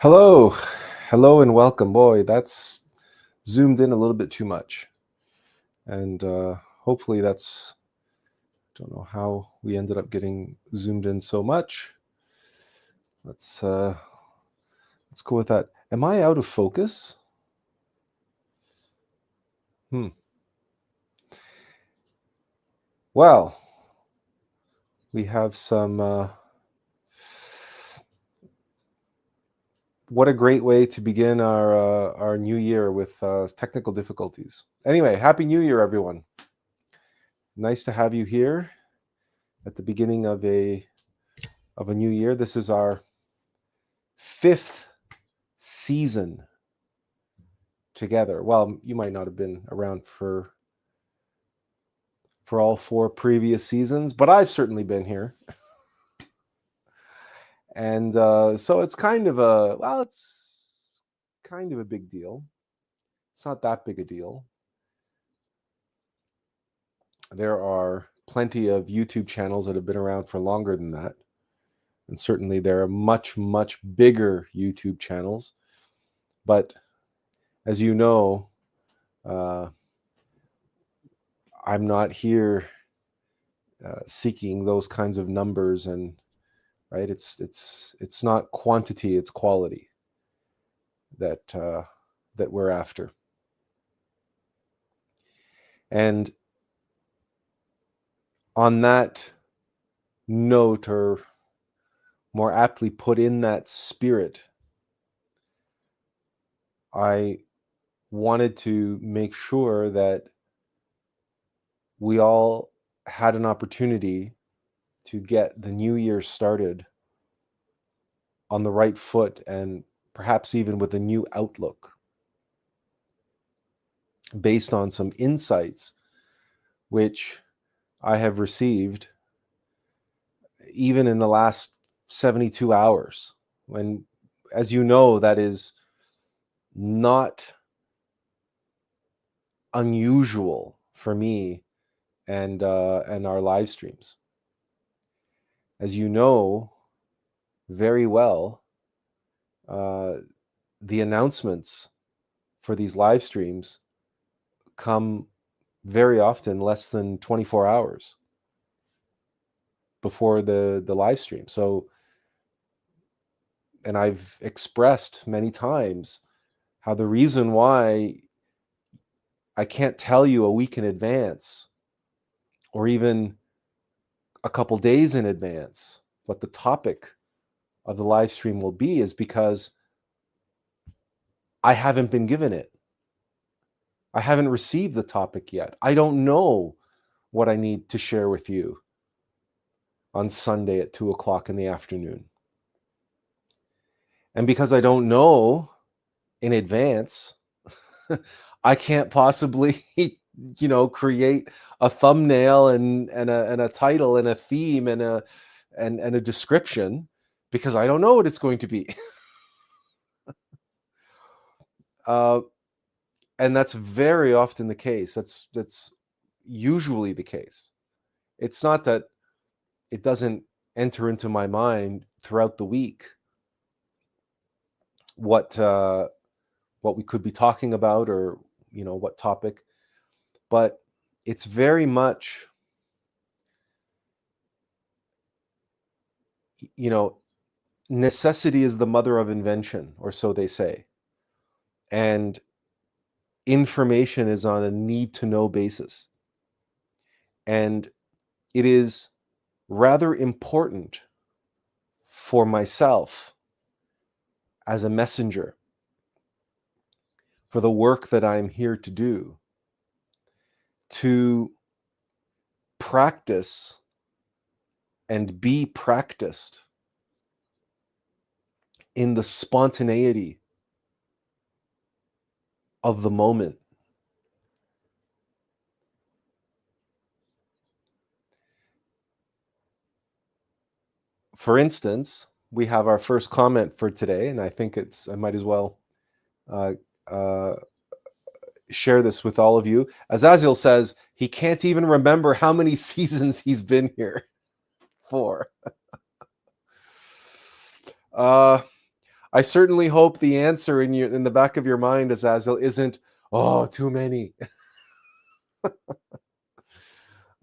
Hello, hello, and welcome. Boy, that's zoomed in a little bit too much, and hopefully that's. Don't know how we ended up getting zoomed in so much. Let's go with that. Am I out of focus? Well, we have some. What a great way to begin our new year with technical difficulties. Anyway, Happy New Year, everyone. Nice to have you here at the beginning of a new year. This is our 5th season together. Well, you might not have been around for all 4 previous seasons, but I've certainly been here. And so it's kind of a big deal. It's not that big a deal. There are plenty of YouTube channels that have been around for longer than that. And certainly there are much, much bigger YouTube channels. But as you know, I'm not here seeking those kinds of numbers, and right, it's not quantity, it's quality that we're after. And on that note, or more aptly put, in that spirit, I wanted to make sure that we all had an opportunity to get the new year started on the right foot, and perhaps even with a new outlook based on some insights which I have received even in the last 72 hours, when, as you know, that is not unusual for me and our live streams. As you know very well, the announcements for these live streams come very often less than 24 hours before the live stream. So, and I've expressed many times how the reason why I can't tell you a week in advance, or even a couple days in advance, what the topic of the live stream will be, is because I haven't been given it. I haven't received the topic yet. I don't know what I need to share with you on Sunday at 2:00 in the afternoon. And because I don't know in advance, I can't possibly, create a thumbnail and a title and a theme and a description, because I don't know what it's going to be. And that's very often the case. That's usually the case. It's not that it doesn't enter into my mind throughout the week what we could be talking about, or what topic, but it's very much, necessity is the mother of invention, or so they say, and information is on a need to know basis, and it is rather important for myself as a messenger, for the work that I'm here to do, to practice and be practiced in the spontaneity of the moment. For instance, we have our first comment for today, and I think I might as well share this with all of you. Azazel says he can't even remember how many seasons he's been here for. I certainly hope the answer in the back of your mind, Azazel, isn't, oh, too many.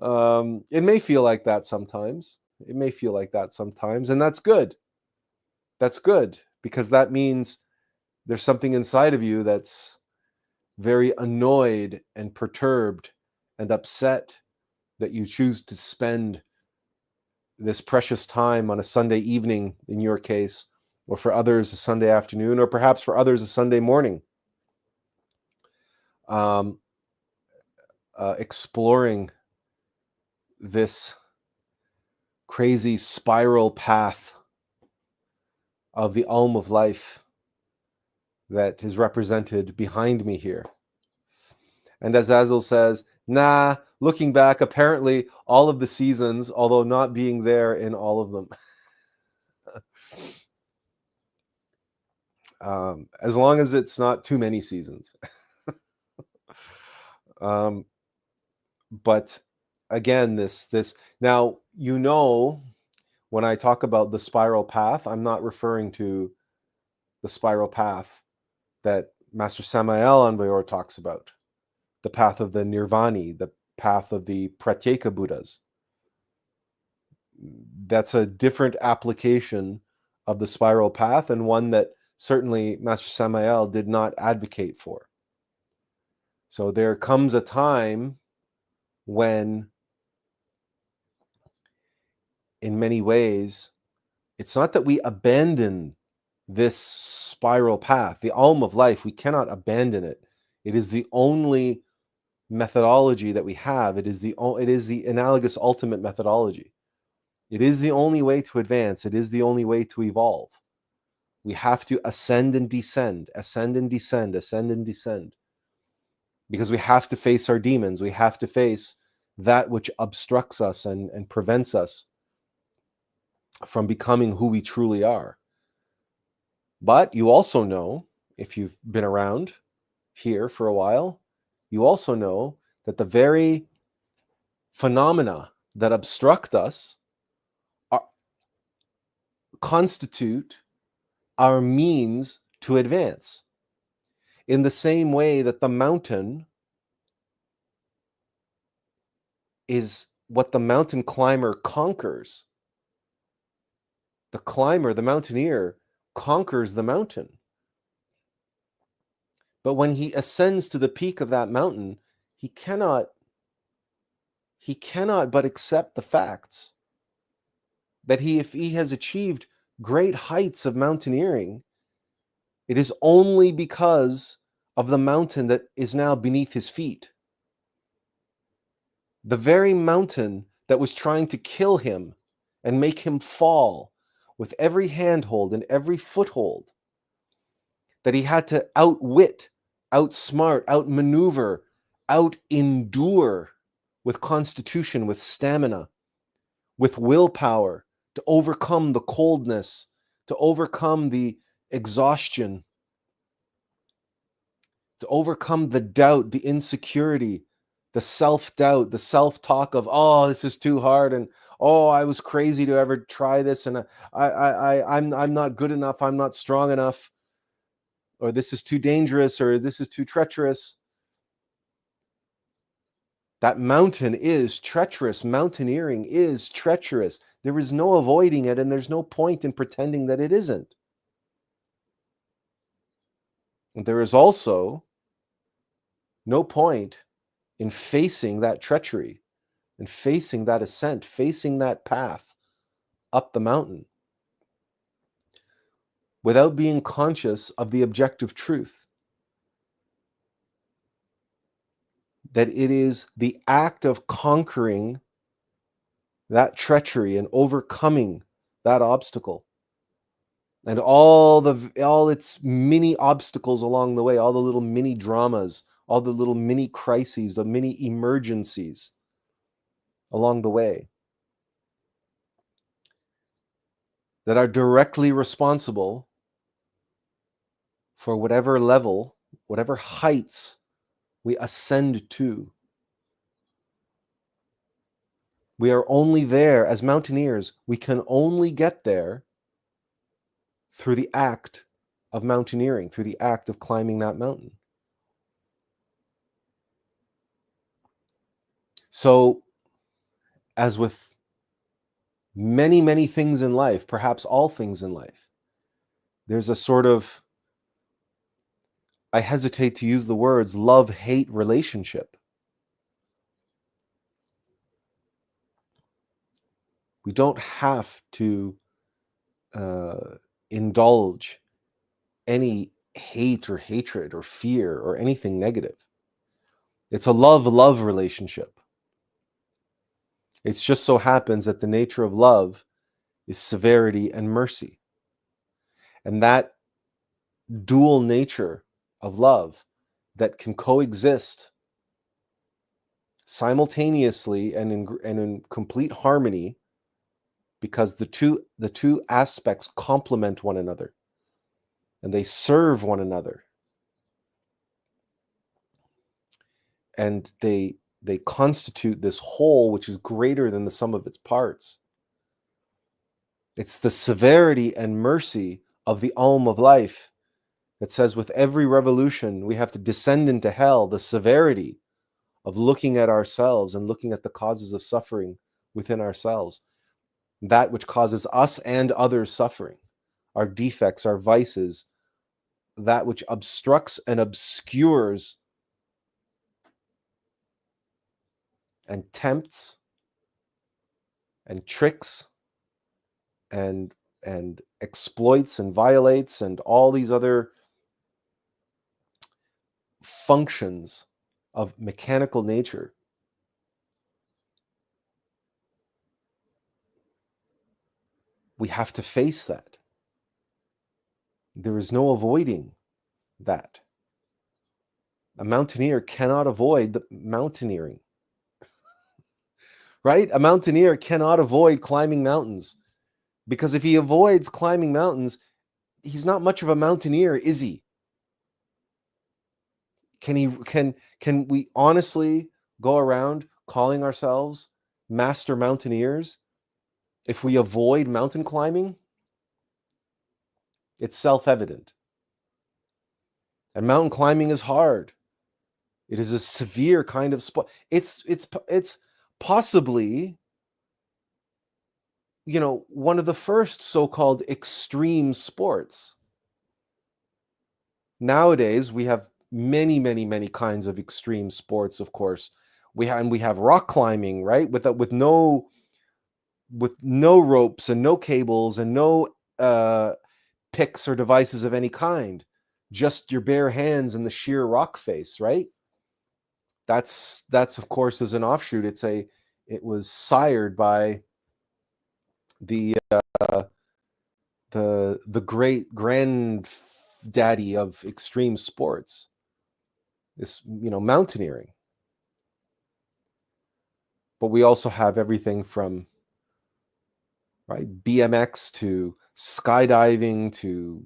It may feel like that sometimes. It may feel like that sometimes, and that's good. That's good, because that means there's something inside of you that's very annoyed and perturbed and upset that you choose to spend this precious time on a Sunday evening, in your case, or for others a Sunday afternoon, or perhaps for others a Sunday morning, exploring this crazy spiral path of the Alm of life that is represented behind me here. And as Azazel says, nah, looking back, apparently all of the seasons, although not being there in all of them. As long as it's not too many seasons. But again, this now, when I talk about the spiral path, I'm not referring to the spiral path that Master Samael Anbayor talks about, the path of the Nirvani, the path of the Pratyeka Buddhas. That's a different application of the spiral path, and one that certainly Master Samael did not advocate for. So there comes a time when, in many ways, it's not that we abandon this spiral path, the Alm of life. We cannot abandon it. It is the only methodology that we have. It is the analogous ultimate methodology. It is the only way to advance. It is the only way to evolve. We have to ascend and descend, ascend and descend, ascend and descend. Because we have to face our demons. We have to face that which obstructs us and prevents us from becoming who we truly are. But you also know, if you've been around here for a while, you also know that the very phenomena that obstruct us constitute our means to advance. In the same way that the mountain is what the mountain climber conquers. The climber, the mountaineer, conquers the mountain. But when he ascends to the peak of that mountain, he cannot but accept the facts that if he has achieved great heights of mountaineering, it is only because of the mountain that is now beneath his feet. The very mountain that was trying to kill him and make him fall with every handhold and every foothold, that he had to outwit, outsmart, outmaneuver, out-endure with constitution, with stamina, with willpower, to overcome the coldness, to overcome the exhaustion, to overcome the doubt, the insecurity, the self-doubt, the self-talk of, oh, this is too hard, and oh, I was crazy to ever try this, and I'm not good enough, I'm not strong enough, or this is too dangerous, or this is too treacherous. That mountain is treacherous. Mountaineering is treacherous. There is no avoiding it, and there's no point in pretending that it isn't. And there is also no point in facing that treachery and facing that ascent, facing that path up the mountain without being conscious of the objective truth. That it is the act of conquering that treachery and overcoming that obstacle and all its mini obstacles along the way, all the little mini dramas, all the little mini crises, the mini emergencies along the way, that are directly responsible for whatever level, whatever heights we ascend to. We are only there as mountaineers. We can only get there through the act of mountaineering, through the act of climbing that mountain. So, as with many, many things in life, perhaps all things in life, there's a sort of, I hesitate to use the words, love-hate relationship. We don't have to indulge any hate or hatred or fear or anything negative. It's a love-love relationship. It just so happens that the nature of love is severity and mercy. And that dual nature of love that can coexist simultaneously and in complete harmony, because the two aspects complement one another and they serve one another, and they constitute this whole which is greater than the sum of its parts. It's the severity and mercy of the Aum of life that says with every revolution we have to descend into hell, the severity of looking at ourselves and looking at the causes of suffering within ourselves, that which causes us and others suffering, our defects, our vices, that which obstructs and obscures and tempts and tricks and exploits and violates and all these other functions of mechanical nature. We have to face that. There is no avoiding that. A mountaineer cannot avoid the mountaineering, right? A mountaineer cannot avoid climbing mountains, because if he avoids climbing mountains, he's not much of a mountaineer, is he? Can we honestly go around calling ourselves master mountaineers if we avoid mountain climbing? It's self-evident. And mountain climbing is hard. It is a severe kind of sport. It's possibly, one of the first so-called extreme sports. Nowadays, we have many, many, many kinds of extreme sports, of course. We have rock climbing, right? With no ropes and no cables and no picks or devices of any kind. Just your bare hands and the sheer rock face, right? That's of course is an offshoot. It was sired by the great granddaddy of extreme sports, this mountaineering. But we also have everything from BMX to skydiving to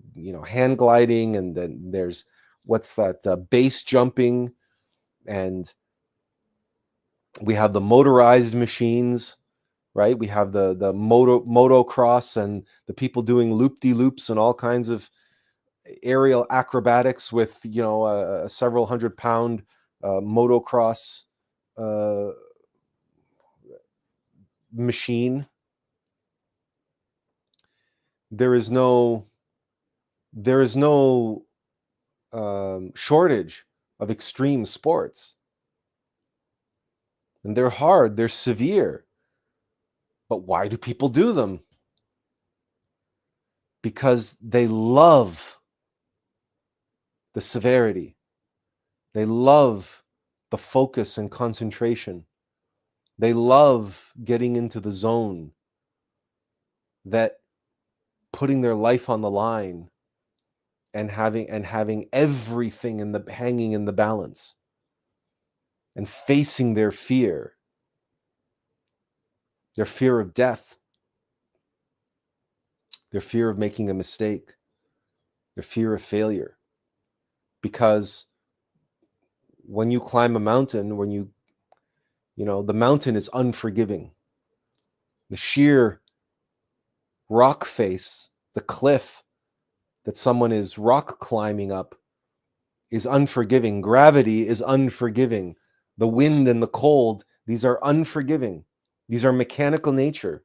hand gliding, and then there's what's that base jumping, and we have the motorized machines, right? We have the motocross and the people doing loop-de-loops and all kinds of aerial acrobatics with a several 100-pound motocross machine. There is no shortage of extreme sports, and they're hard, they're severe. But why do people do them? Because they love the severity. They love the focus and concentration. They love getting into the zone, that putting their life on the line and having everything hanging in the balance, and facing their fear of death, their fear of making a mistake, their fear of failure. Because when you climb a mountain, the mountain is unforgiving. The sheer rock face, the cliff, that someone is rock climbing up is unforgiving. Gravity is unforgiving. The wind and the cold, these are unforgiving. These are mechanical nature.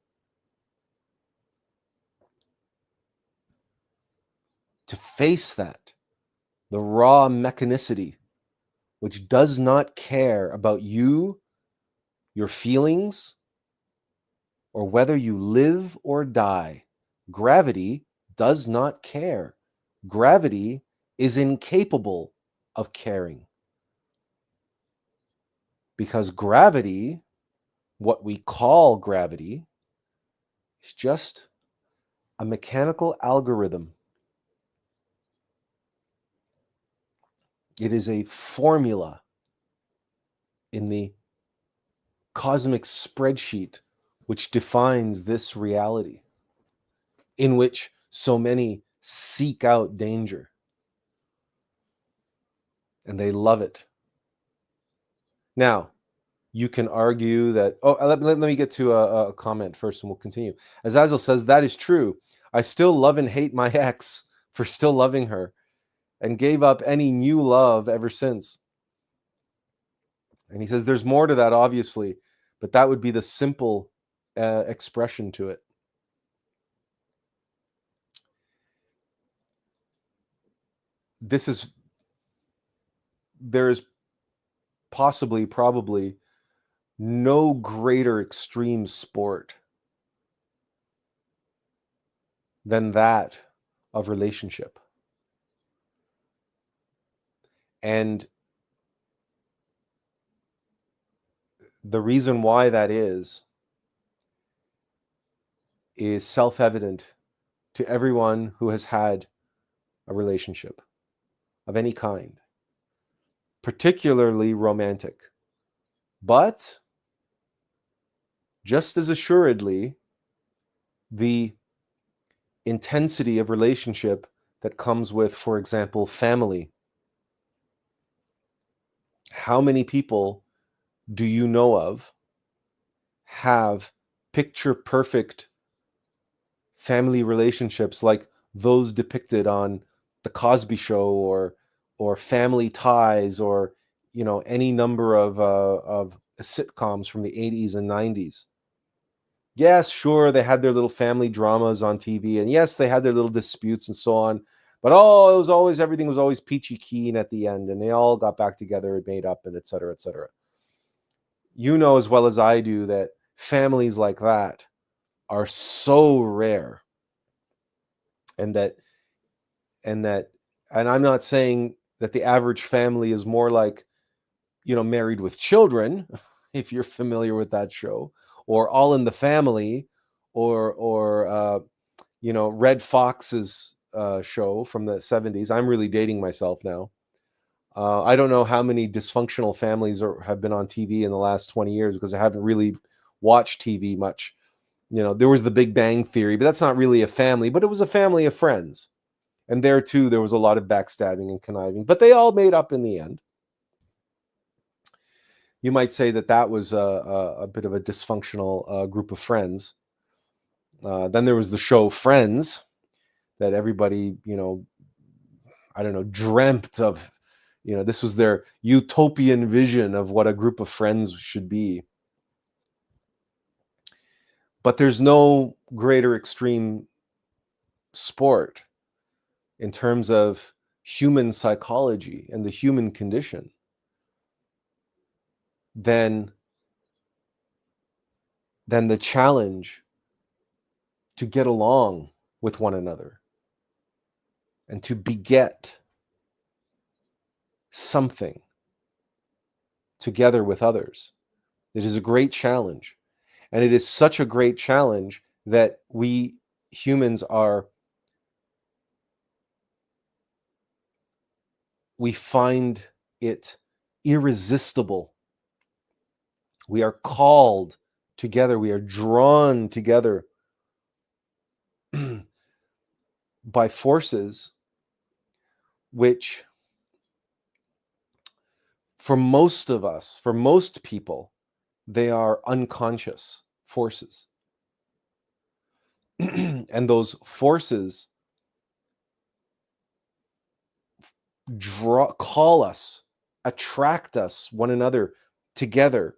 To face that, the raw mechanicity, which does not care about you, your feelings, or whether you live or die. Gravity does not care. Gravity is incapable of caring. Because gravity, what we call gravity, is just a mechanical algorithm. It is a formula in the cosmic spreadsheet which defines this reality, in which so many seek out danger and they love it. Now, you can argue that, let me get to a comment first and we'll continue. Azazel says, that is true. I still love and hate my ex for still loving her and gave up any new love ever since. And he says, there's more to that, obviously, but that would be the simple expression to it. There is probably no greater extreme sport than that of relationship. And the reason why that is self-evident to everyone who has had a relationship of any kind, particularly romantic. But just as assuredly, the intensity of relationship that comes with, for example, family. How many people do you know of have picture perfect family relationships like those depicted on The Cosby Show or Family Ties, or any number of sitcoms from the 80s and 90s? Yes, sure, they had their little family dramas on TV, and yes, they had their little disputes and so on. But everything was always peachy keen at the end, and they all got back together and made up, and et cetera, et cetera. You know as well as I do that families like that are so rare, and I'm not saying that the average family is more like, Married with Children, if you're familiar with that show, or All in the Family, or Red Fox's show from the 70s. I'm really dating myself now. I don't know how many dysfunctional families have been on TV in the last 20 years because I haven't really watched TV much. There was The Big Bang Theory, but that's not really a family, but it was a family of friends. And there too, there was a lot of backstabbing and conniving, but they all made up in the end. You might say that was a bit of a dysfunctional group of friends. Then there was the show Friends that everybody, I don't know, dreamt of. This was their utopian vision of what a group of friends should be. But there's no greater extreme sport in terms of human psychology and the human condition than the challenge to get along with one another and to beget something together with others. It is a great challenge. And it is such a great challenge that we humans we find it irresistible. We are called together. We are drawn together by forces which, for most of us, for most people, they are unconscious forces. And those forces call us, attract us, one another, together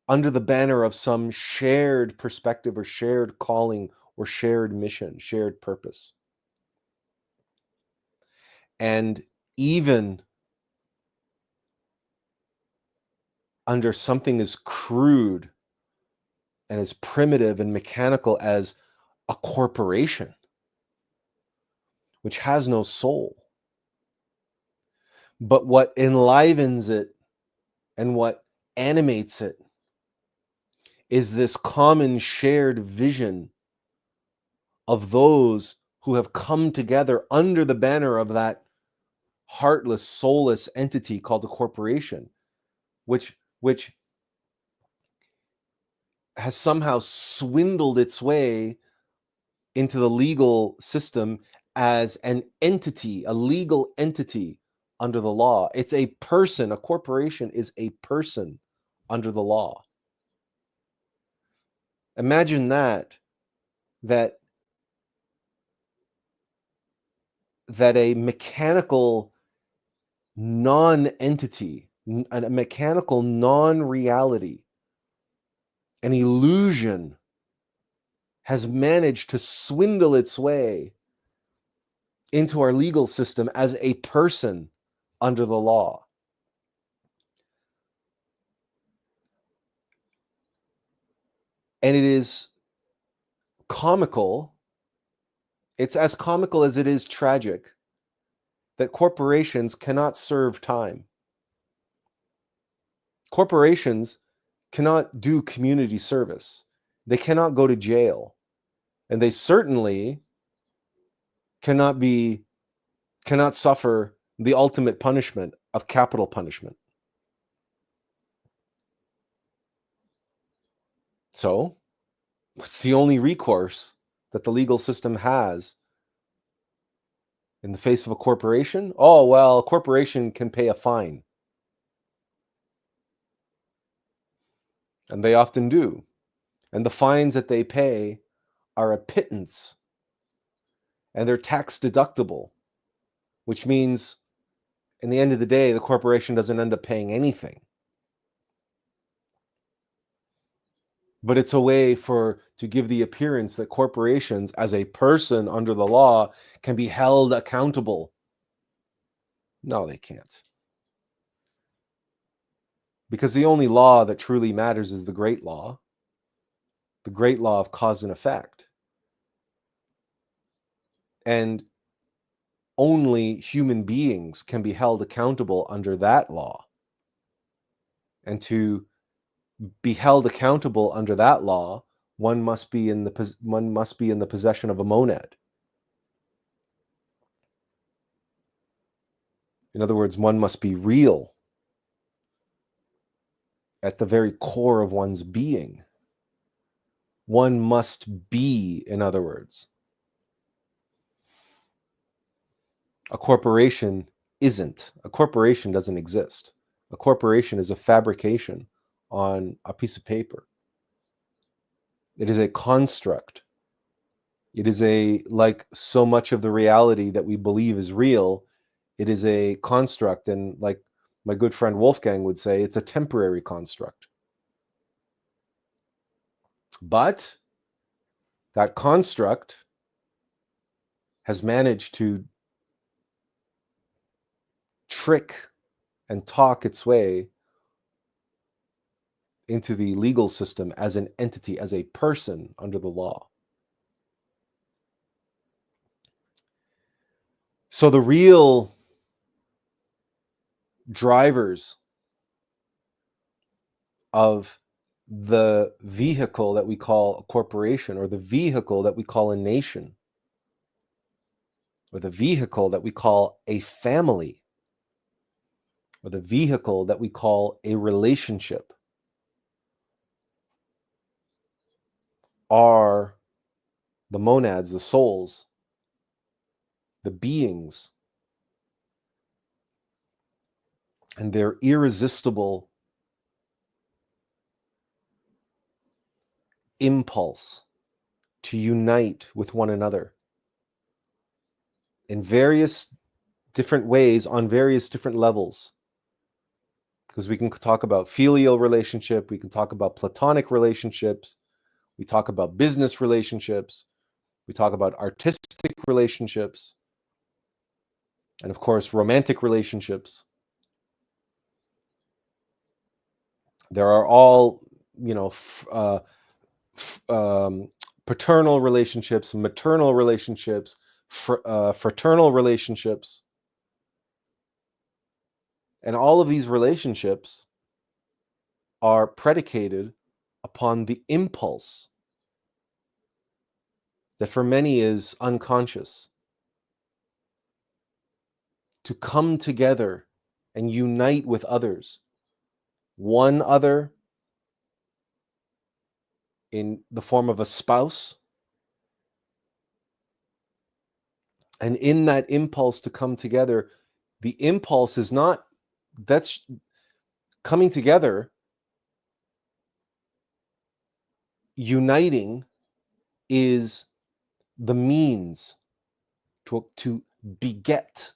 under the banner of some shared perspective or shared calling or shared mission, shared purpose. And even under something as crude and as primitive and mechanical as a corporation, which has no soul. But what enlivens it and what animates it is this common shared vision of those who have come together under the banner of that heartless, soulless entity called a corporation, which has somehow swindled its way into the legal system as an entity, a legal entity under the law. It's a person. A corporation is a person under the law. Imagine that a mechanical non-entity, a mechanical non-reality, an illusion has managed to swindle its way into our legal system as a person under the law. And it is comical. It's as comical as it is tragic that corporations cannot serve time. Corporations cannot do community service. They cannot go to jail. And they certainly cannot suffer the ultimate punishment of capital punishment. So, what's the only recourse that the legal system has in the face of a corporation? Oh, well, a corporation can pay a fine. And they often do. And the fines that they pay are a pittance. And they're tax deductible, which means in the end of the day, the corporation doesn't end up paying anything. But it's a way to give the appearance that corporations, as a person under the law, can be held accountable. No, they can't. Because the only law that truly matters is the great law of cause and effect. And only human beings can be held accountable under that law. And to be held accountable under that law, one must be in the possession of a monad. In other words, one must be real at the very core of one's being. One must be, in other words. A corporation isn't. A corporation doesn't exist. A corporation is a fabrication on a piece of paper. It is a construct. It is like so much of the reality that we believe is real, it is a construct. And like my good friend Wolfgang would say, it's a temporary construct. But that construct has managed to trick and talk its way into the legal system as an entity, as a person under the law. So the real drivers of the vehicle that we call a corporation, or the vehicle that we call a nation, or the vehicle that we call a family, or the vehicle that we call a relationship, are the monads, the souls, the beings, and their irresistible impulse to unite with one another in various different ways on various different levels. Because we can talk about filial relationship, we can talk about platonic relationships, we talk about business relationships, we talk about artistic relationships, and of course, romantic relationships. There are all, paternal relationships, maternal relationships, fraternal relationships. And all of these relationships are predicated upon the impulse that for many is unconscious to come together and unite with others, one other in the form of a spouse. And in that impulse to come together, the impulse is not, that's coming together, uniting is the means to beget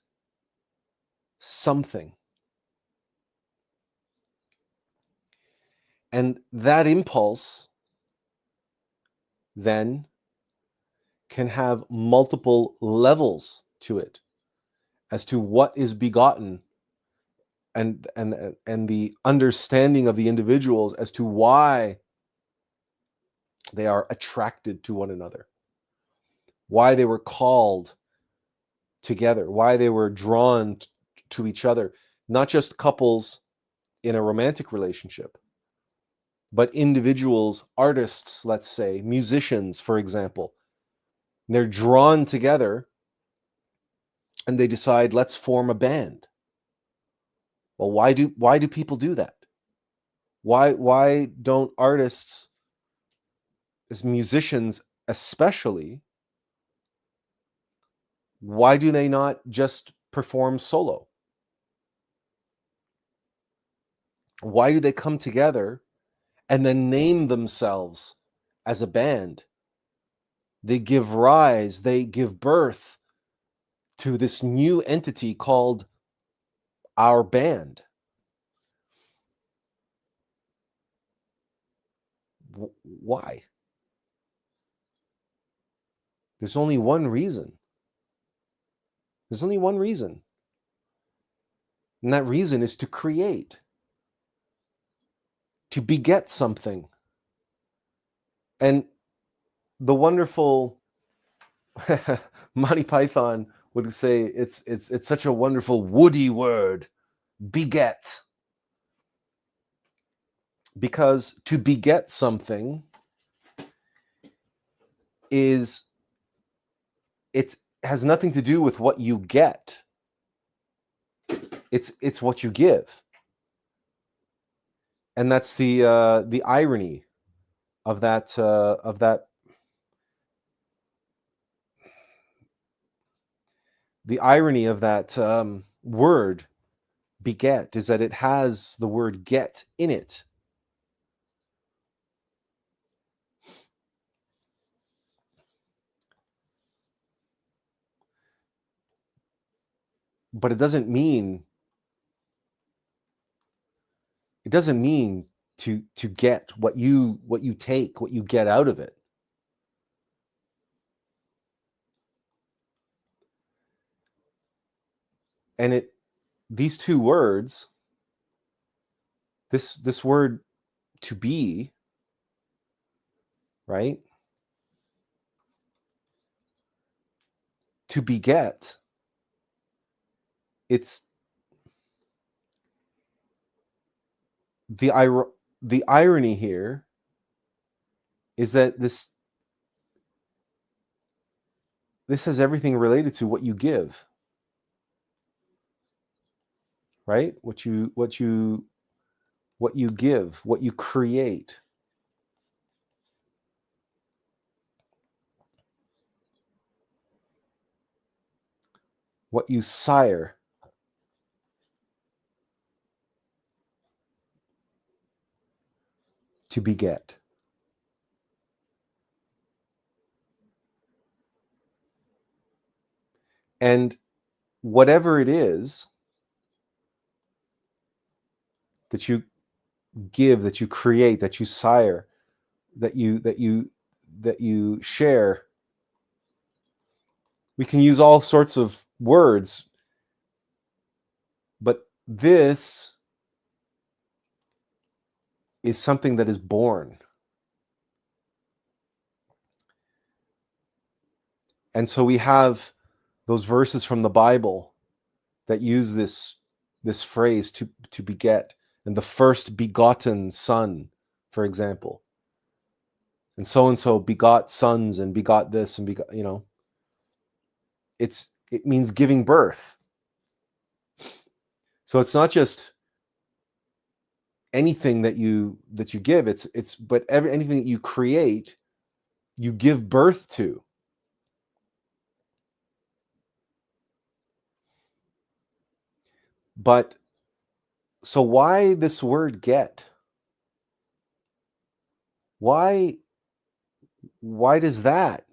something. And that impulse then can have multiple levels to it as to what is begotten, and the understanding of the individuals as to why they are attracted to one another, why they were called together, why they were drawn to each other, not just couples in a romantic relationship, but individuals, artists, let's say, musicians, for example. They're drawn together and they decide, let's form a band. Well, why do people do that? Why don't artists, as musicians especially, why do they not just perform solo? Why do they come together and then name themselves as a band? They give rise, they give birth to this new entity called our band. Why? There's only one reason. There's only one reason. And that reason is to create, to beget something. And the wonderful Monty Python would say it's such a wonderful woody word, beget. Because to beget something is, it has nothing to do with what you get. It's what you give. And that's the irony of that the irony of that word beget is that it has the word get in it. But it doesn't mean to get what you take, what you get out of it. And these two words, this word to be, right? To beget, it's the irony here is that this has everything related to what you give, right? What you give, what you create. What you sire. To beget. And whatever it is that you give, that you create, that you sire, that you share, we can use all sorts of words, but this is something that is born. And so we have those verses from the Bible that use this phrase to beget, and the first begotten son, for example. And so begot sons and begot this and begot, it means giving birth. So it's not just anything that you give, but anything that you create, you give birth to. But so why this word get? Why does that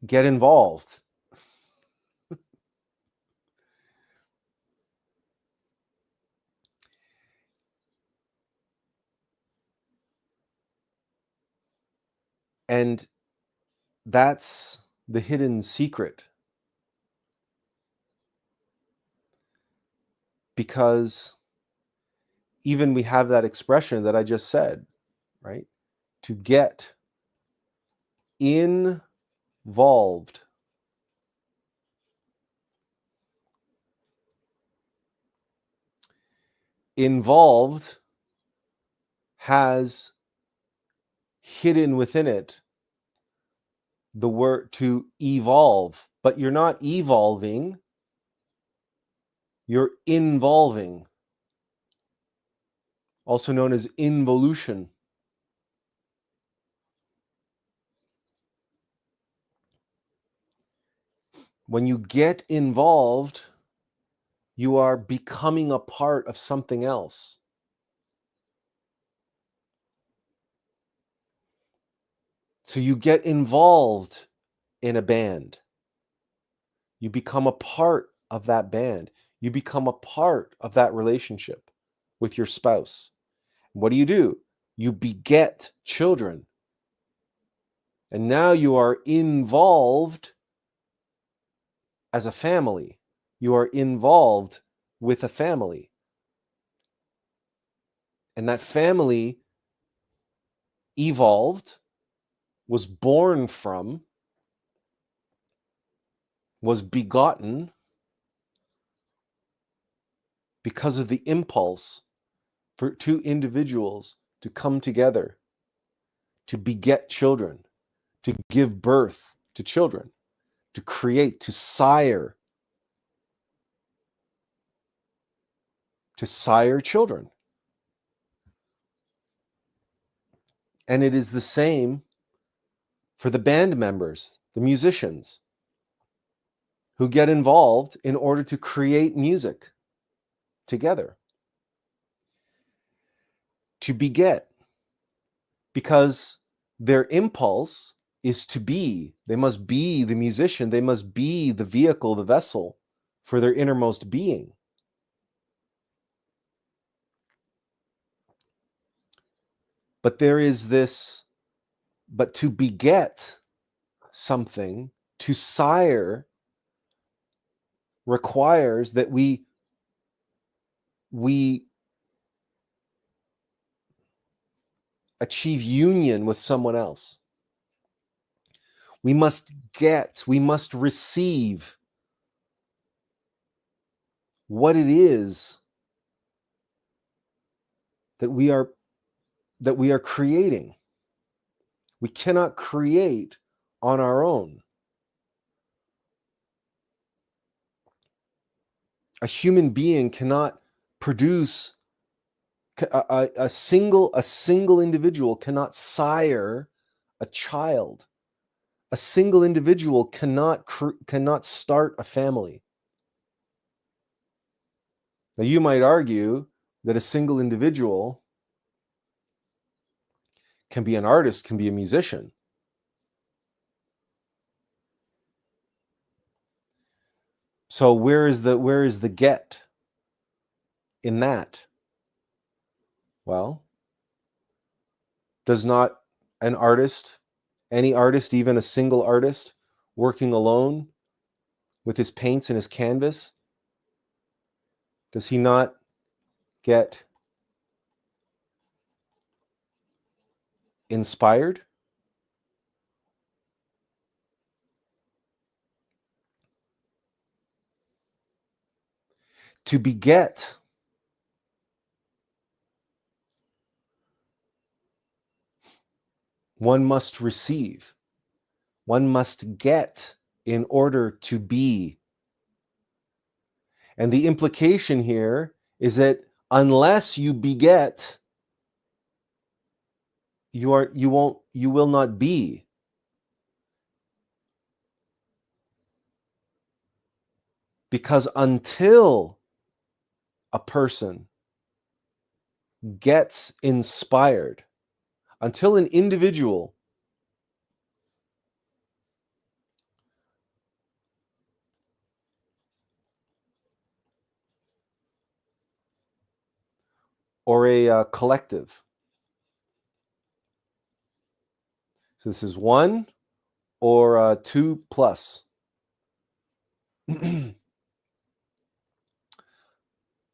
get involved? And that's the hidden secret. Because even we have that expression that I just said, right? To get involved. Involved has hidden within it the word to evolve, but you're not evolving, you're involving, also known as involution. When you get involved, you are becoming a part of something else. So you get involved in a band. You become a part of that band. You become a part of that relationship with your spouse. What do? You beget children. And now you are involved as a family. You are involved with a family. And that family evolved, was born from, was begotten because of the impulse for two individuals to come together, to beget children, to give birth to children, to create, to sire children. And it is the same for the band members, the musicians, who get involved in order to create music together, to beget, because their impulse is to be. They must be the musician. They must be the vehicle, the vessel for their innermost being. But there is this, but to beget something, to sire, requires that we achieve union with someone else. We must receive what it is that we are creating. We cannot create on our own. A human being cannot produce, a single individual cannot sire a child. A single individual cannot start a family. Now, you might argue that a single individual can be an artist, can be a musician. So where is the get in that? Well, does not an artist, any artist, even a single artist, working alone with his paints and his canvas, does he not get inspired? To beget, one must receive. One must get in order to be. And the implication here is that unless you beget, you will not be. Because until a person gets inspired, until an individual or a collective, so this is 1 or 2 plus,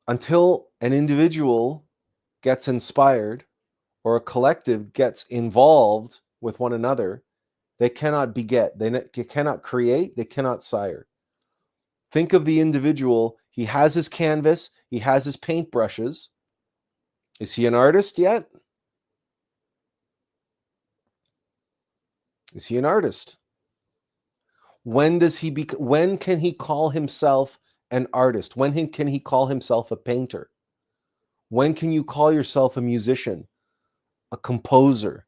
until an individual gets inspired or a collective gets involved with one another, they cannot beget, they cannot create, they cannot sire. Think of the individual. He has his canvas, he has his paintbrushes. Is he an artist yet? Is he an artist? When can he call himself an artist? When can he call himself a painter? When can you call yourself a musician, a composer,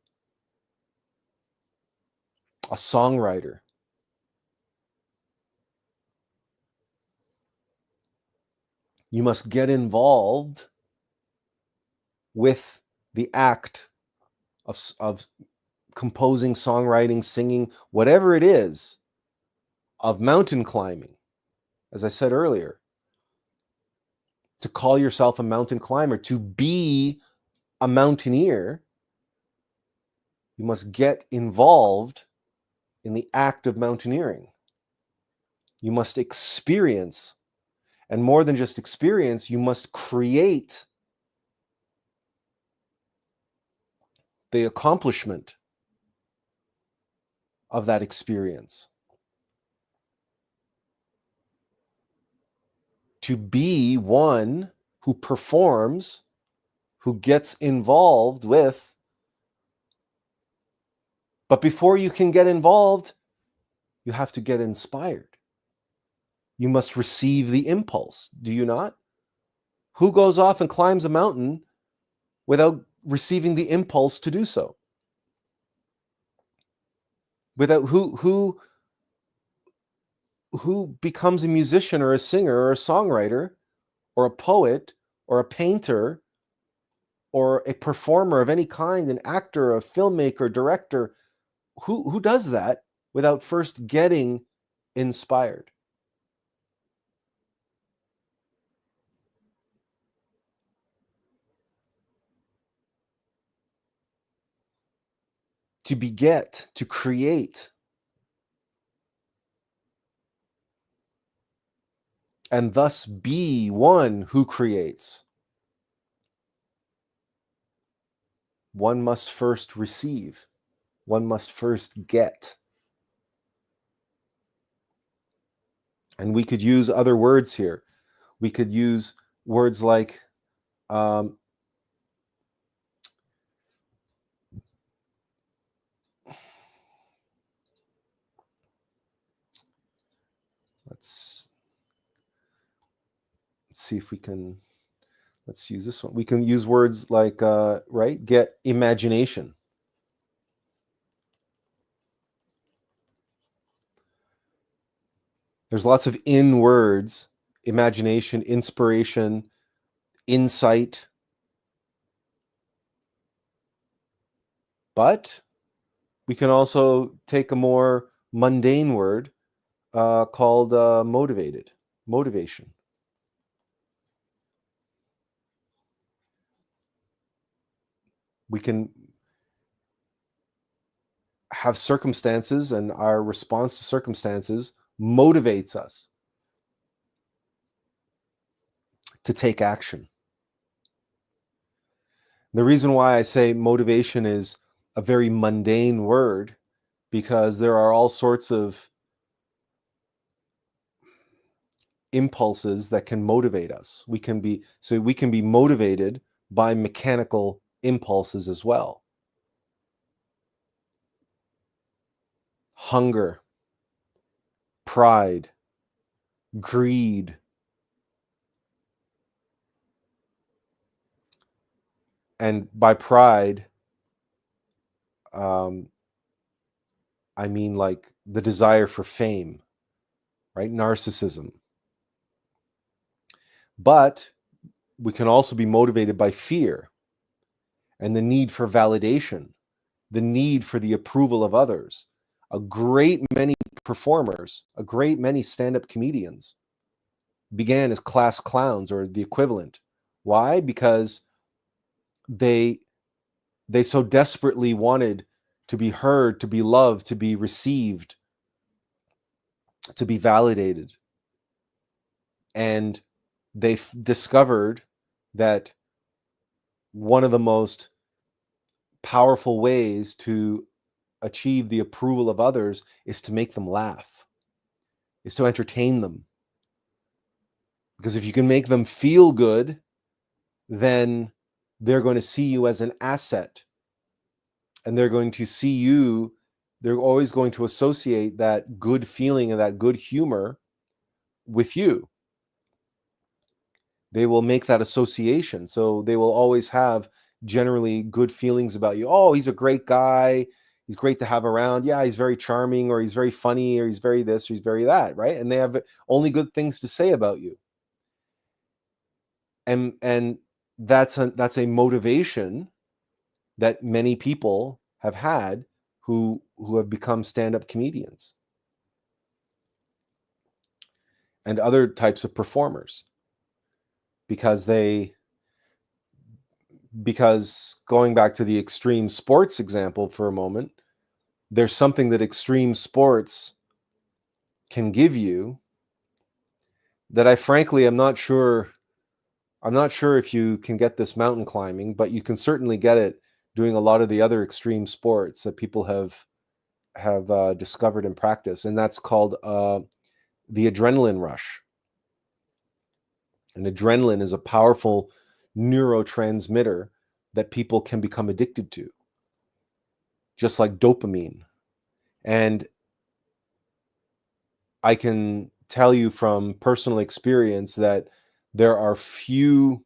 a songwriter? You must get involved with the act of composing, songwriting, singing, whatever it is, of mountain climbing. As I said earlier, to call yourself a mountain climber, to be a mountaineer, you must get involved in the act of mountaineering. You must experience, and more than just experience, you must create the accomplishment of that experience. To be one who performs, who gets involved with. But before you can get involved, you have to get inspired. You must receive the impulse, do you not? Who goes off and climbs a mountain without receiving the impulse to do so? Without who becomes a musician or a singer or a songwriter or a poet or a painter or a performer of any kind, an actor, a filmmaker, director, who does that without first getting inspired? To beget, to create, and thus be one who creates, one must first receive, one must first get. And we could use other words here. We could use words like let's see if we can, let's use this one. We can use words like, right, get imagination. There's lots of in words: imagination, inspiration, insight. But we can also take a more mundane word called motivated. Motivation. We can have circumstances, and our response to circumstances motivates us to take action. The reason why I say motivation is a very mundane word, because there are all sorts of impulses that can motivate us. We can be motivated by mechanical impulses as well. Hunger, pride, greed, and by pride, I mean like the desire for fame, right? Narcissism. But we can also be motivated by fear and the need for validation, the need for the approval of others. A great many performers, a great many stand-up comedians began as class clowns or the equivalent. Why? Because they so desperately wanted to be heard, to be loved, to be received, to be validated. And they discovered that one of the most powerful ways to achieve the approval of others is to make them laugh, is to entertain them. Because if you can make them feel good, then they're going to see you as an asset. And they're going to see you, they're always going to associate that good feeling and that good humor with you. They will make that association. So they will always have generally good feelings about you. Oh, he's a great guy. He's great to have around. Yeah, he's very charming, or he's very funny, or he's very this, or he's very that, right? And they have only good things to say about you. And that's a motivation that many people have had who have become stand-up comedians and other types of performers, because going back to the extreme sports example for a moment, there's something that extreme sports can give you that I frankly am not sure. I'm not sure if you can get this mountain climbing, but you can certainly get it doing a lot of the other extreme sports that people have discovered and practiced, and that's called the adrenaline rush. And adrenaline is a powerful neurotransmitter that people can become addicted to, just like dopamine. And I can tell you from personal experience that there are few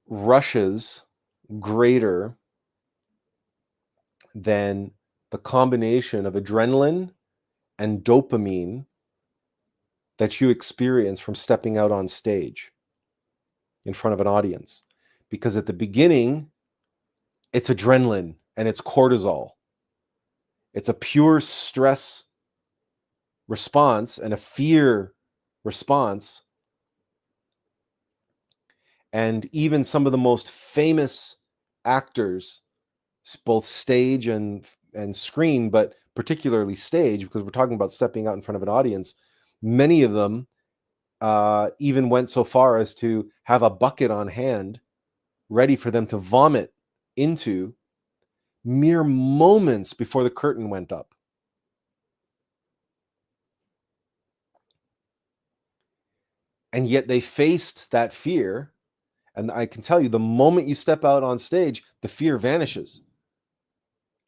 rushes greater than the combination of adrenaline and dopamine that you experience from stepping out on stage in front of an audience. Because at the beginning, it's adrenaline and it's cortisol. It's a pure stress response and a fear response. And even some of the most famous actors, both stage and screen, but particularly stage, because we're talking about stepping out in front of an audience, many of them even went so far as to have a bucket on hand ready for them to vomit into mere moments before the curtain went up. And yet they faced that fear. And I can tell you, the moment you step out on stage, the fear vanishes.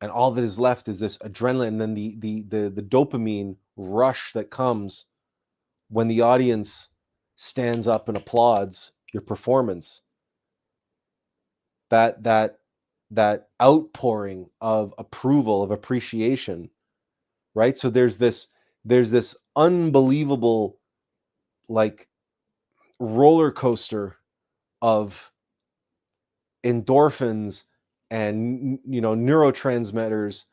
And all that is left is this adrenaline, and then the dopamine rush that comes when the audience stands up and applauds your performance. That outpouring of approval, of appreciation, right? So there's this unbelievable like roller coaster of endorphins and neurotransmitters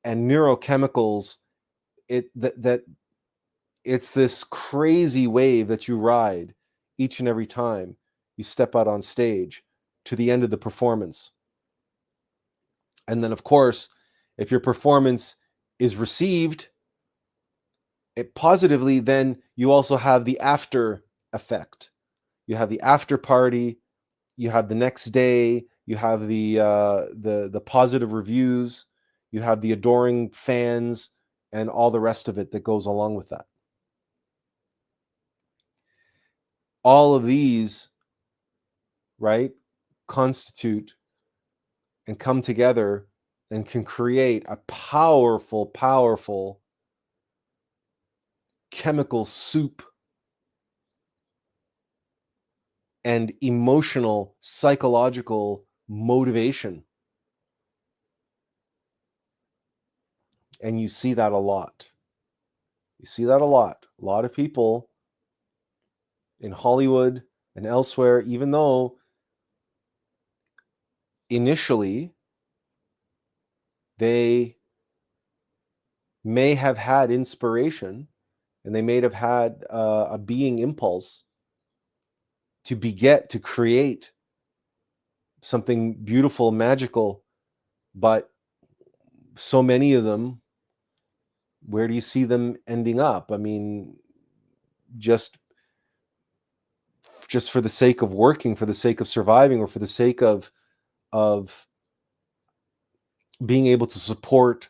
and neurochemicals that it's this crazy wave that you ride each and every time you step out on stage to the end of the performance. And then, of course, if your performance is received positively, then you also have the after effect. You have the after party, you have the next day, you have the positive reviews, you have the adoring fans, and all the rest of it that goes along with that. All of these, right, constitute and come together and can create a powerful, powerful chemical soup and emotional, psychological motivation. And you see that a lot. You see that a lot. A lot of people in Hollywood and elsewhere, even though initially they may have had inspiration and they may have had a being impulse to beget, to create something beautiful, magical, but so many of them, where do you see them ending up? I mean, just for the sake of working, for the sake of surviving, or for the sake of being able to support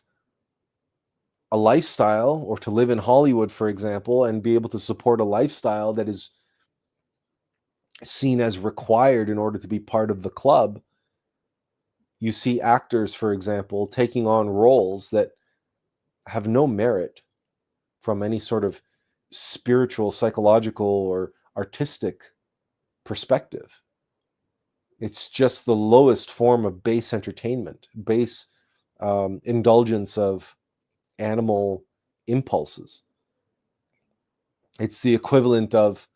a lifestyle, or to live in Hollywood, for example, and be able to support a lifestyle that is seen as required in order to be part of the club. You see actors, for example, taking on roles that have no merit from any sort of spiritual, psychological, or artistic perspective. It's just the lowest form of base entertainment, base indulgence of animal impulses. It's the equivalent of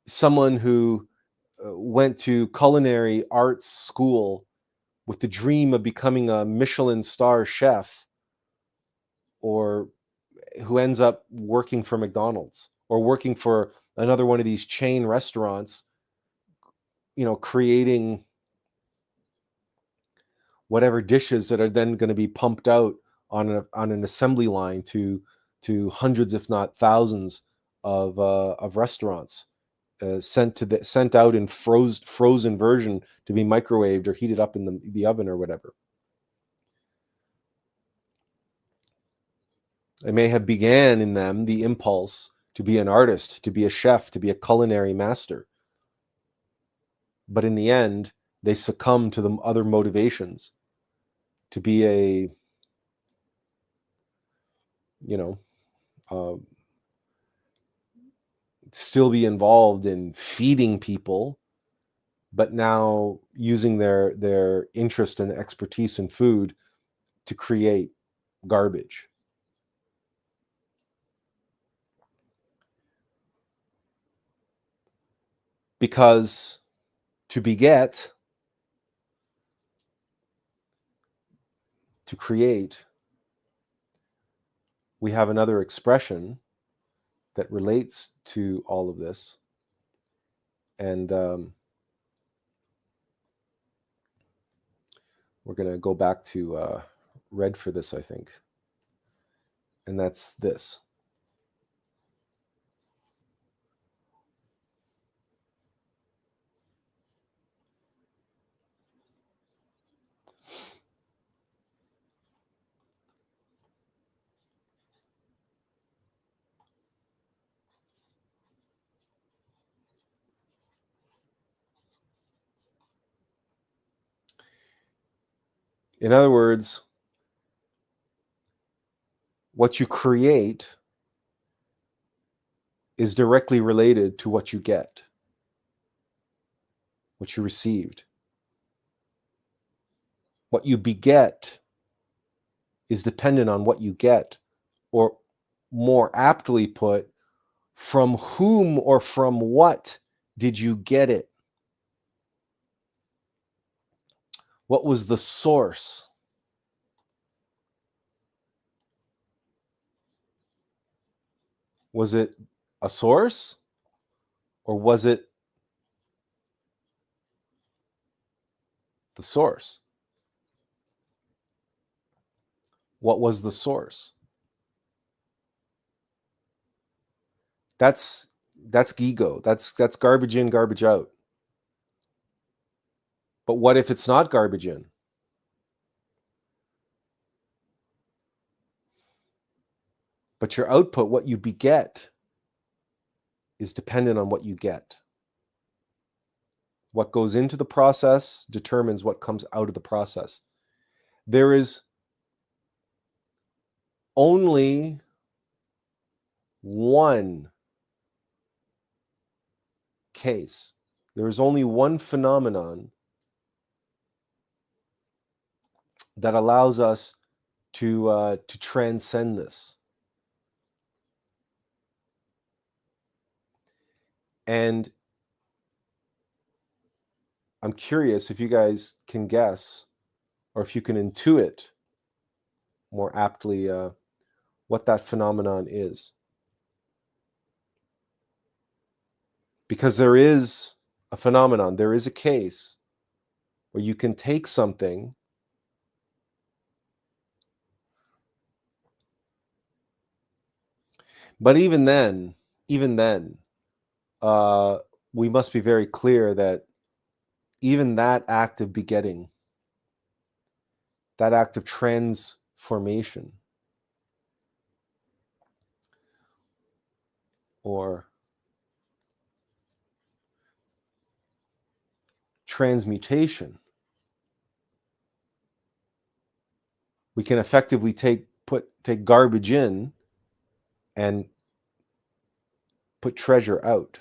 someone who went to culinary arts school with the dream of becoming a Michelin star chef, or who ends up working for McDonald's or working for another one of these chain restaurants, creating whatever dishes that are then going to be pumped out on an assembly line to hundreds, if not thousands, of restaurants, sent out in frozen version to be microwaved or heated up in the oven or whatever. It may have began in them the impulse to be an artist, to be a chef, to be a culinary master. But in the end, they succumb to the other motivations, to be still be involved in feeding people, but now using their interest and expertise in food to create garbage. Because to beget, to create, we have another expression that relates to all of this. And we're going to go back to red for this, I think. And that's this. In other words, what you create is directly related to what you get, what you received. What you beget is dependent on what you get, or more aptly put, from whom or from what did you get it? What was the source? Was it a source, or was it the source? What was the source? That's ego. That's garbage in, garbage out. But what if it's not garbage in? But your output, what you beget, is dependent on what you get. What goes into the process determines what comes out of the process. There is only one case. There is only one phenomenon that allows us to transcend this. And I'm curious if you guys can guess, or if you can intuit more aptly, what that phenomenon is. Because there is a phenomenon, there is a case where you can take something but even then, we must be very clear that even that act of begetting, that act of transformation, or transmutation, we can effectively take garbage in and put treasure out.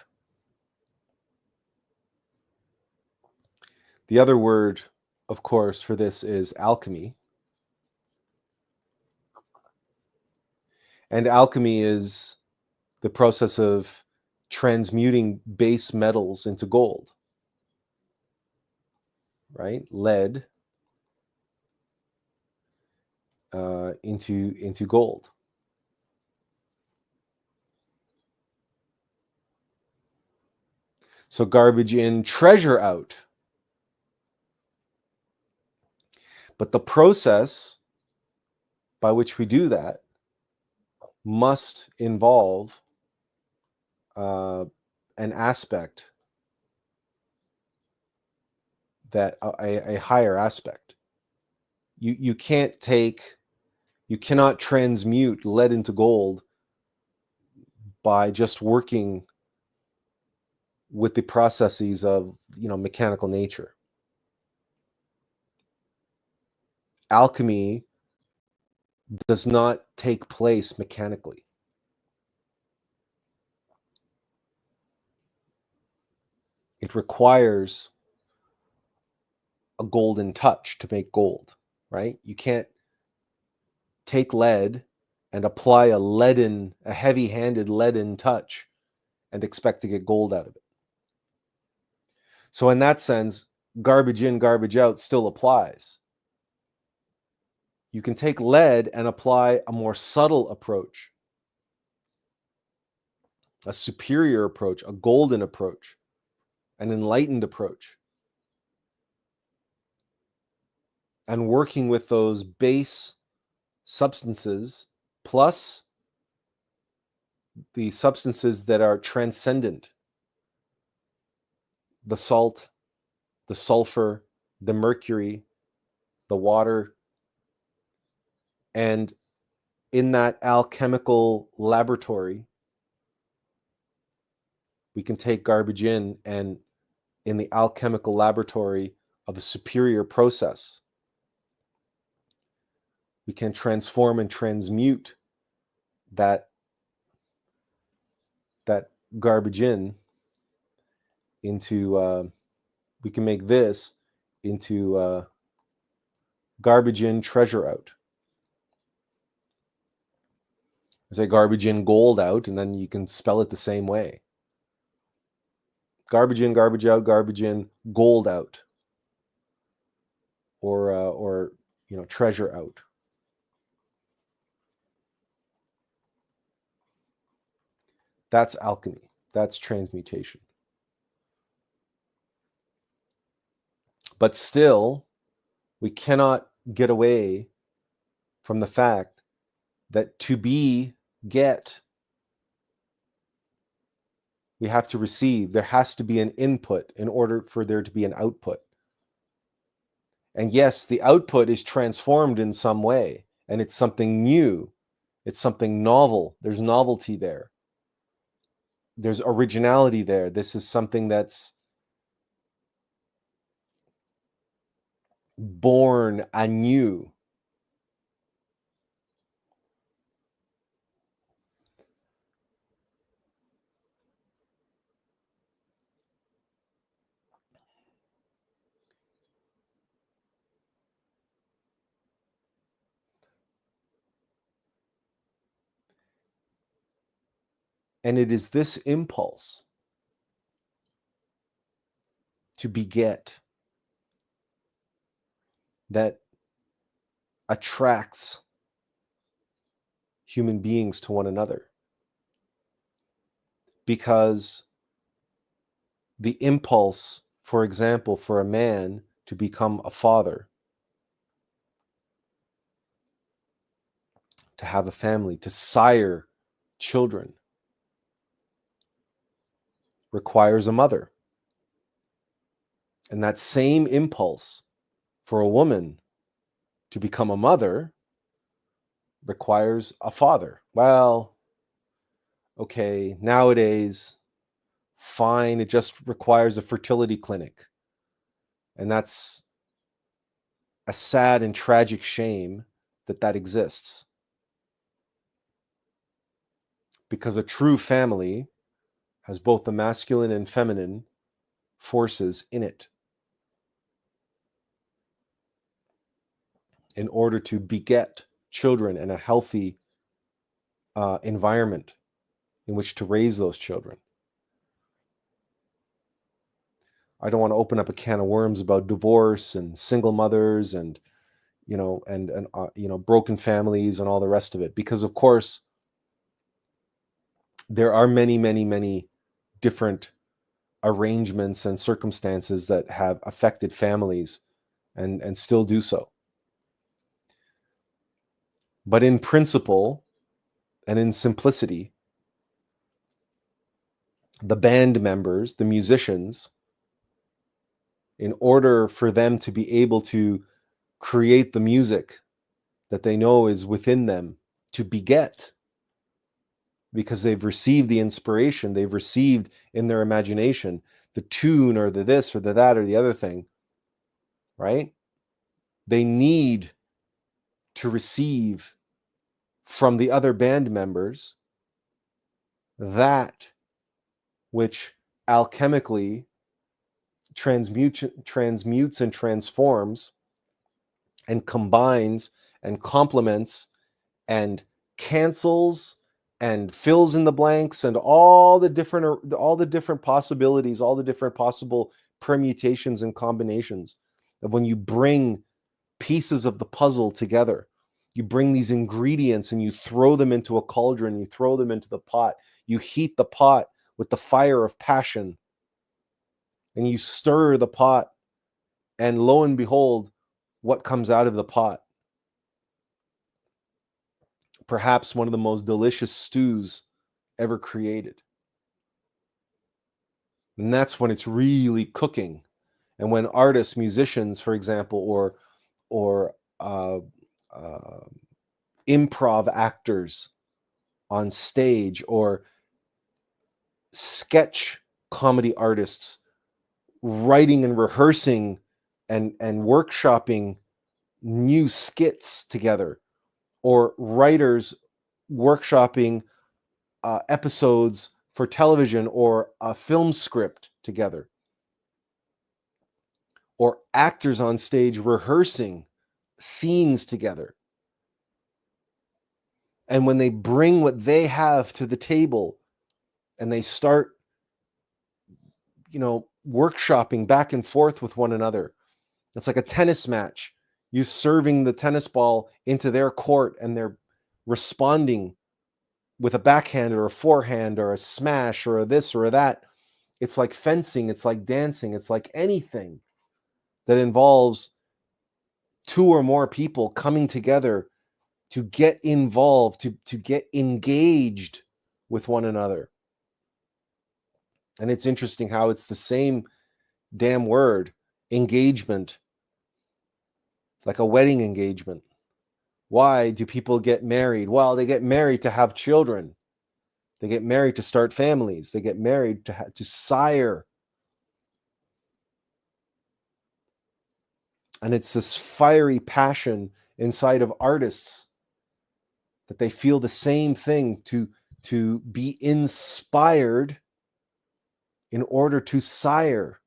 The other word, of course, for this is alchemy. And alchemy is the process of transmuting base metals into gold, right? Lead into gold. So garbage in, treasure out. But the process by which we do that must involve an aspect that a higher aspect. You cannot transmute lead into gold by just working with the processes of mechanical nature. Alchemy does not take place mechanically. It requires a golden touch to make gold, right? You can't take lead and apply a heavy-handed leaden touch and expect to get gold out of it. So in that sense, garbage in, garbage out still applies. You can take lead and apply a more subtle approach, a superior approach, a golden approach, an enlightened approach. And working with those base substances plus the substances that are transcendent, the salt, the sulfur, the mercury, the water. And in that alchemical laboratory, we can take garbage in, and in the alchemical laboratory of a superior process, we can transform and transmute that garbage in into we can make this into garbage in, treasure out. I say garbage in, gold out, and then you can spell it the same way. Garbage in, garbage out, garbage in, gold out, or treasure out. That's alchemy. That's transmutation. But still, we cannot get away from the fact that to get, we have to receive. There has to be an input in order for there to be an output. And yes, the output is transformed in some way, and it's something new. It's something novel. There's novelty there. There's originality there. This is something that's born anew. And it is this impulse to beget that attracts human beings to one another. Because the impulse, for example, for a man to become a father, to have a family, to sire children, requires a mother. And that same impulse for a woman to become a mother requires a father. Well, okay, nowadays, fine, it just requires a fertility clinic. And that's a sad and tragic shame that exists. Because a true family has both the masculine and feminine forces in it in order to beget children in a healthy environment in which to raise those children. I don't want to open up a can of worms about divorce and single mothers and broken families and all the rest of it, because of course there are many different arrangements and circumstances that have affected families and still do so. But in principle and in simplicity, the band members, the musicians, in order for them to be able to create the music that they know is within them, to beget, because they've received the inspiration, they've received in their imagination the tune or the this or the that or the other thing, right? They need to receive from the other band members that which alchemically transmutes and transforms and combines and complements and cancels and fills in the blanks and all the different possibilities, all the different possible permutations and combinations of when you bring pieces of the puzzle together. You bring these ingredients and you throw them into a cauldron, you throw them into the pot, you heat the pot with the fire of passion, and you stir the pot, and lo and behold, what comes out of the pot? Perhaps one of the most delicious stews ever created. And that's when it's really cooking. And when artists, musicians, for example, or improv actors on stage, or sketch comedy artists writing and rehearsing and workshopping new skits together, or writers workshopping episodes for television or a film script together, or actors on stage rehearsing scenes together. And when they bring what they have to the table and they start, workshopping back and forth with one another, it's like a tennis match. You serving the tennis ball into their court and they're responding with a backhand or a forehand or a smash or a this or a that. It's like fencing, it's like dancing, it's like anything that involves two or more people coming together to get involved, to get engaged with one another. And it's interesting how it's the same damn word, engagement, like a wedding engagement. Why do people get married? Well, they get married to have children. They get married to start families. They get married to sire. And it's this fiery passion inside of artists that they feel the same thing, to be inspired in order to sire.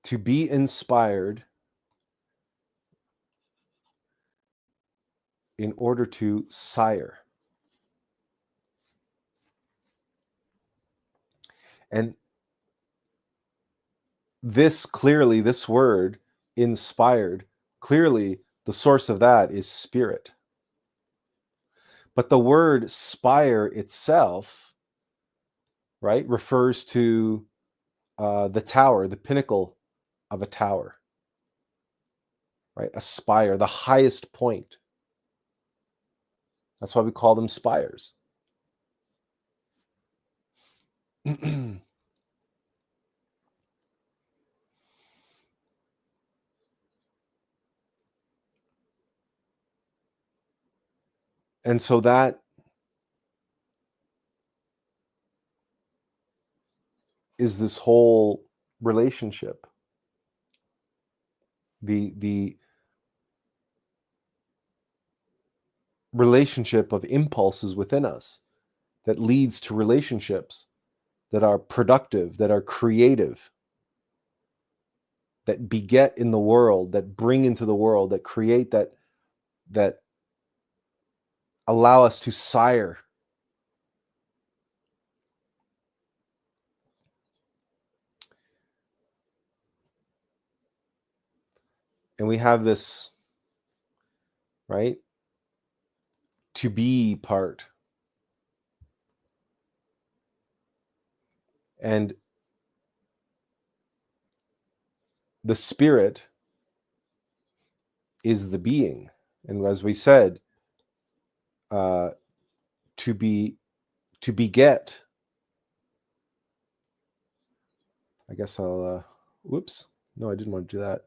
To be inspired in order to sire. And this clearly, this word, inspired, clearly the source of that is spirit. But the word spire itself, right, refers to the tower, the pinnacle of a tower, right? A spire, the highest point. That's why we call them spires. And so that is this whole relationship, the relationship of impulses within us that leads to relationships that are productive, that are creative, that beget in the world, that bring into the world, that create, that allow us to sire. And we have this, right, to be part. And the spirit is the being. And as we said, to beget. I guess I'll, whoops. No, I didn't want to do that.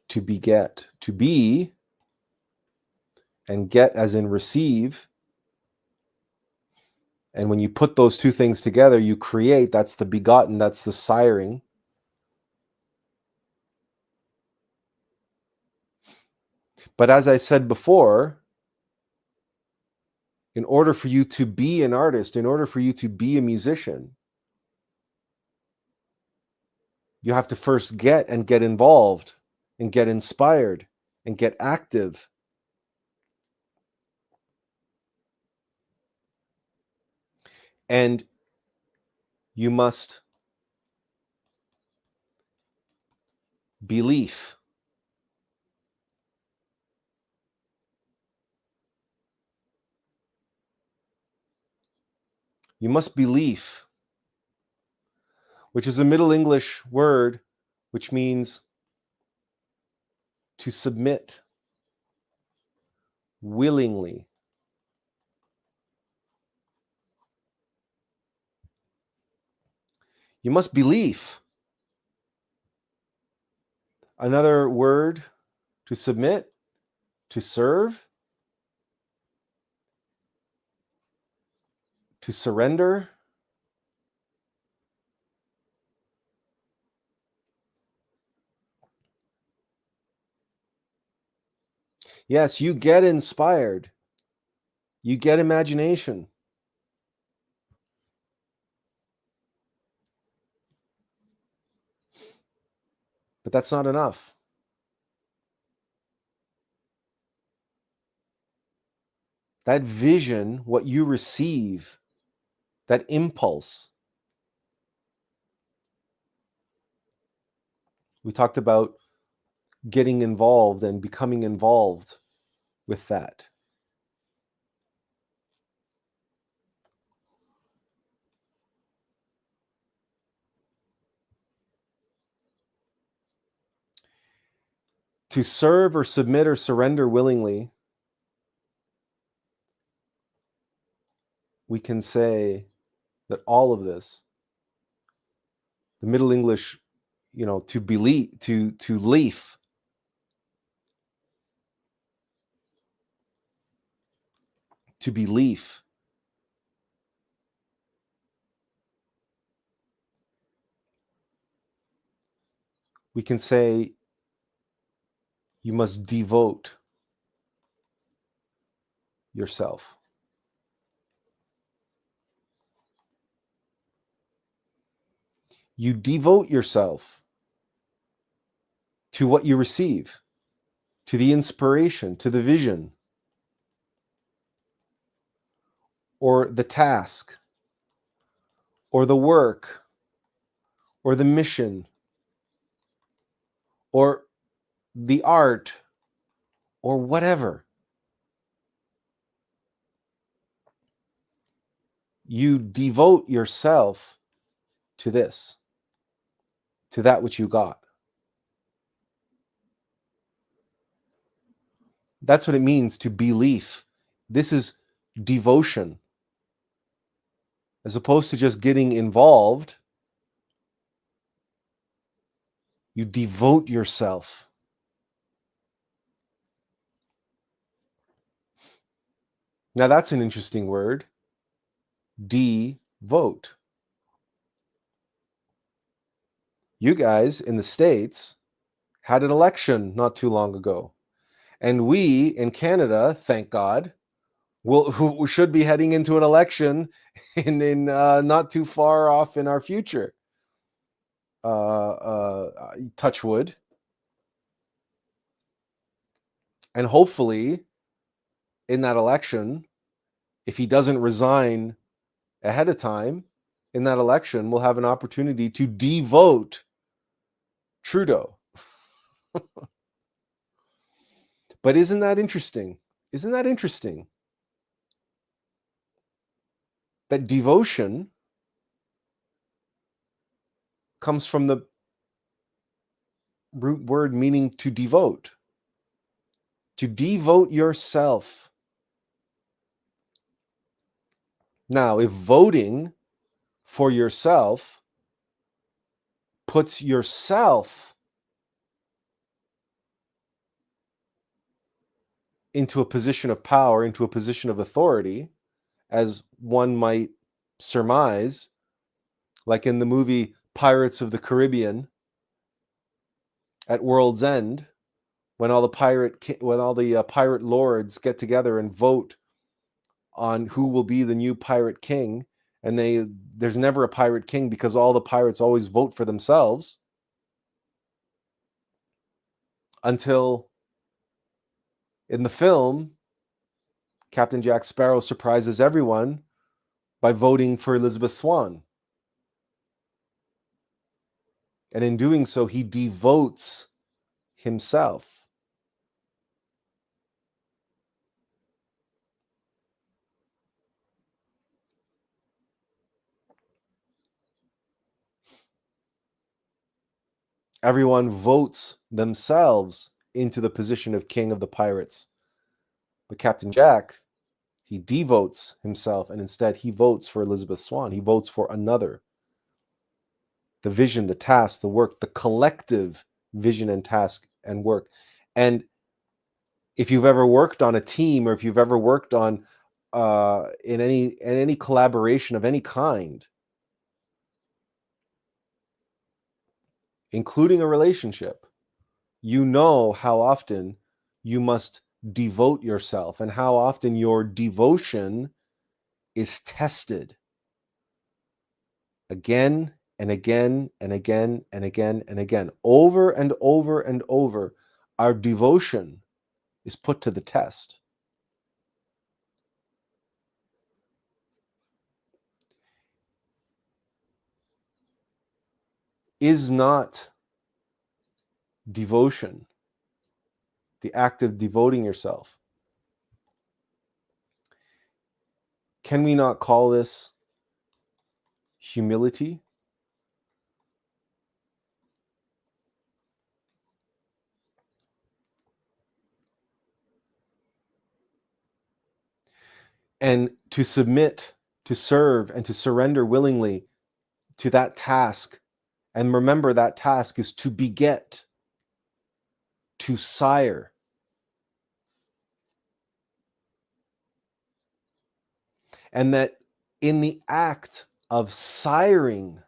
To beget, to be, and get as in receive. And when you put those two things together, you create. That's the begotten, that's the siring. But as I said before, in order for you to be an artist, in order for you to be a musician, you have to first get involved and get inspired and get active. And you must believe. You must believe, which is a Middle English word which means to submit willingly. You must believe. Another word to submit, to serve, to surrender. Yes, you get inspired. You get imagination. But that's not enough. that vision, what you receive, that impulse. We talked about getting involved and becoming involved with that. To serve or submit or surrender willingly, we can say that all of this, the Middle English, to believe, to leaf, to belief, we can say you must devote yourself. You devote yourself to what you receive, to the inspiration, to the vision, or the task, or the work, or the mission, or the art, or whatever. You devote yourself to this, to that which you got. That's what it means to belief. This is devotion. As opposed to just getting involved, you devote yourself. Now that's an interesting word. Devote. You guys in the States had an election not too long ago. And we in Canada, thank God, who should be heading into an election in not too far off in our future. Touch wood. And hopefully in that election, if he doesn't resign ahead of time, in that election, we'll have an opportunity to devote Trudeau. But isn't that interesting? Isn't that interesting? That devotion comes from the root word meaning to devote. To devote yourself. Now, if voting for yourself puts yourself into a position of power, into a position of authority, as one might surmise, like in the movie Pirates of the Caribbean, at World's End, when all the pirate lords get together and vote on who will be the new pirate king, and there's never a pirate king because all the pirates always vote for themselves, until in the film Captain Jack Sparrow surprises everyone by voting for Elizabeth Swann. And in doing so, he devotes himself. Everyone votes themselves into the position of king of the pirates. But Captain Jack, he devotes himself, and instead he votes for Elizabeth Swann. He votes for another. The vision, the task, the work, the collective vision and task and work. And if you've ever worked on a team, or if you've ever worked on in any collaboration of any kind, including a relationship, you know how often you must devote yourself and how often your devotion is tested again and again and again and again and again. Over and over and over, our devotion is put to the test. is not devotion, the act of devoting yourself. Can we not call this humility? And to submit, to serve, and to surrender willingly to that task. And remember, that task is to beget, to sire. And that in the act of siring,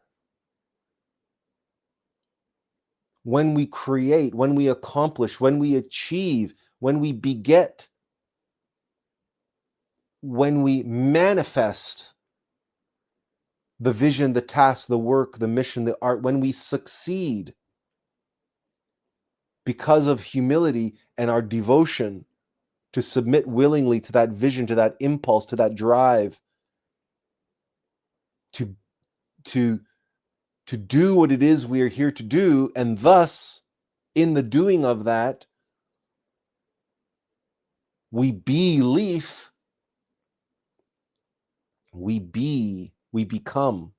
when we create, when we accomplish, when we achieve, when we beget, when we manifest the vision, the task, the work, the mission, the art, when we succeed because of humility and our devotion to submit willingly to that vision, to that impulse, to that drive, to do what it is we are here to do, and thus, in the doing of that, we become.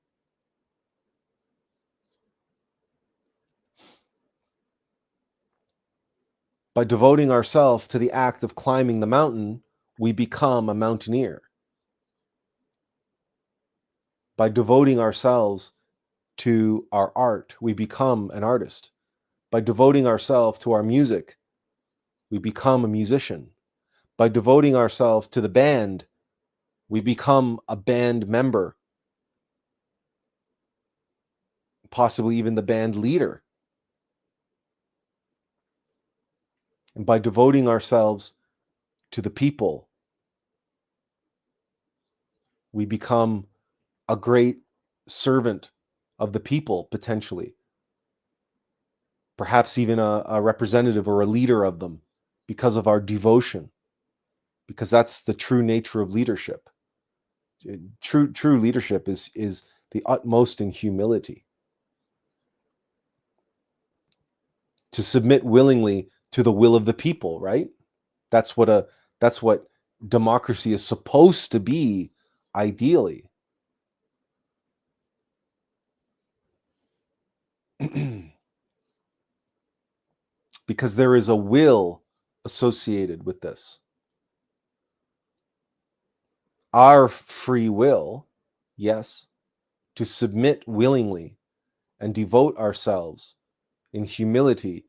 By devoting ourselves to the act of climbing the mountain, we become a mountaineer. By devoting ourselves to our art, we become an artist. By devoting ourselves to our music, we become a musician. By devoting ourselves to the band, we become a band member, possibly even the band leader. And by devoting ourselves to the people, we become a great servant of the people, potentially. Perhaps even a representative or a leader of them, because of our devotion, because that's the true nature of leadership. True leadership is the utmost in humility. To submit willingly to the will of the people, right? That's what democracy is supposed to be, ideally. Because there is a will associated with this. Our free will, yes, to submit willingly and devote ourselves in humility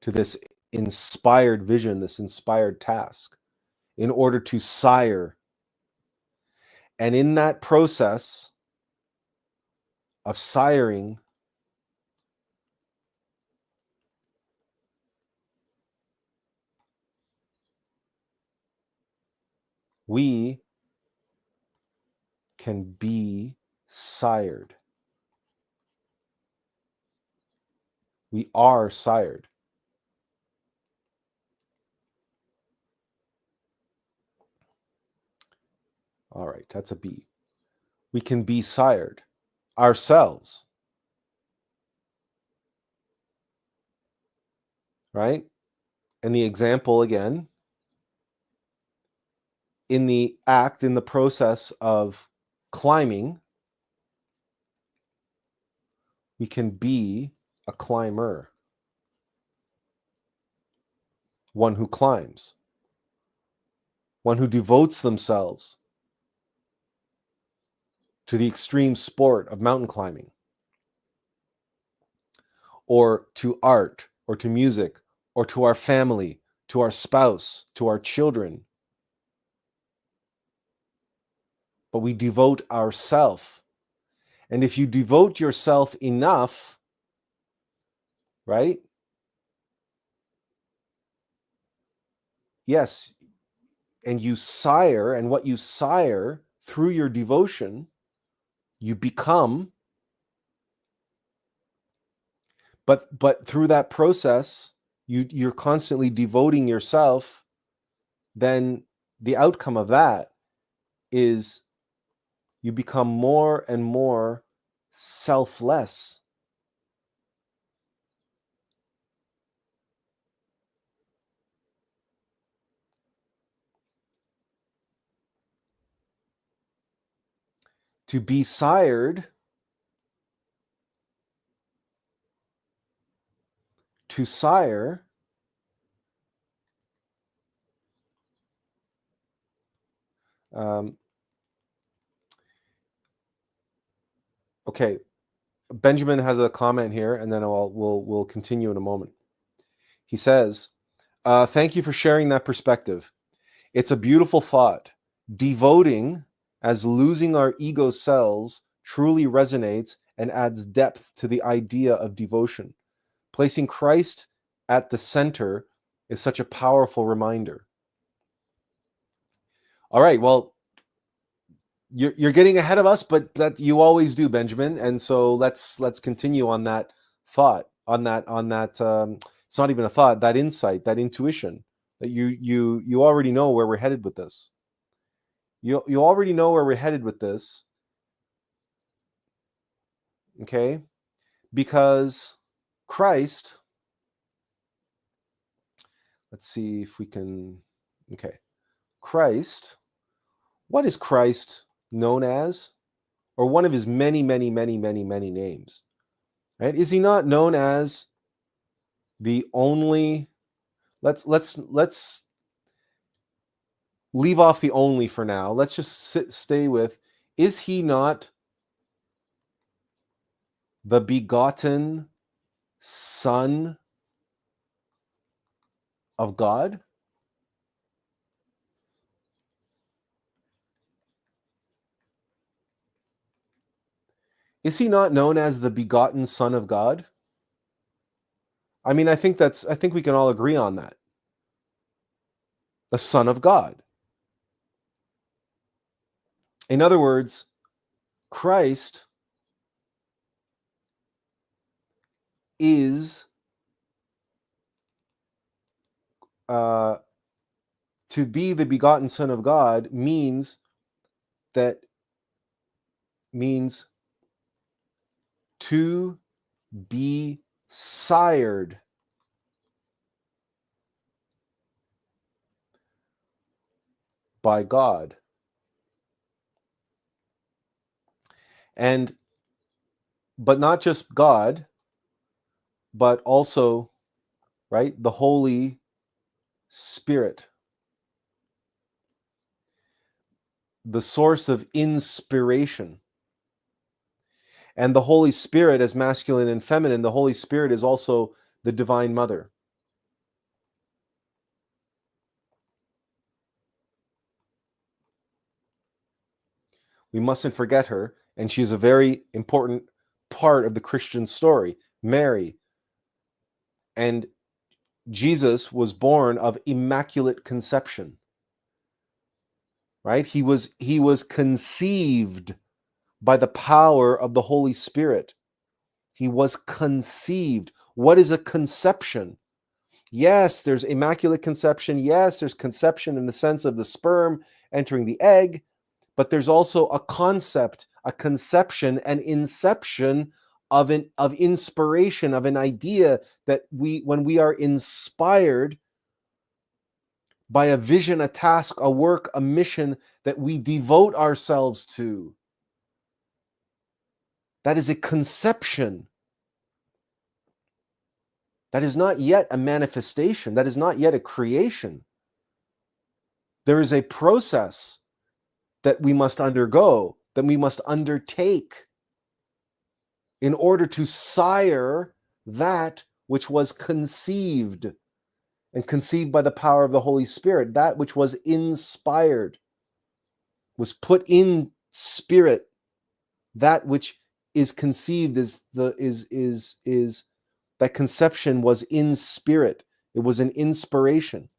to this inspired vision, this inspired task, in order to sire. And in that process of siring, we can be sired. We are sired. All right, that's a B. We can be sired ourselves. Right? And the example again, in the process of climbing, we can be a climber, one who climbs, one who devotes themselves to the extreme sport of mountain climbing, or to art, or to music, or to our family, to our spouse, to our children. But we devote ourselves. And if you devote yourself enough, right? Yes, and you sire, and what you sire through your devotion, you become. But through that process, you're constantly devoting yourself. Then the outcome of that is you become more and more selfless. To be sired, to sire, okay, Benjamin has a comment here, and then we'll continue in a moment. He says, thank you for sharing that perspective. It's a beautiful thought. Devoting as losing our ego selves truly resonates and adds depth to the idea of devotion. Placing Christ at the center is such a powerful reminder. All right, well, you're getting ahead of us, but that you always do, Benjamin. And so let's continue on that thought, on that it's not even a thought, that insight, that intuition that you already know where we're headed with this. You already know where we're headed with this, okay? Because Christ, let's see if we can, okay. Christ, what is Christ known as? Or one of his many names, right? Is he not known as the only, let's leave off the only for now. Let's just stay with, is he not the begotten Son of God? Is he not known as the begotten Son of God? I mean, I think we can all agree on that. The Son of God. In other words, Christ is to be the begotten Son of God means to be sired by God. But not just God, but also, right, the Holy Spirit, the source of inspiration. And the Holy Spirit as masculine and feminine, the Holy Spirit is also the Divine Mother. We mustn't forget her, and she's a very important part of the Christian story, Mary. And Jesus was born of immaculate conception, right? He was conceived by the power of the Holy Spirit. He was conceived. What is a conception? Yes, there's immaculate conception. Yes, there's conception in the sense of the sperm entering the egg, but there's also a concept, a conception, an inception of inspiration, of an idea that when we are inspired by a vision, a task, a work, a mission that we devote ourselves to. That is a conception. That is not yet a manifestation. That is not yet a creation. There is a process that we must undergo, that we must undertake in order to sire that which was conceived, and conceived by the power of the Holy Spirit, that which was inspired, was put in spirit, that which is conceived is that conception was in spirit. It was an inspiration.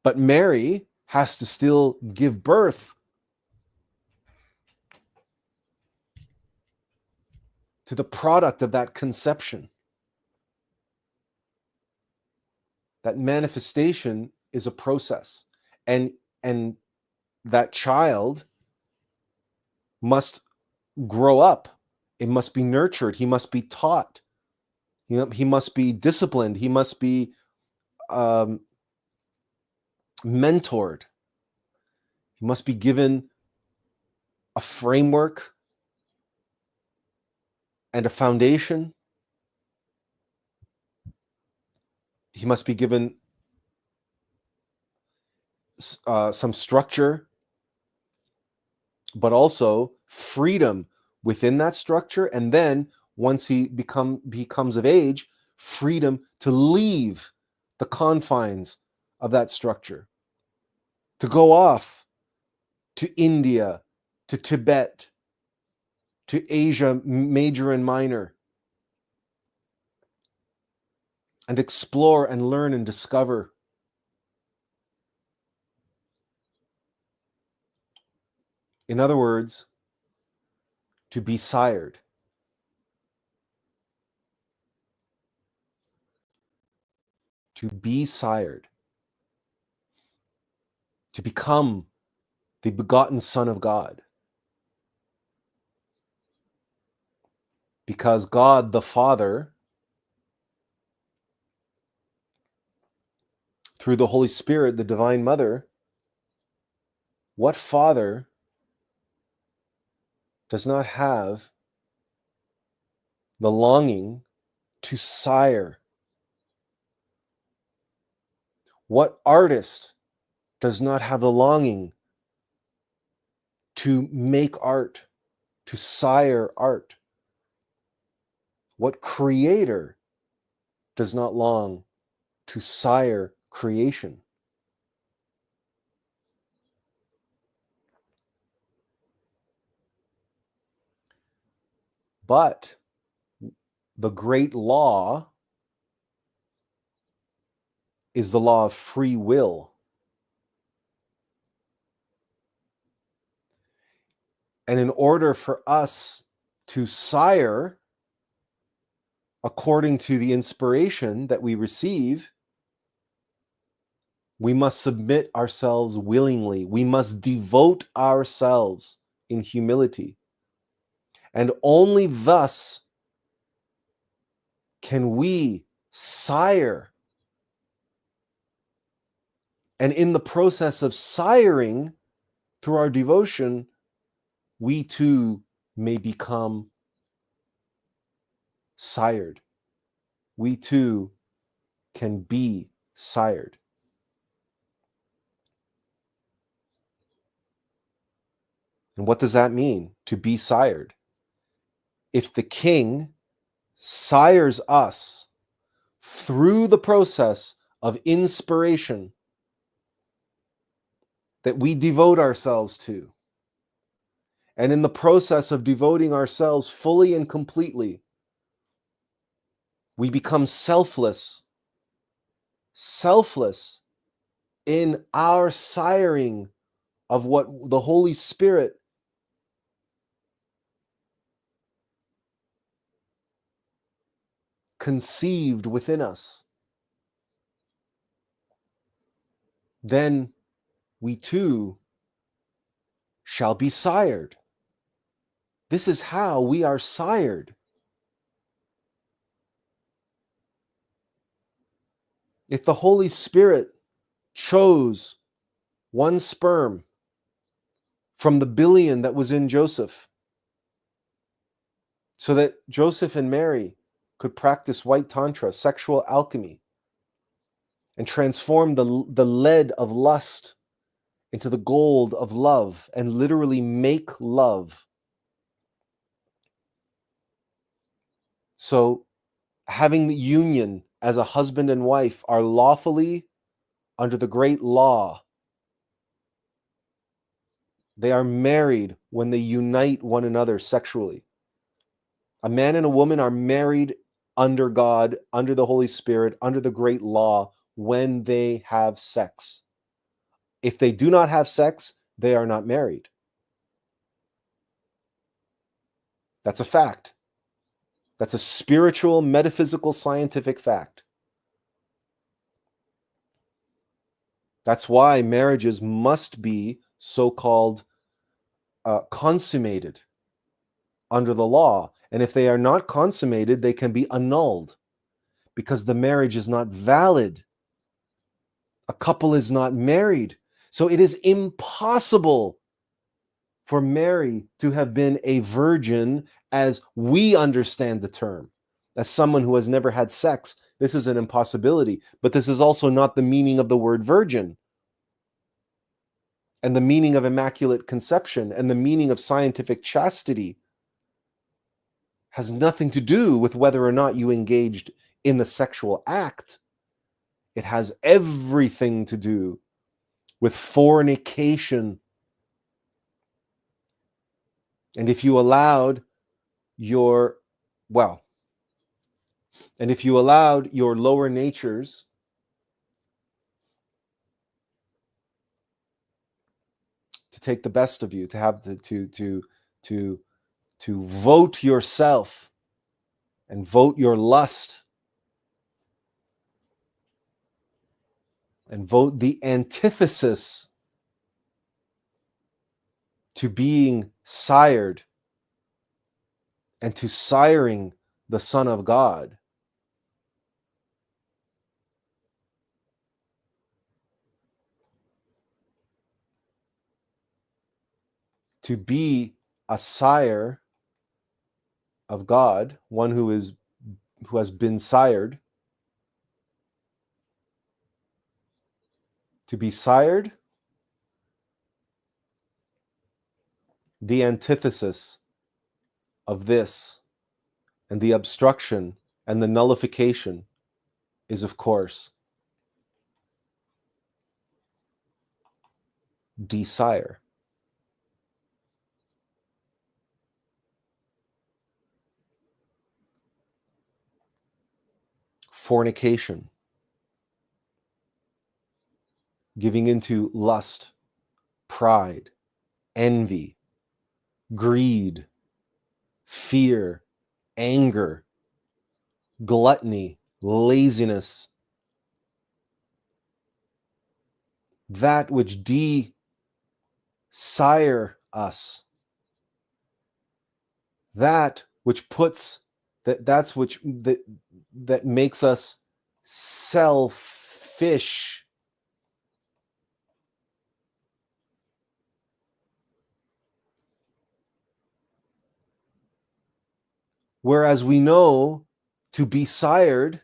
But Mary has to still give birth to the product of that conception. That manifestation is a process, and that child must grow up. It must be nurtured. He must be taught. He must be disciplined. He must be mentored. He must be given a framework and a foundation. He must be given some structure, but also freedom within that structure. And then once he becomes of age, freedom to leave the confines of that structure, to go off to India, to Tibet, to Asia Major and Minor, and explore and learn and discover. In other words, to be sired. To be sired. To become the begotten Son of God. Because God the Father, through the Holy Spirit, the Divine Mother, what father does not have the longing to sire? What artist does not have the longing to make art, to sire art? What creator does not long to sire creation? But the great law is the law of free will. And in order for us to sire according to the inspiration that we receive, we must submit ourselves willingly. We must devote ourselves in humility. And only thus can we sire. And in the process of siring, through our devotion, we too may become sired. We too can be sired. And what does that mean, to be sired? If the king sires us through the process of inspiration that we devote ourselves to, and in the process of devoting ourselves fully and completely, we become selfless in our siring of what the Holy Spirit conceived within us. Then we too shall be sired. This is how we are sired. If the Holy Spirit chose one sperm from the billion that was in Joseph, so that Joseph and Mary could practice white tantra, sexual alchemy, and transform the lead of lust into the gold of love, and literally make love. So having the union as a husband and wife are lawfully under the great law. They are married when they unite one another sexually. A man and a woman are married under God, under the Holy Spirit, under the great law when they have sex. If they do not have sex, they are not married. That's a fact. That's a spiritual, metaphysical, scientific fact. That's why marriages must be so-called consummated under the law. And if they are not consummated, they can be annulled because the marriage is not valid. A couple is not married. So it is impossible for Mary to have been a virgin as we understand the term. As someone who has never had sex, this is an impossibility. But this is also not the meaning of the word virgin, and the meaning of immaculate conception, and the meaning of scientific chastity has nothing to do with whether or not you engaged in the sexual act. It has everything to do with fornication. And if you allowed your, well, and if you allowed your lower natures to take the best of you, to have to vote yourself and vote your lust and vote the antithesis to being sired and to siring the Son of God, to be a sire of God, one who has been sired, to be sired, the antithesis of this and the obstruction and the nullification is, of course, desire. Fornication, giving into lust, pride, envy, greed, fear, anger, gluttony, laziness, that which desire us, that which puts that makes us selfish. Whereas we know to be sired,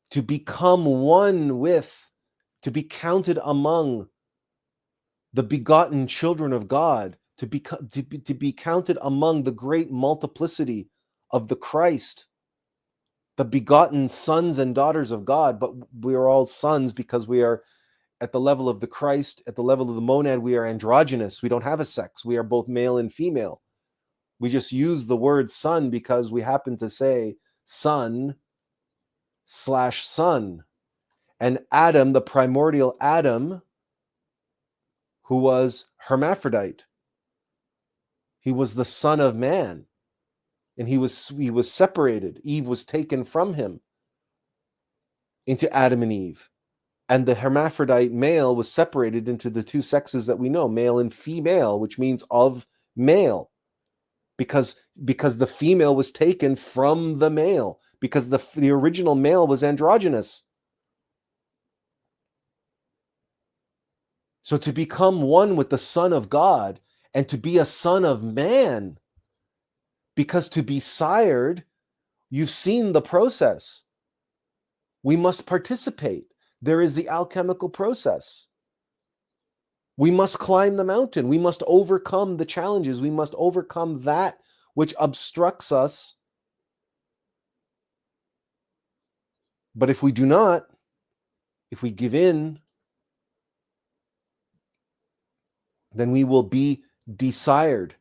to become one with, to be counted among the begotten children of God, to be counted among the great multiplicity of the Christ, the begotten sons and daughters of God. But we are all sons because we are at the level of the Christ, at the level of the monad, we are androgynous. We don't have a sex. We are both male and female. We just use the word son because we happen to say son/son. And Adam, the primordial Adam, who was hermaphrodite, he was the son of man, and he was separated. Eve was taken from him into Adam and Eve. And the hermaphrodite male was separated into the two sexes that we know, male and female, which means of male, because the female was taken from the male, because the original male was androgynous. So to become one with the Son of God and to be a son of man, because to be sired, you've seen the process. We must participate. There is the alchemical process. We must climb the mountain. We must overcome the challenges. We must overcome that which obstructs us. But if we do not, if we give in, then we will be desired.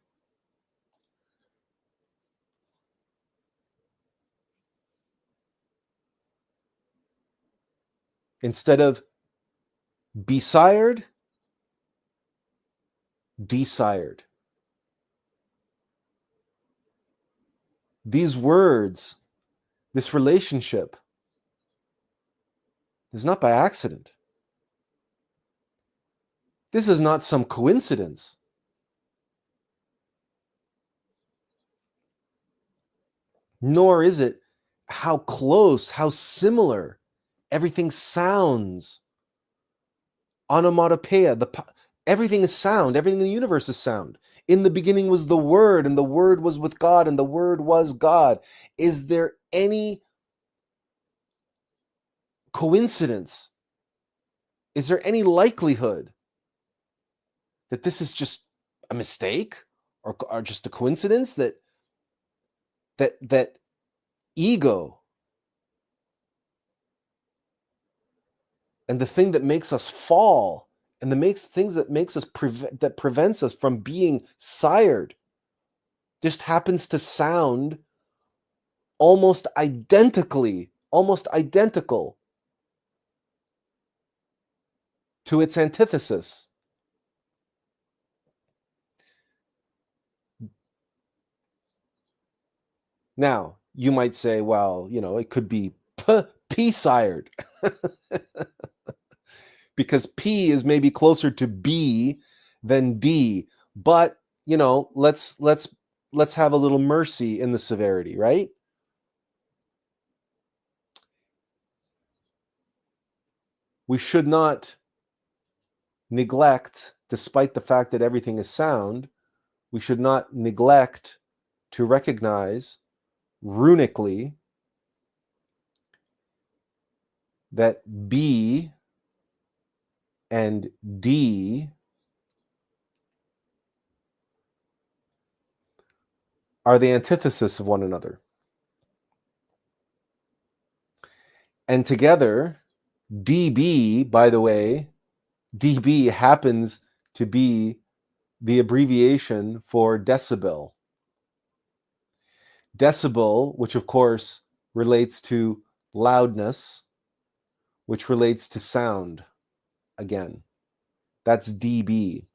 Instead of besired, desired. These words, this relationship, is not by accident. This is not some coincidence. Nor is it how close, how similar everything sounds onomatopoeia. Everything is sound. Everything in the universe is sound. In the beginning was the Word, and the Word was with God, and the Word was God. Is there any coincidence? Is there any likelihood that this is just a mistake or just a coincidence that ego and the thing that makes us fall and that prevents us from being sired just happens to sound almost identical to its antithesis. Now, you might say, well, it could be p-sired because P is maybe closer to B than D. But, let's have a little mercy in the severity, right? We should not neglect, despite the fact that everything is sound, we should not neglect to recognize runically that B and D are the antithesis of one another. And together, dB, by the way, dB happens to be the abbreviation for decibel. Decibel, which of course relates to loudness, which relates to sound again. That's dB.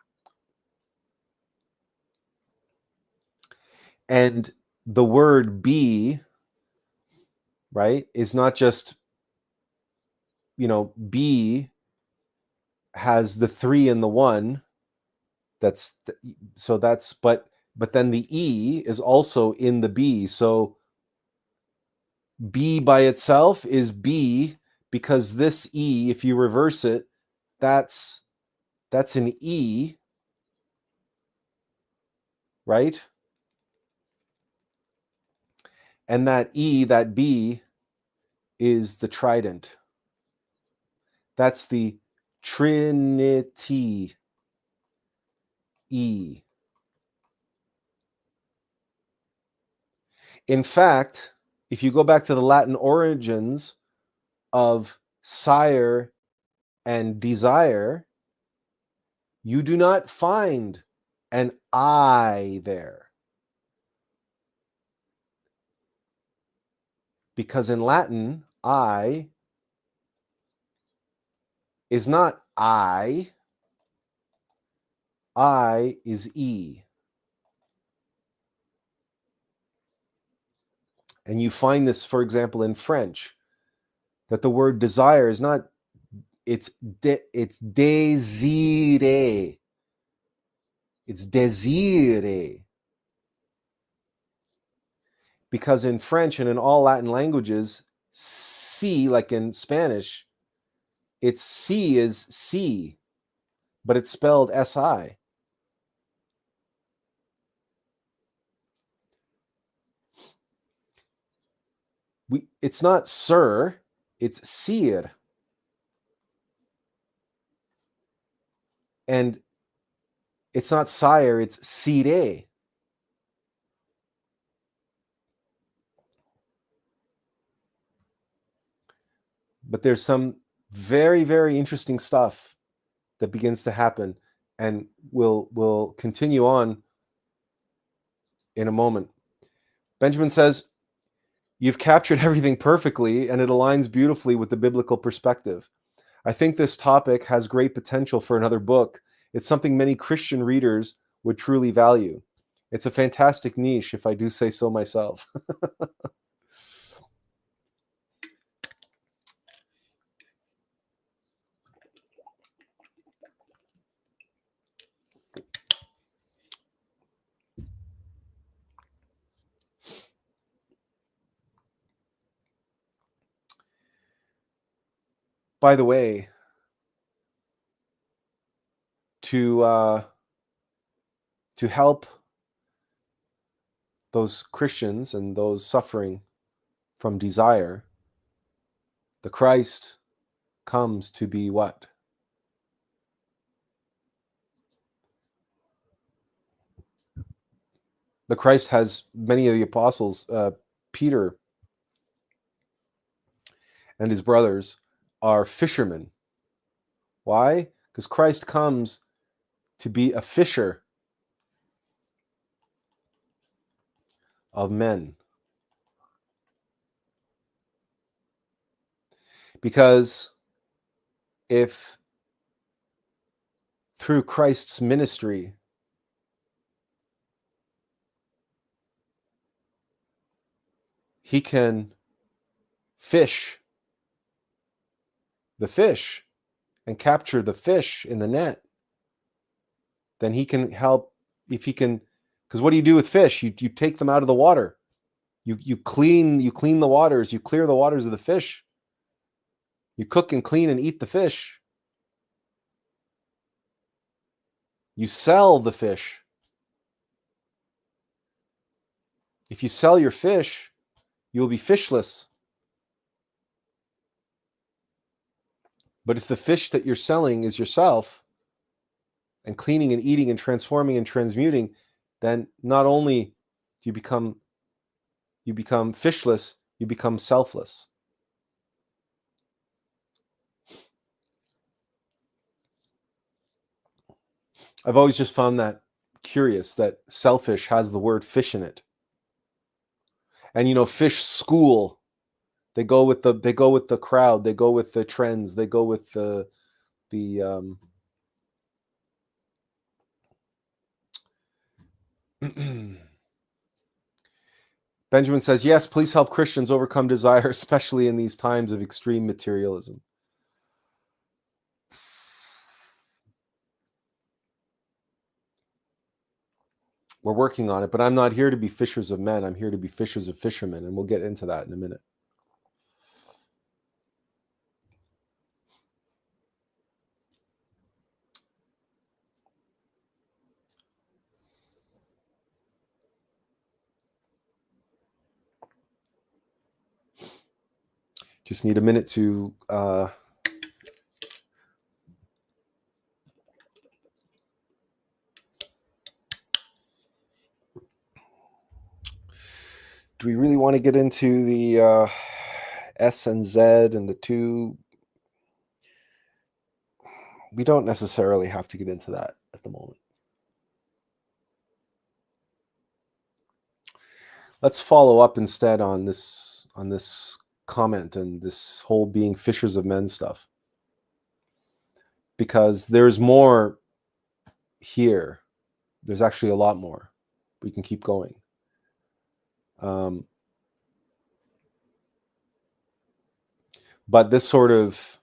And the word B, right, is not just, B has the 3 and the 1. But then the E is also in the B. So B by itself is B because this E, if you reverse it, that's an E, right? And that E, that B, is the trident. That's the Trinity E. In fact, if you go back to the Latin origins of sire and desire, you do not find an I there. Because in Latin, I is not I is E. And you find this, for example, in French, that the word desire is not, it's désiré. It's désiré. Because in French and in all Latin languages, C, like in Spanish, it's C is C, but it's spelled S-I. It's not sir, it's sir. And it's not sire, it's sire. But there's some very, very interesting stuff that begins to happen, and we'll continue on in a moment. Benjamin says, you've captured everything perfectly, and it aligns beautifully with the biblical perspective. I think this topic has great potential for another book. It's something many Christian readers would truly value. It's a fantastic niche, if I do say so myself. By the way, to help those Christians and those suffering from desire, the Christ comes to be what? The Christ has many of the apostles, Peter and his brothers are fishermen. Why? Because Christ comes to be a fisher of men. Because if through Christ's ministry he can fish the fish and capture the fish in the net, then he can help. If he can, because what do you do with fish? You take them out of the water. You clean the waters. You clear the waters of the fish. You cook and clean and eat the fish. You sell the fish. If you sell your fish, you will be fishless. But if the fish that you're selling is yourself, and cleaning and eating and transforming and transmuting, then not only do you become fishless, you become selfless. I've always just found that curious that selfish has the word fish in it. And fish school, they go with the crowd, they go with the trends, they go with the Benjamin says, yes, please help Christians overcome desire, especially in these times of extreme materialism. We're working on it, but I'm not here to be fishers of men. I'm here to be fishers of fishermen, and we'll get into that in a minute. Just need a minute to do we really want to get into the S and Z and the two? We don't necessarily have to get into that at the moment. Let's follow up instead on this comment and this whole being fishers of men stuff, because there's more here. There's actually a lot more. We can keep going. But this sort of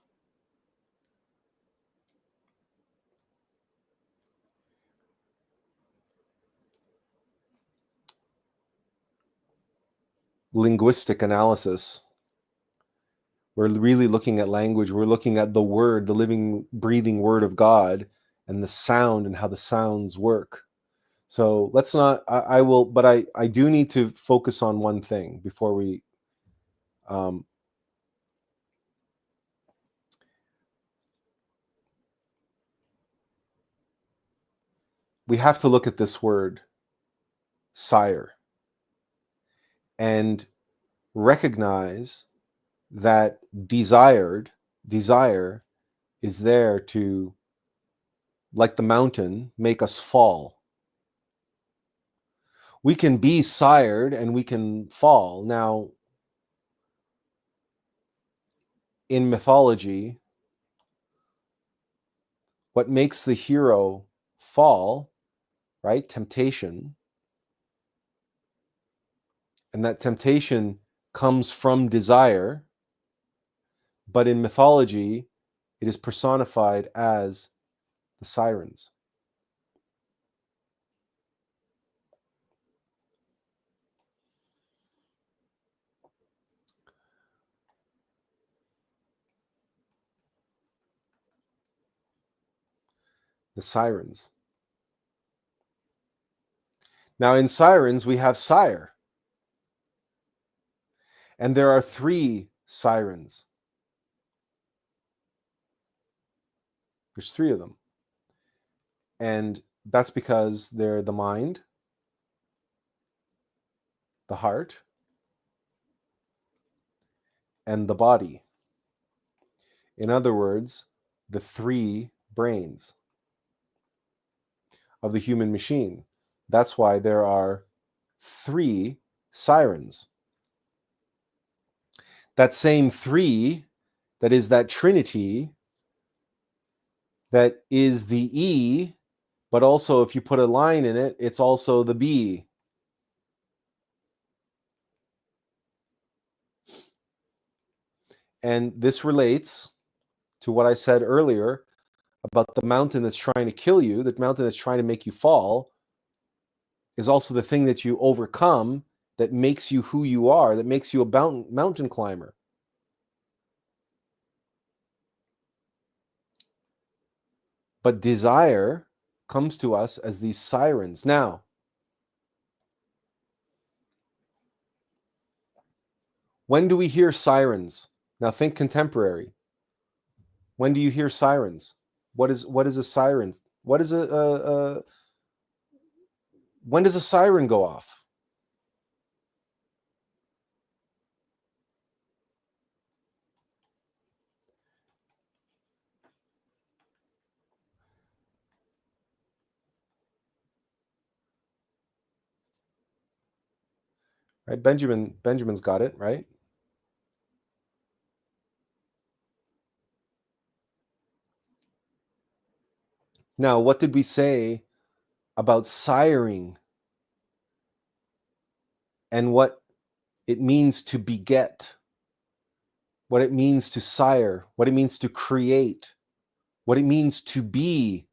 linguistic analysis, we're really looking at language. We're looking at the word, the living, breathing word of God, and the sound and how the sounds work. So let's not, I will, but I do need to focus on one thing before we, we have to look at this word, sire, and recognize that desire is there to, like the mountain, make us fall. We can be sired and we can fall. Now, in mythology, what makes the hero fall, right? Temptation. And that temptation comes from desire. But in mythology, it is personified as the sirens. The sirens. Now in sirens, we have sire. And there are 3 sirens. There's 3 of them. And that's because they're the mind, the heart, and the body. In other words, the 3 brains of the human machine. That's why there are 3 sirens. That same 3, that is that trinity, that is the E, but also if you put a line in it, it's also the B. And this relates to what I said earlier about the mountain that's trying to kill you, the mountain that's trying to make you fall, is also the thing that you overcome that makes you who you are, that makes you a mountain climber. But desire comes to us as these sirens. Now, when do we hear sirens? Now think contemporary. When do you hear sirens? What is a siren? What is when does a siren go off? Right? Benjamin's got it, right? Now, what did we say about siring and what it means to beget, what it means to sire, what it means to create, what it means to be,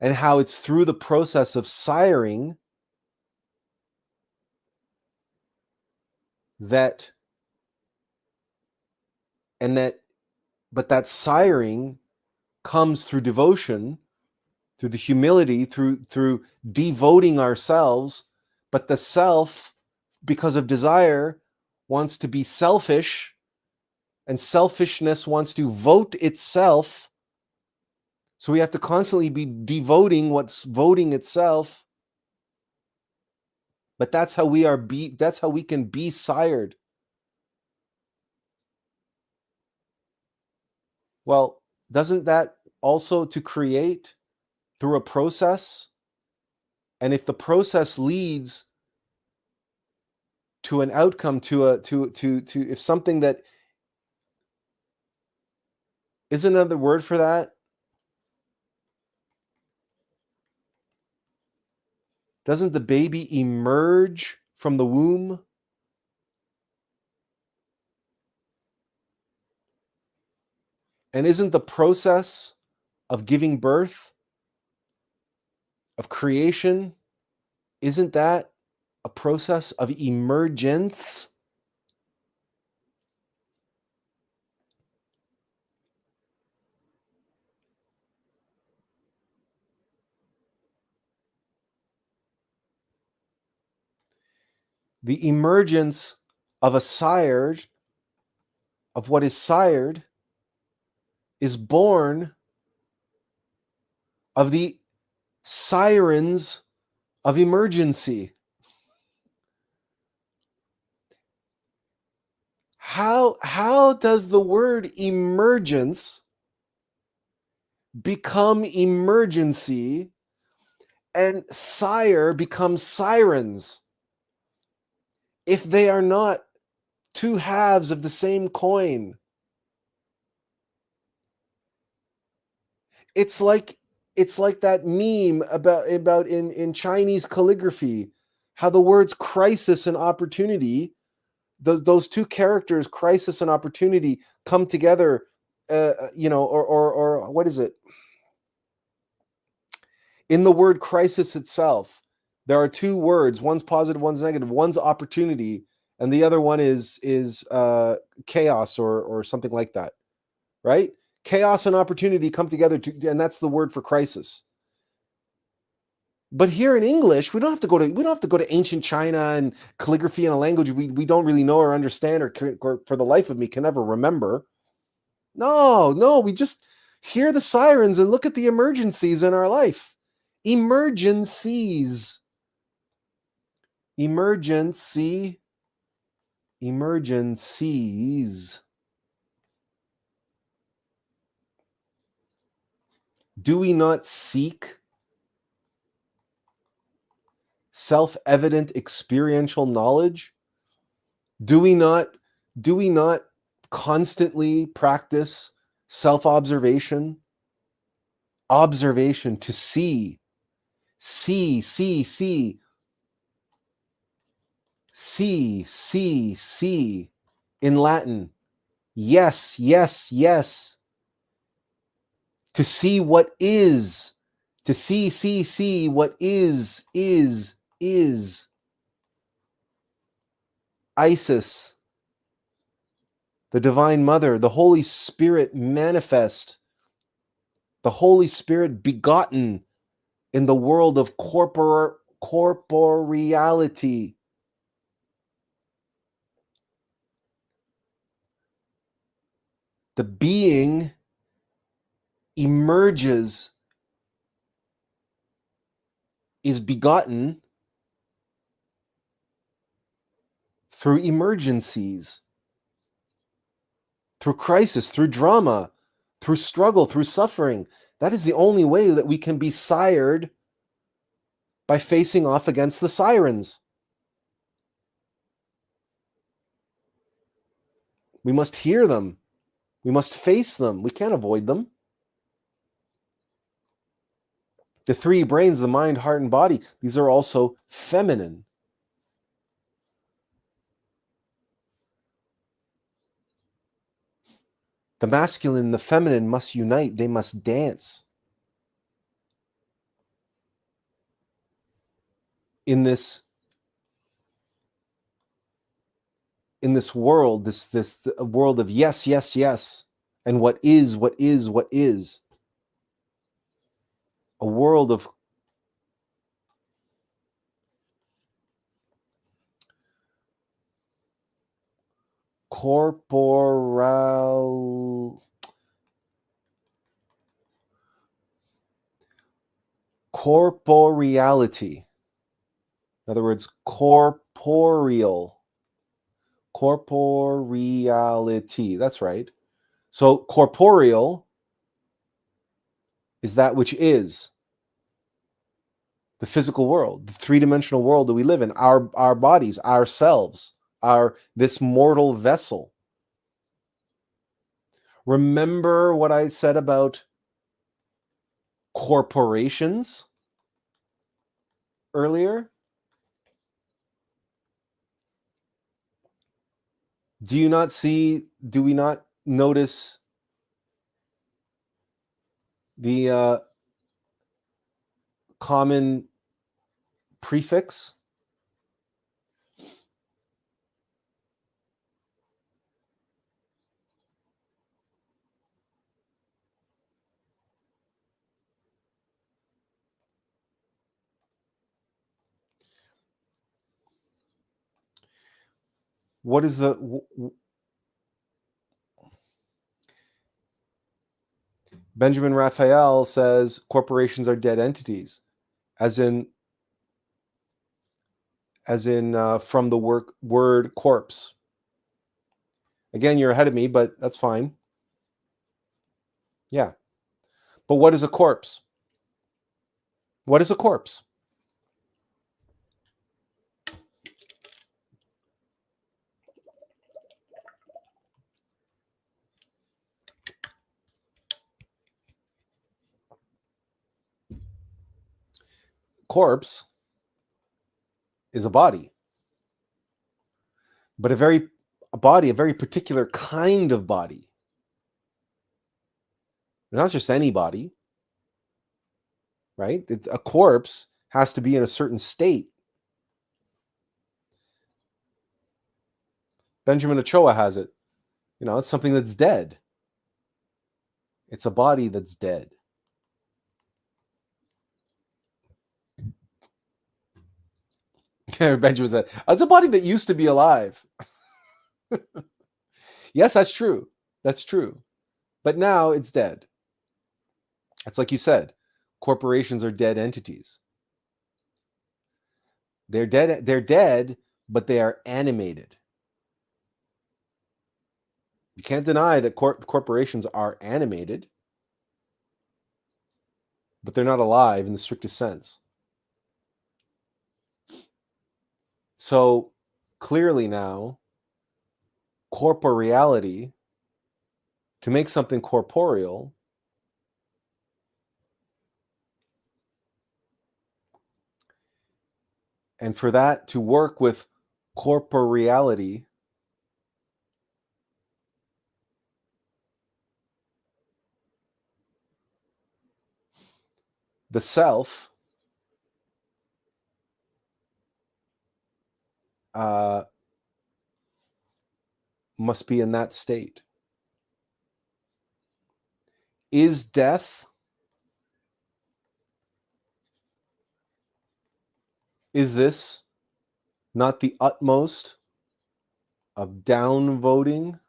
and how it's through the process of siring that siring comes through devotion, through the humility, through devoting ourselves, but the self, because of desire, wants to be selfish, and selfishness wants to vote itself. So we have to constantly be devoting what's voting itself. But that's how that's how we can be sired. Well, doesn't that also to create through a process? And if the process leads to an outcome, to if something that is another word for that, doesn't the baby emerge from the womb? And isn't the process of giving birth, of creation, isn't that a process of emergence? The emergence of a sired, of what is sired, is born of the sirens of emergency. How does the word emergence become emergency and sire become sirens if they are not 2 halves of the same coin? It's like that meme about in Chinese calligraphy, how the words crisis and opportunity, those 2 characters, crisis and opportunity, come together. Or what is it? In the word crisis itself, there are 2 words. One's positive, one's negative. One's opportunity, and the other one is chaos or something like that, right? Chaos and opportunity come together, and that's the word for crisis. But here in English, we don't have to go to ancient China and calligraphy in a language we don't really know or understand, or for the life of me can never remember. No, we just hear the sirens and look at the emergencies in our life. Emergencies. Emergencies. Do we not seek self-evident experiential knowledge? Do we not constantly practice self-observation? Observation, to see in Latin. Yes. To see what is. To see what is. Isis, the Divine Mother, the Holy Spirit manifest, the Holy Spirit begotten in the world of corporeality. The being emerges, is begotten through emergencies, through crisis, through drama, through struggle, through suffering. That is the only way that we can be sired, by facing off against the sirens. We must hear them. We must face them. We can't avoid them. The three brains, the mind, heart, and body, these are also feminine. The masculine and the feminine must unite. They must dance. In this world, this world of yes, and what is. A world of corporeality. In other words, corporeality. That's right. So corporeal is that which is the physical world, the three-dimensional world that we live in, our bodies, ourselves, this mortal vessel. Remember what I said about corporations earlier? Do we not notice the common prefix? What is Benjamin Raphael says corporations are dead entities, as in from the word corpse. Again, you're ahead of me, but that's fine. Yeah. But what is a corpse? What is a corpse? Corpse is a body, but a very particular kind of body. Not just any body, right? A corpse has to be in a certain state. Benjamin Ochoa has it. It's something that's dead. It's a body that's dead. Benjamin said, it's a body that used to be alive. Yes, that's true. That's true. But now it's dead. It's like you said, corporations are dead entities. They're dead, but they are animated. You can't deny that corporations are animated, but they're not alive in the strictest sense. So clearly now, corporeality, to make something corporeal, and for that to work with corporeality, the self must be in that state. Is death, is this not the utmost of downvoting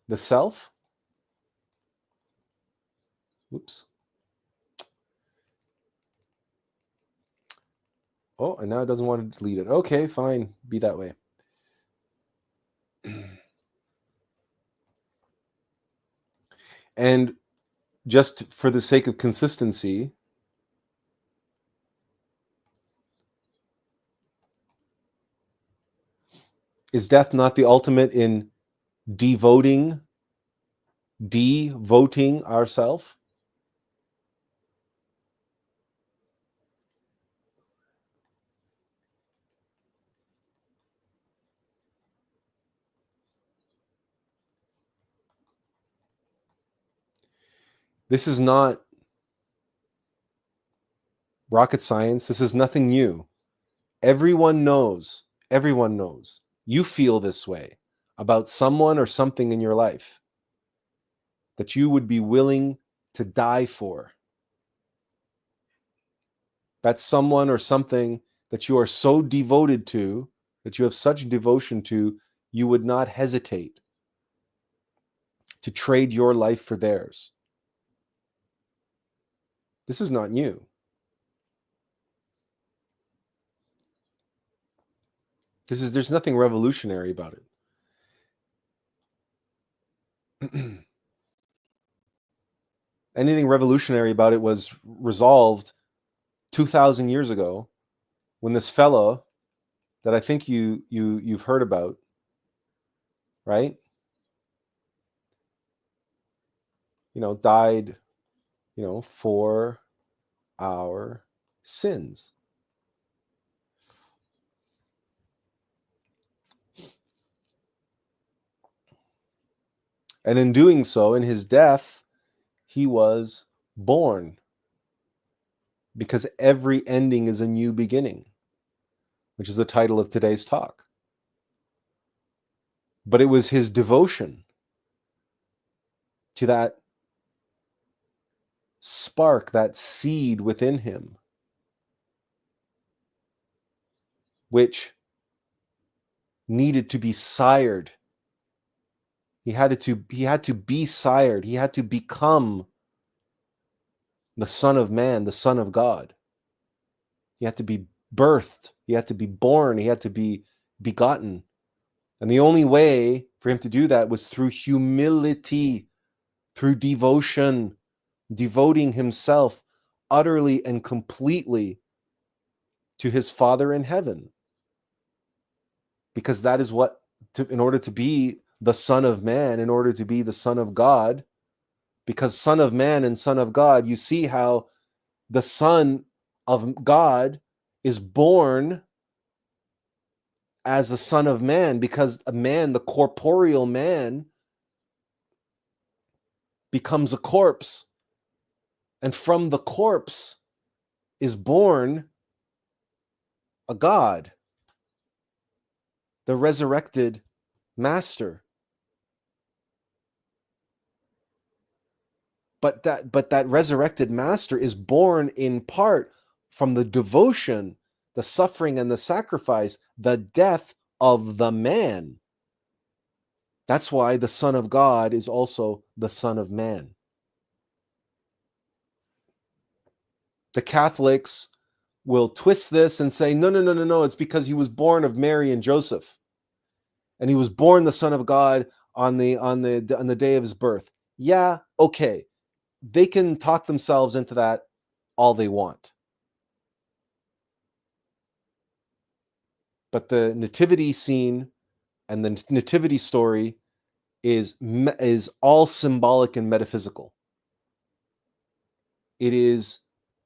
the self? Oops. Oh, and now it doesn't want to delete it. Okay, fine. Be that way. And just for the sake of consistency, is death not the ultimate in devoting ourself? This is not rocket science. This is nothing new. Everyone knows. Everyone knows. You feel this way about someone or something in your life that you would be willing to die for. That's someone or something that you are so devoted to, that you have such devotion to, you would not hesitate to trade your life for theirs. This is not new. There's nothing revolutionary about it. Anything revolutionary about it was resolved 2,000 years ago when this fellow that I think you've heard about, right? Died, for our sins. And in doing so, in his death, he was born, because every ending is a new beginning, which is the title of today's talk. But it was his devotion to that spark, that seed within him, which needed to be sired. He had to be sired. He had to become the Son of Man, the Son of God. He had to be birthed. He had to be born. He had to be begotten. And the only way for him to do that was through humility, through devotion, devoting himself utterly and completely to his Father in heaven. Because that is what, in order to be the Son of Man, in order to be the Son of God, because Son of Man and Son of God, you see how the Son of God is born as the Son of Man, because a man, the corporeal man, becomes a corpse. And from the corpse is born a God, the resurrected Master. but that resurrected master is born in part from the devotion, the suffering and the sacrifice, the death of the man. That's why the Son of God is also the Son of Man. The Catholics will twist this and say, no, it's because he was born of Mary and Joseph, and he was born the Son of God on the day of his birth. Yeah, okay. They can talk themselves into that all they want. But the nativity scene and the nativity story is all symbolic and metaphysical. It is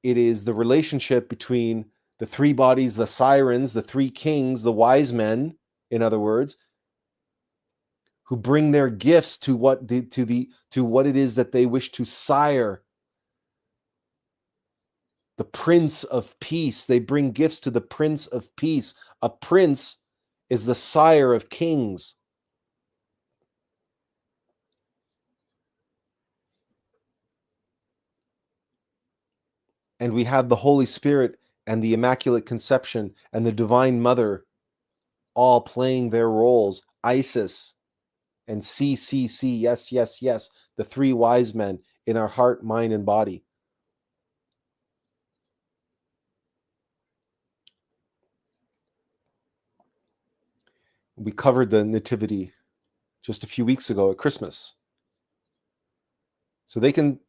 the relationship between the three bodies, the sirens, the three kings, the wise men, in other words, who bring their gifts to what it is that they wish to sire. The Prince of Peace. They bring gifts to the Prince of Peace. A prince is the sire of kings. And we have the Holy Spirit and the Immaculate Conception and the Divine Mother all playing their roles. Isis and CCC, yes, yes, yes, the three wise men in our heart, mind, and body. We covered the Nativity just a few weeks ago at Christmas. So they can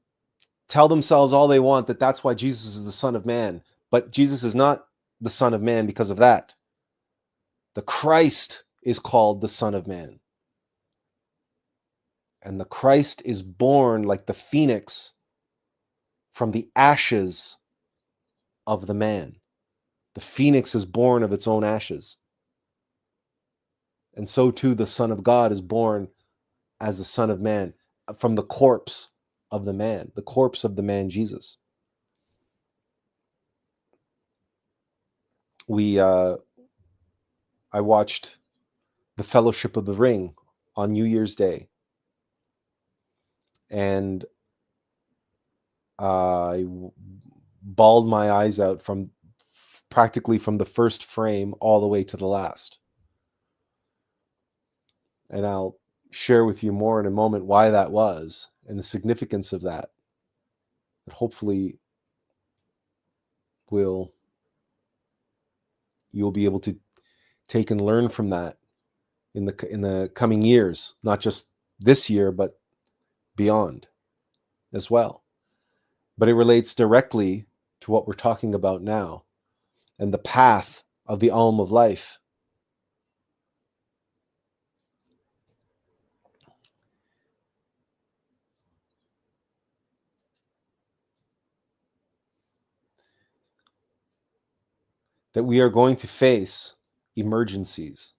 tell themselves all they want that that's why Jesus is the Son of Man, but Jesus is not the Son of Man because of that. The Christ is called the Son of Man. And the Christ is born like the phoenix from the ashes of the man. The phoenix is born of its own ashes. And so too the Son of God is born as the Son of Man from the corpse of the man, the corpse of the man Jesus. I watched The Fellowship of the Ring on New Year's Day, and I bawled my eyes out from practically from the first frame all the way to the last. And I'll share with you more in a moment why that was and the significance of that. But hopefully you'll be able to take and learn from that in the coming years, not just this year, but beyond as well. But it relates directly to what we're talking about now and the path of the Alm of Life. That we are going to face emergencies.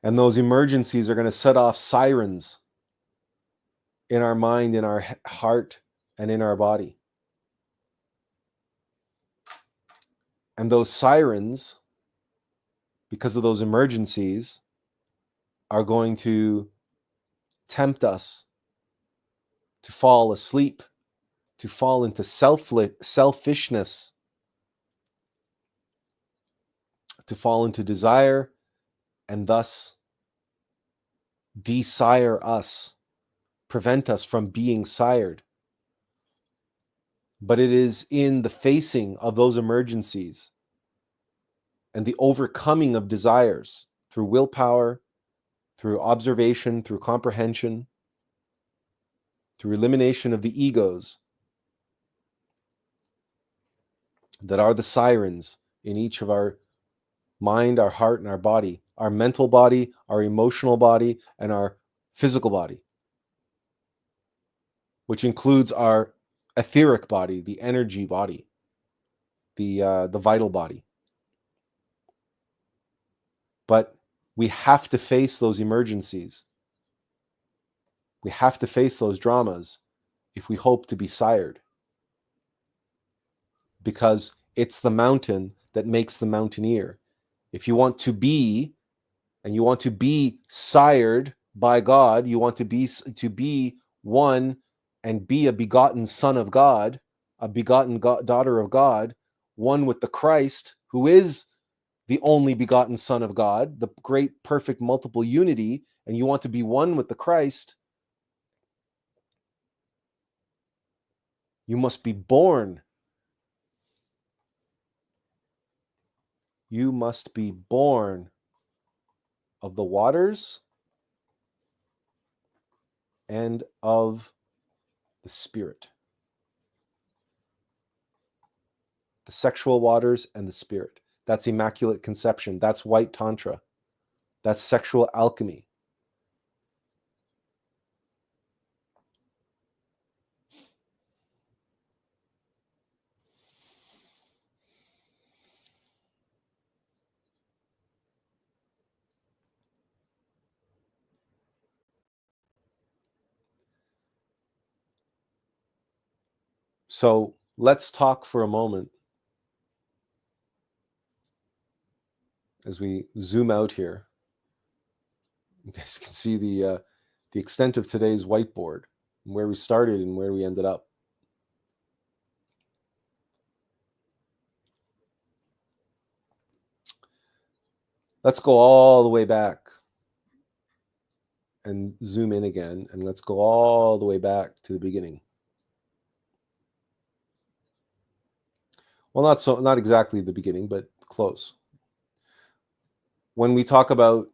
And those emergencies are going to set off sirens in our mind, in our heart, and in our body. And those sirens, because of those emergencies, are going to tempt us to fall asleep, to fall into selfishness, to fall into desire, and thus desire us, prevent us from being sired. But it is in the facing of those emergencies and the overcoming of desires through willpower, through observation, through comprehension, through elimination of the egos that are the sirens in each of our mind, our heart, and our body, our mental body, our emotional body, and our physical body, which includes our etheric body, the energy body, the vital body. But we have to face those emergencies. We have to face those dramas if we hope to be sired. Because it's the mountain that makes the mountaineer. If you want to be, and you want to be sired by God. You want to be one and be a begotten son of God, a begotten daughter of God, one with the Christ, who is the only begotten Son of God, the great, perfect, multiple unity, and you want to be one with the Christ, you must be born. You must be born of the waters and of the Spirit. The sexual waters and the Spirit. That's Immaculate Conception. That's White Tantra. That's sexual alchemy. So let's talk for a moment as we zoom out here. You guys can see the extent of today's whiteboard, and where we started and where we ended up. Let's go all the way back and zoom in again, and let's go all the way back to the beginning. Well, not exactly the beginning, but close. When we talk about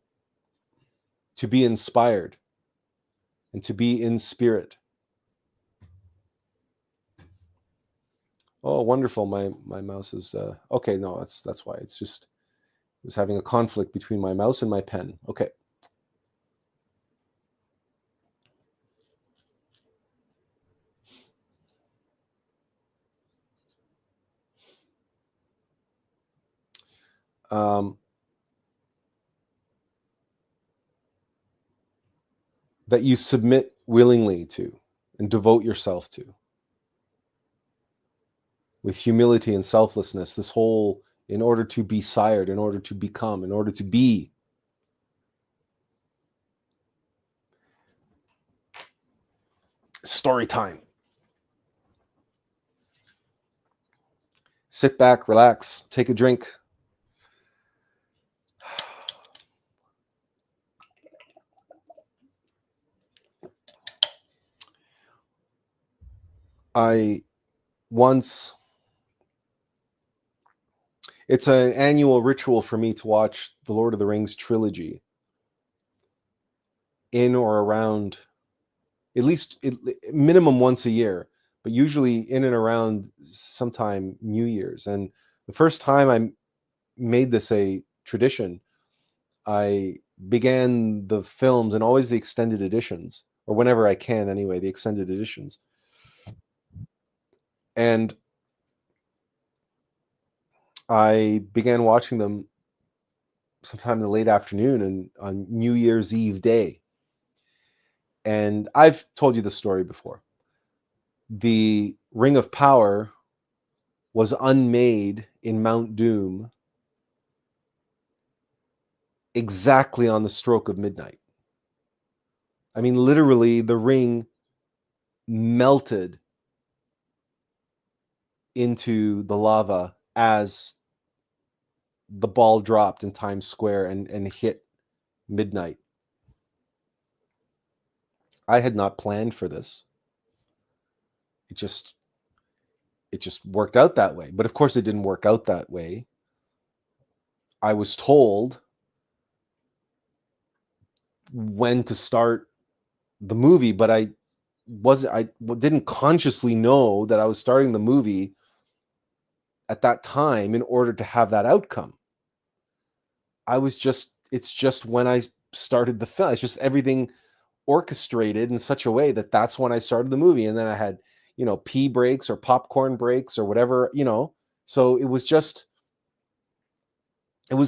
to be inspired and to be in spirit. Oh, wonderful! My mouse is okay. No, that's why. It's just it was having a conflict between my mouse and my pen. Okay. That you submit willingly to and devote yourself to with humility and selflessness, this whole in order to be sired, in order to become, in order to be. Story time. Sit back, relax, take a drink. It's an annual ritual for me to watch the Lord of the Rings trilogy in or around, at least minimum once a year, but usually in and around sometime New Year's. And the first time I made this a tradition, I began the films and always the extended editions, or whenever I can anyway, the extended editions. And I began watching them sometime in the late afternoon and on New Year's Eve day. And I've told you the story before. The Ring of Power was unmade in Mount Doom exactly on the stroke of midnight. I mean, literally, the ring melted into the lava as the ball dropped in Times Square and hit midnight. I had not planned for this. It just worked out that way. But of course it didn't work out that way. I was told when to start the movie, but I didn't consciously know that I was starting the movie at that time in order to have that outcome. It's just when I started the film, it's just everything orchestrated in such a way that that's when I started the movie. And then I had, pee breaks or popcorn breaks or whatever, so it was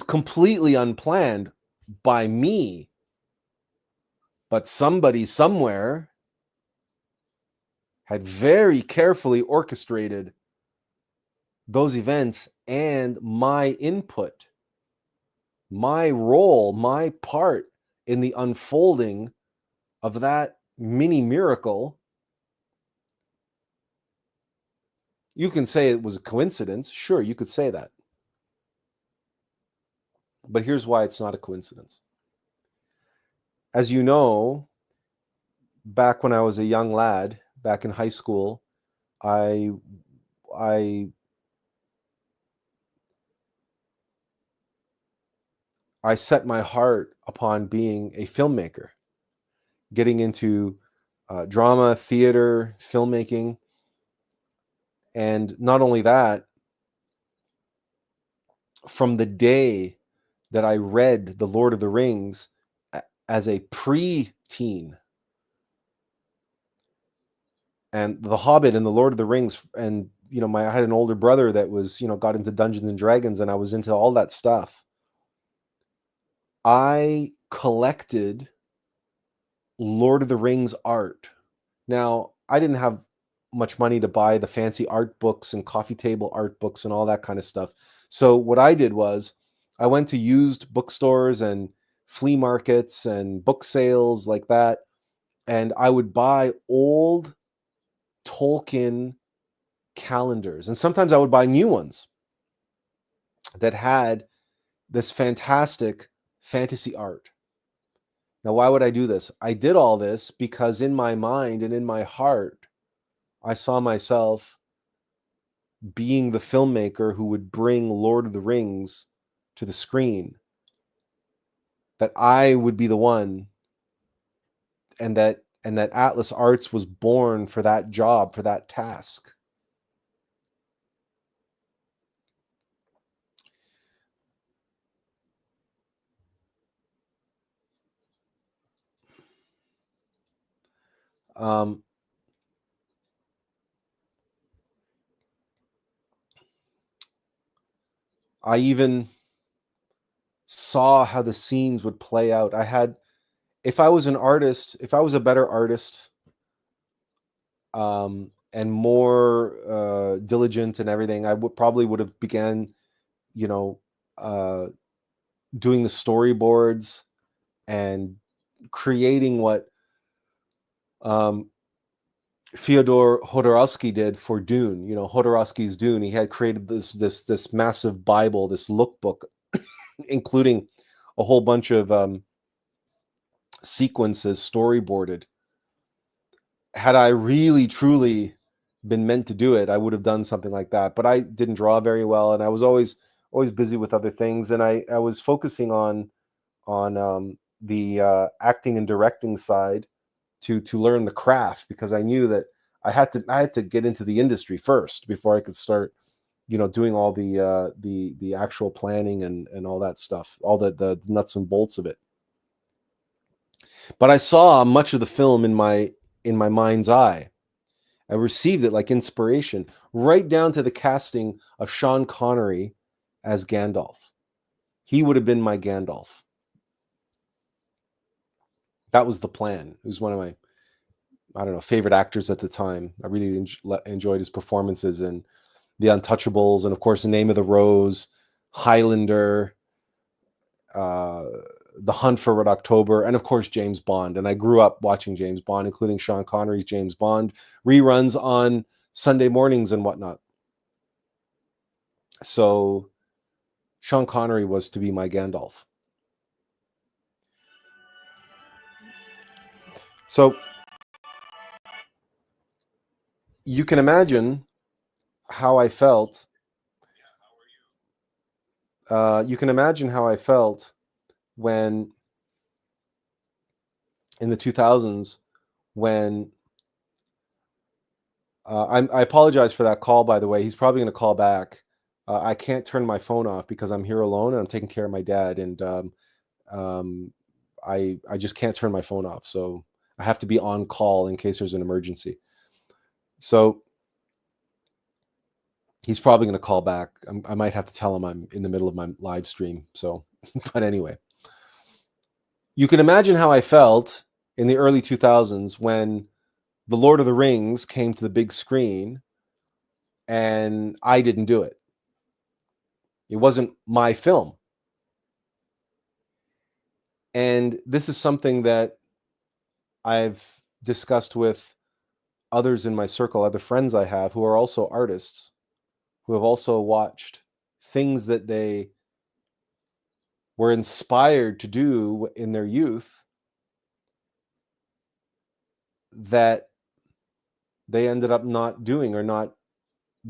completely unplanned by me, but somebody somewhere had very carefully orchestrated those events and my input, my role, my part in the unfolding of that mini miracle, you can say it was a coincidence. Sure, you could say that. But here's why it's not a coincidence. As you know, back when I was a young lad, back in high school, I set my heart upon being a filmmaker, getting into drama, theater, filmmaking. And not only that, from the day that I read The Lord of the Rings as a pre-teen, and The Hobbit and The Lord of the Rings, and I had an older brother that was, got into Dungeons and Dragons, and I was into all that stuff. I collected Lord of the Rings art. Now, I didn't have much money to buy the fancy art books and coffee table art books and all that kind of stuff. So what I did was I went to used bookstores and flea markets and book sales like that, and I would buy old Tolkien calendars. And sometimes I would buy new ones that had this fantastic fantasy art. Now, why would I do this? I did all this because in my mind and in my heart, I saw myself being the filmmaker who would bring Lord of the Rings to the screen. That I would be the one, and that Atlas Arts was born for that job, for that task. I even saw how the scenes would play out. If I was an artist, if I was a better artist, and more diligent and everything, I would have began, doing the storyboards and creating what Fyodor Jodorowsky did for Dune. Jodorowsky's Dune. He had created this massive Bible, this lookbook, including a whole bunch of sequences storyboarded. Had I really truly been meant to do it, I would have done something like that. But I didn't draw very well, and I was always busy with other things, and I was focusing on the acting and directing side to learn the craft, because I knew that I had to get into the industry first before I could start, doing all the actual planning and all that stuff, all the nuts and bolts of it. But I saw much of the film in my mind's eye. I received it like inspiration, right down to the casting of Sean Connery as Gandalf. He would have been my Gandalf. That was the plan. He was one of my, I don't know, favorite actors at the time. I really enjoyed his performances in The Untouchables, and of course, The Name of the Rose, Highlander, The Hunt for Red October, and of course, James Bond. And I grew up watching James Bond, including Sean Connery's James Bond reruns on Sunday mornings and whatnot. So Sean Connery was to be my Gandalf. So you can imagine how I felt. You can imagine how I felt when, in the 2000s, when I apologize for that call, by the way. He's probably going to call back. I can't turn my phone off because I'm here alone and I'm taking care of my dad, and I just can't turn my phone off. So I have to be on call in case there's an emergency. So he's probably going to call back. I might have to tell him I'm in the middle of my live stream. So, but anyway, you can imagine how I felt in the early 2000s when The Lord of the Rings came to the big screen and I didn't do it. It wasn't my film. And this is something that I've discussed with others in my circle, other friends I have who are also artists, who have also watched things that they were inspired to do in their youth that they ended up not doing or not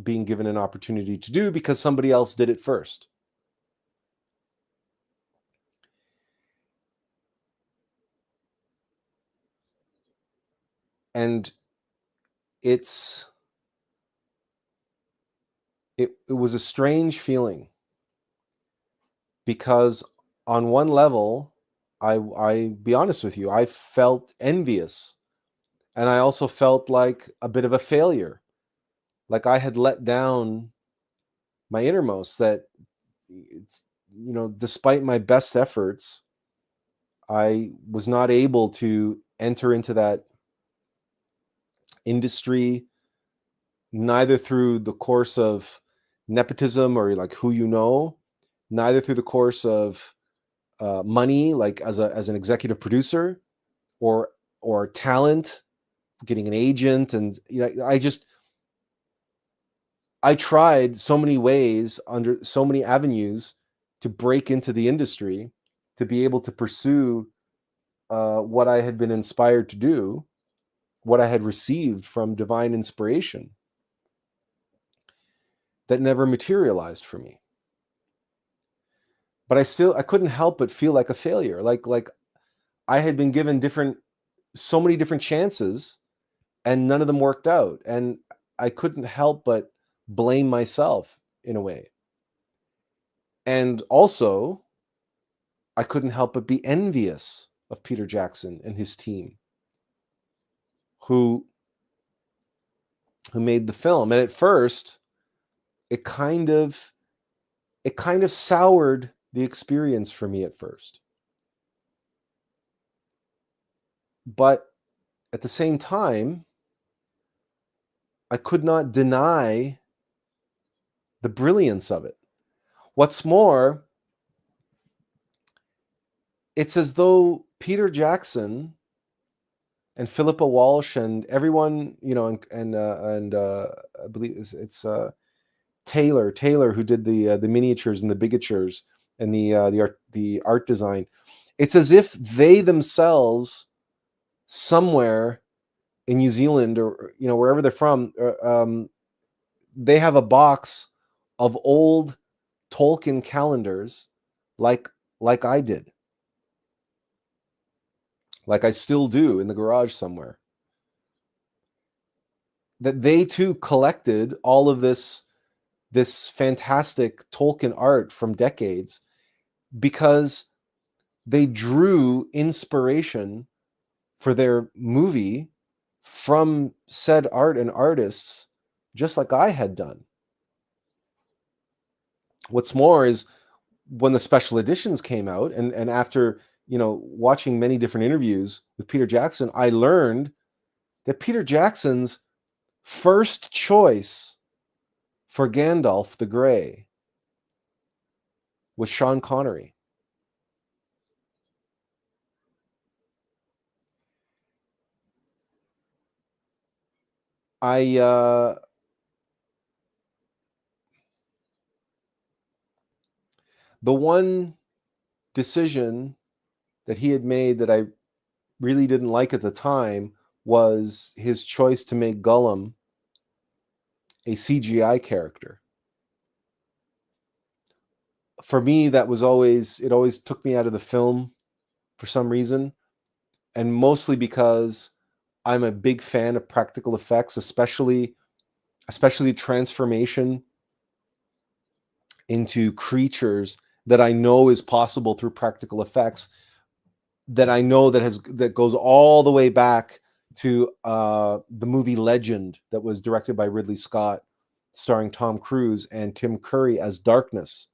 being given an opportunity to do because somebody else did it first. And it was a strange feeling, because on one level, I be honest with you, I felt envious, and I also felt like a bit of a failure, like I had let down my innermost. That it's, despite my best efforts, I was not able to enter into that industry, neither through the course of nepotism or like who you know, neither through the course of money, like as an executive producer, or talent, getting an agent, and I tried so many ways under so many avenues to break into the industry, to be able to pursue what I had been inspired to do, what I had received from divine inspiration, that never materialized for me. But I couldn't help but feel like a failure, like I had been given so many different chances, and none of them worked out, and I couldn't help but blame myself in a way. And also, I couldn't help but be envious of Peter Jackson and his team, who made the film. And at first, it kind of soured the experience for me at first. But at the same time, I could not deny the brilliance of it. What's more, it's as though Peter Jackson and Philippa Walsh and everyone, and I believe it's Taylor who did the miniatures and the bigatures and the art design. It's as if they themselves, somewhere in New Zealand, or wherever they're from, they have a box of old Tolkien calendars, like I did, like I still do in the garage somewhere. That they too collected all of this fantastic Tolkien art from decades, because they drew inspiration for their movie from said art and artists, just like I had done. What's more is, when the special editions came out, and after watching many different interviews with Peter Jackson, I learned that Peter Jackson's first choice for Gandalf the Grey was Sean Connery. I The one decision that he had made that I really didn't like at the time was his choice to make Gollum a CGI character. For me, it always took me out of the film for some reason, and mostly because I'm a big fan of practical effects, especially transformation into creatures that I know is possible through practical effects, that I know that goes all the way back to the movie Legend, that was directed by Ridley Scott, starring Tom Cruise and Tim Curry as Darkness,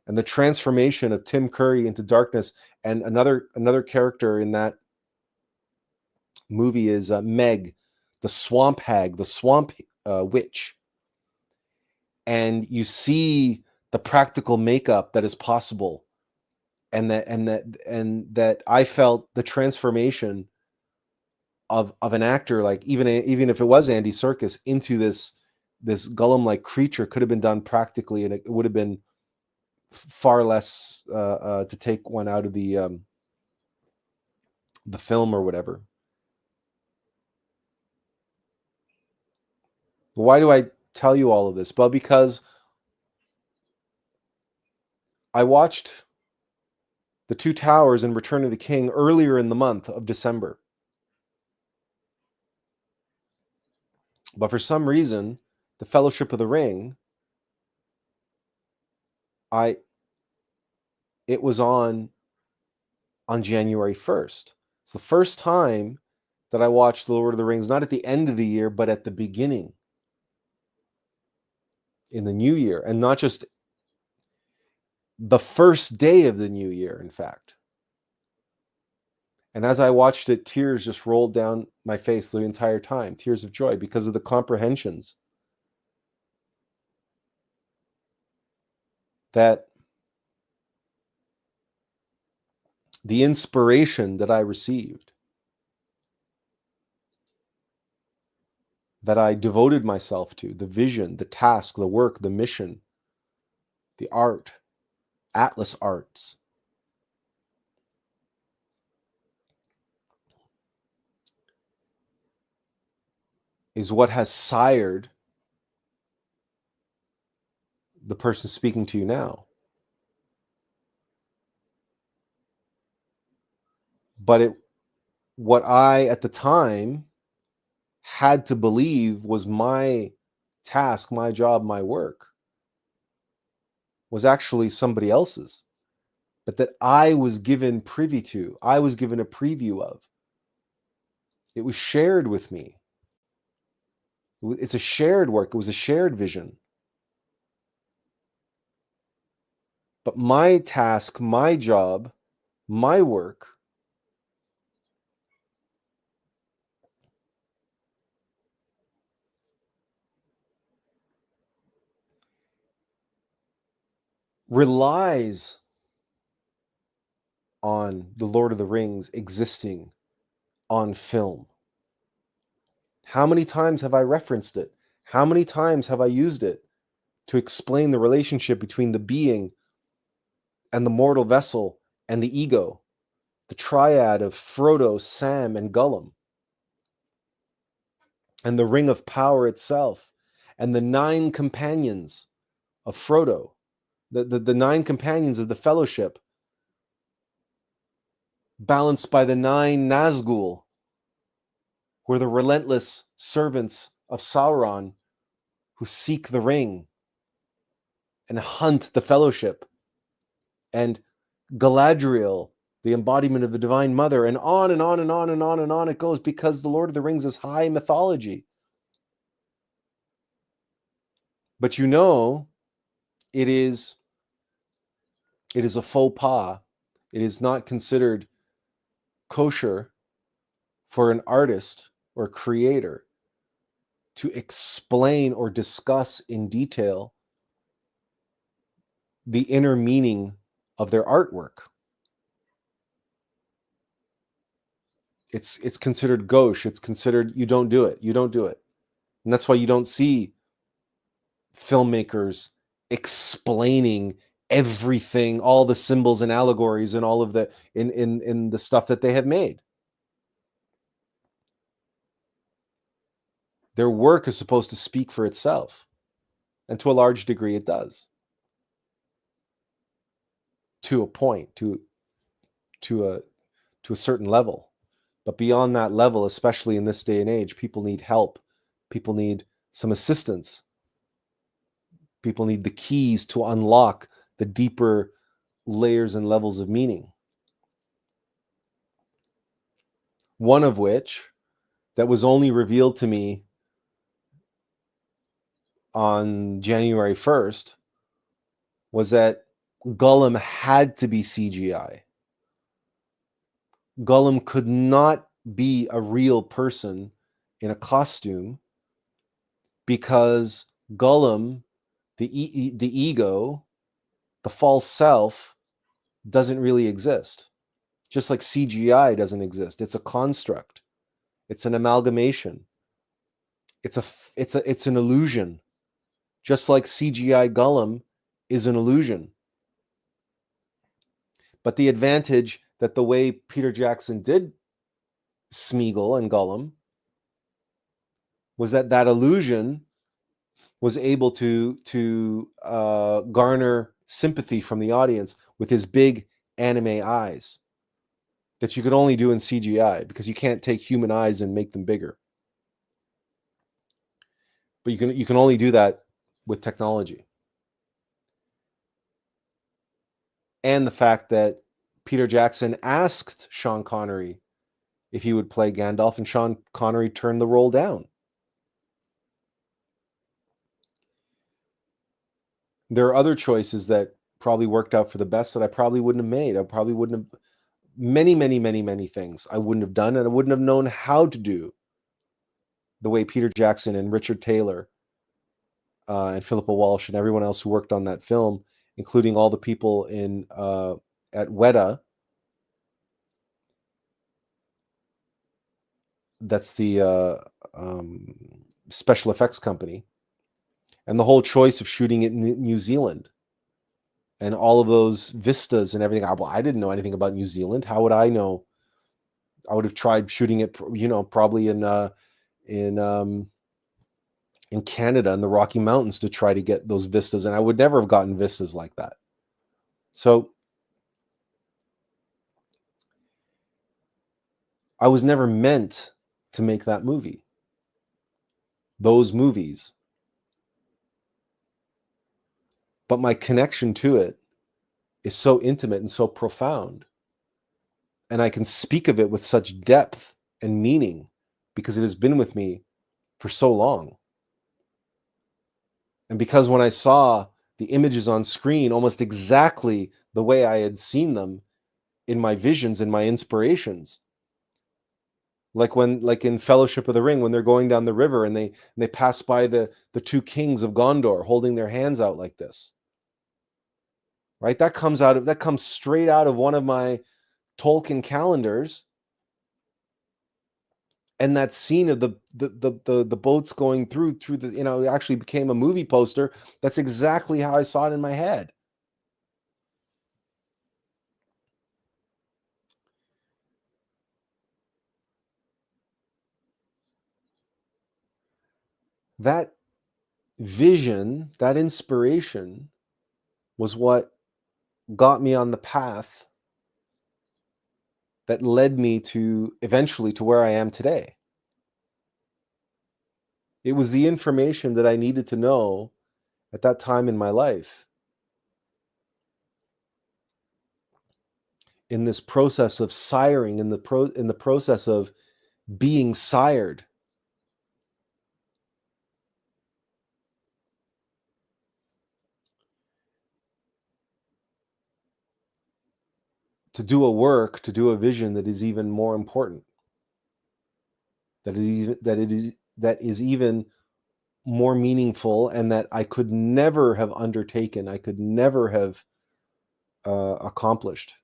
and the transformation of Tim Curry into Darkness. And another character in that movie is Meg, the swamp hag, the swamp witch, and you see the practical makeup that is possible, and that I felt the transformation of an actor, like even if it was Andy Serkis, into this Gollum-like creature could have been done practically, and it would have been far less to take one out of the film or whatever. Why do I tell you all of this? Well, because I watched The Two Towers and Return of the King earlier in the month of December. But for some reason, The Fellowship of the Ring, it was on January 1st. It's the first time that I watched The Lord of the Rings, not at the end of the year, but at the beginning, in the new year, and not just the first day of the new year, in fact. And as I watched it, tears just rolled down my face the entire time, tears of joy, because of the comprehensions that the inspiration that I received, that I devoted myself to, the vision, the task, the work, the mission, the art, Attlas arts, is what has sired the person speaking to you now. But what I, at the time, had to believe was my task, my job, my work, was actually somebody else's, but that I was given privy to, I was given a preview of. It was shared with me. It's a shared work. It was a shared vision. But my task, my job, my work relies on The Lord of the Rings existing on film. How many times have I referenced it? How many times have I used it to explain the relationship between the being and the mortal vessel and the ego, the triad of Frodo, Sam, and Gollum, and the Ring of Power itself, and the 9 companions of Frodo, the 9 companions of the Fellowship, balanced by the 9 Nazgul, who are the relentless servants of Sauron, who seek the ring and hunt the Fellowship, and Galadriel, the embodiment of the Divine Mother, and on and on and on and on and on it goes, because the Lord of the Rings is high mythology. But you know, it is a faux pas. It is not considered kosher for an artist or creator to explain or discuss in detail the inner meaning of their artwork. It's considered gauche. It's considered, you don't do it. You don't do it. And that's why you don't see filmmakers explaining everything, all the symbols and allegories and all of the in the stuff that they have made. Their work is supposed to speak for itself. And to a large degree it does. To a point, to a certain level. But beyond that level, especially in this day and age, people need help. People need some assistance. People need the keys to unlock the deeper layers and levels of meaning. One of which, that was only revealed to me on January 1st, was that Gollum had to be CGI. Gollum could not be a real person in a costume, because Gollum, the ego, the false self, doesn't really exist. Just like CGI doesn't exist. It's a construct. It's an amalgamation. It's an illusion. Just like CGI Gollum is an illusion. But the advantage that the way Peter Jackson did Smeagol and Gollum was that illusion was able to garner sympathy from the audience with his big anime eyes that you could only do in CGI, because you can't take human eyes and make them bigger. But you can only do that with technology. And the fact that Peter Jackson asked Sean Connery if he would play Gandalf, and Sean Connery turned the role down. There are other choices that probably worked out for the best that I probably wouldn't have made. I probably wouldn't have, many things I wouldn't have done, and I wouldn't have known how to do the way Peter Jackson and Richard Taylor and Philippa Walsh and everyone else who worked on that film, including all the people in at Weta. That's the special effects company, and the whole choice of shooting it in New Zealand and all of those vistas and everything. I didn't know anything about New Zealand. How would I know? I would have tried shooting it, probably in Canada in the Rocky Mountains to try to get those vistas, and I would never have gotten vistas like that. So I was never meant to make that movie, those movies. But my connection to it is so intimate and so profound. And I can speak of it with such depth and meaning because it has been with me for so long. And because when I saw the images on screen almost exactly the way I had seen them in my visions and my inspirations, like in Fellowship of the Ring, when they're going down the river and they pass by the two kings of Gondor holding their hands out like this, right? That comes straight out of one of my Tolkien calendars. And that scene of the boats going through the, it actually became a movie poster. That's exactly how I saw it in my head. That vision, that inspiration was what got me on the path that led me to eventually to where I am today. It was the information that I needed to know at that time in my life, in this process of siring, in the process of being sired. To do a work, to do a vision that is even more important, that is even more meaningful, and that I could never have undertaken, I could never have accomplished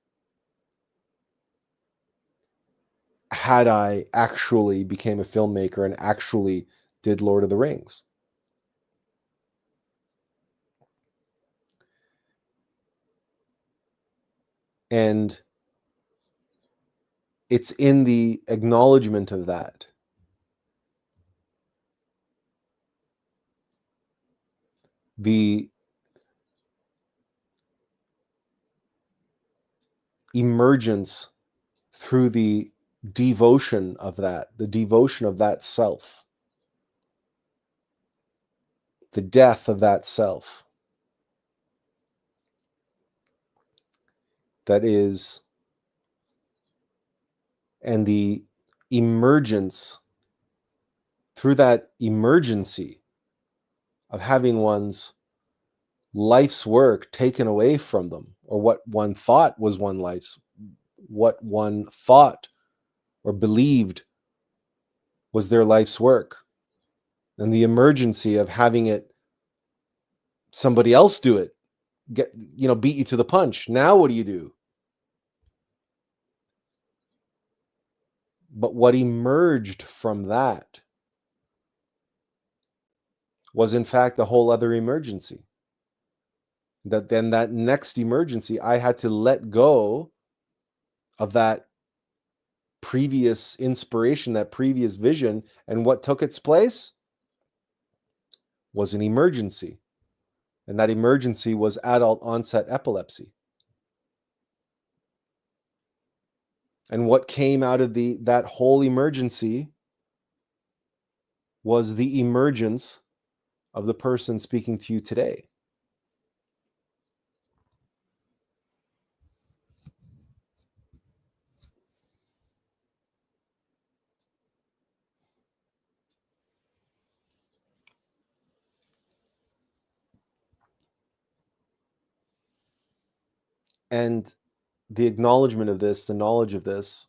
had I actually became a filmmaker and actually did Lord of the Rings. And it's in the acknowledgement of that, the emergence through the devotion of that, the devotion of that self, the death of that self, that is, and the emergence through that emergency of having one's life's work taken away from them, or what one thought was what one thought or believed was their life's work, and the emergency of having it somebody else do it, beat you to the punch. Now what do? But what emerged from that was in fact a whole other emergency. That then that next emergency, I had to let go of that previous inspiration, that previous vision, and what took its place was an emergency. And that emergency was adult onset epilepsy. And what came out of that whole emergency was the emergence of the person speaking to you today. And the acknowledgement of this, the knowledge of this,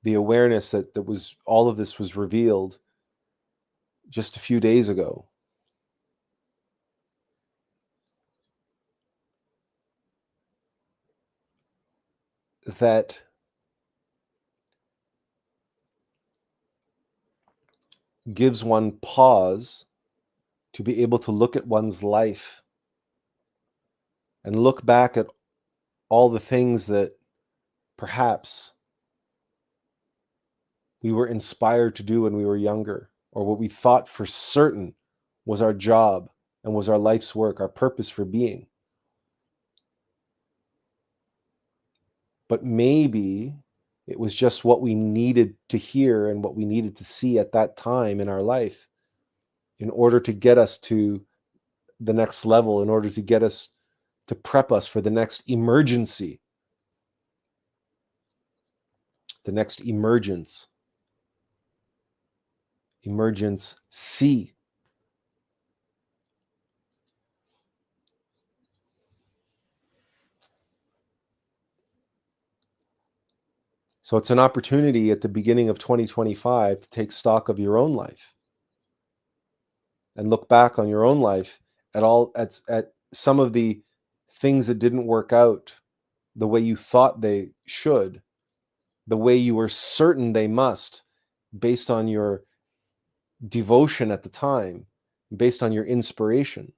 the awareness that was all of this was revealed just a few days ago. That gives one pause to be able to look at one's life and look back at all the things that perhaps we were inspired to do when we were younger, or what we thought for certain was our job and was our life's work, our purpose for being. But maybe it was just what we needed to hear and what we needed to see at that time in our life in order to get us to the next level, in order to get us to prep us for the next emergency, the next emergence C. So it's an opportunity at the beginning of 2025 to take stock of your own life and look back on your own life at some of the things that didn't work out the way you thought they should, the way you were certain they must, based on your devotion at the time, based on your inspiration.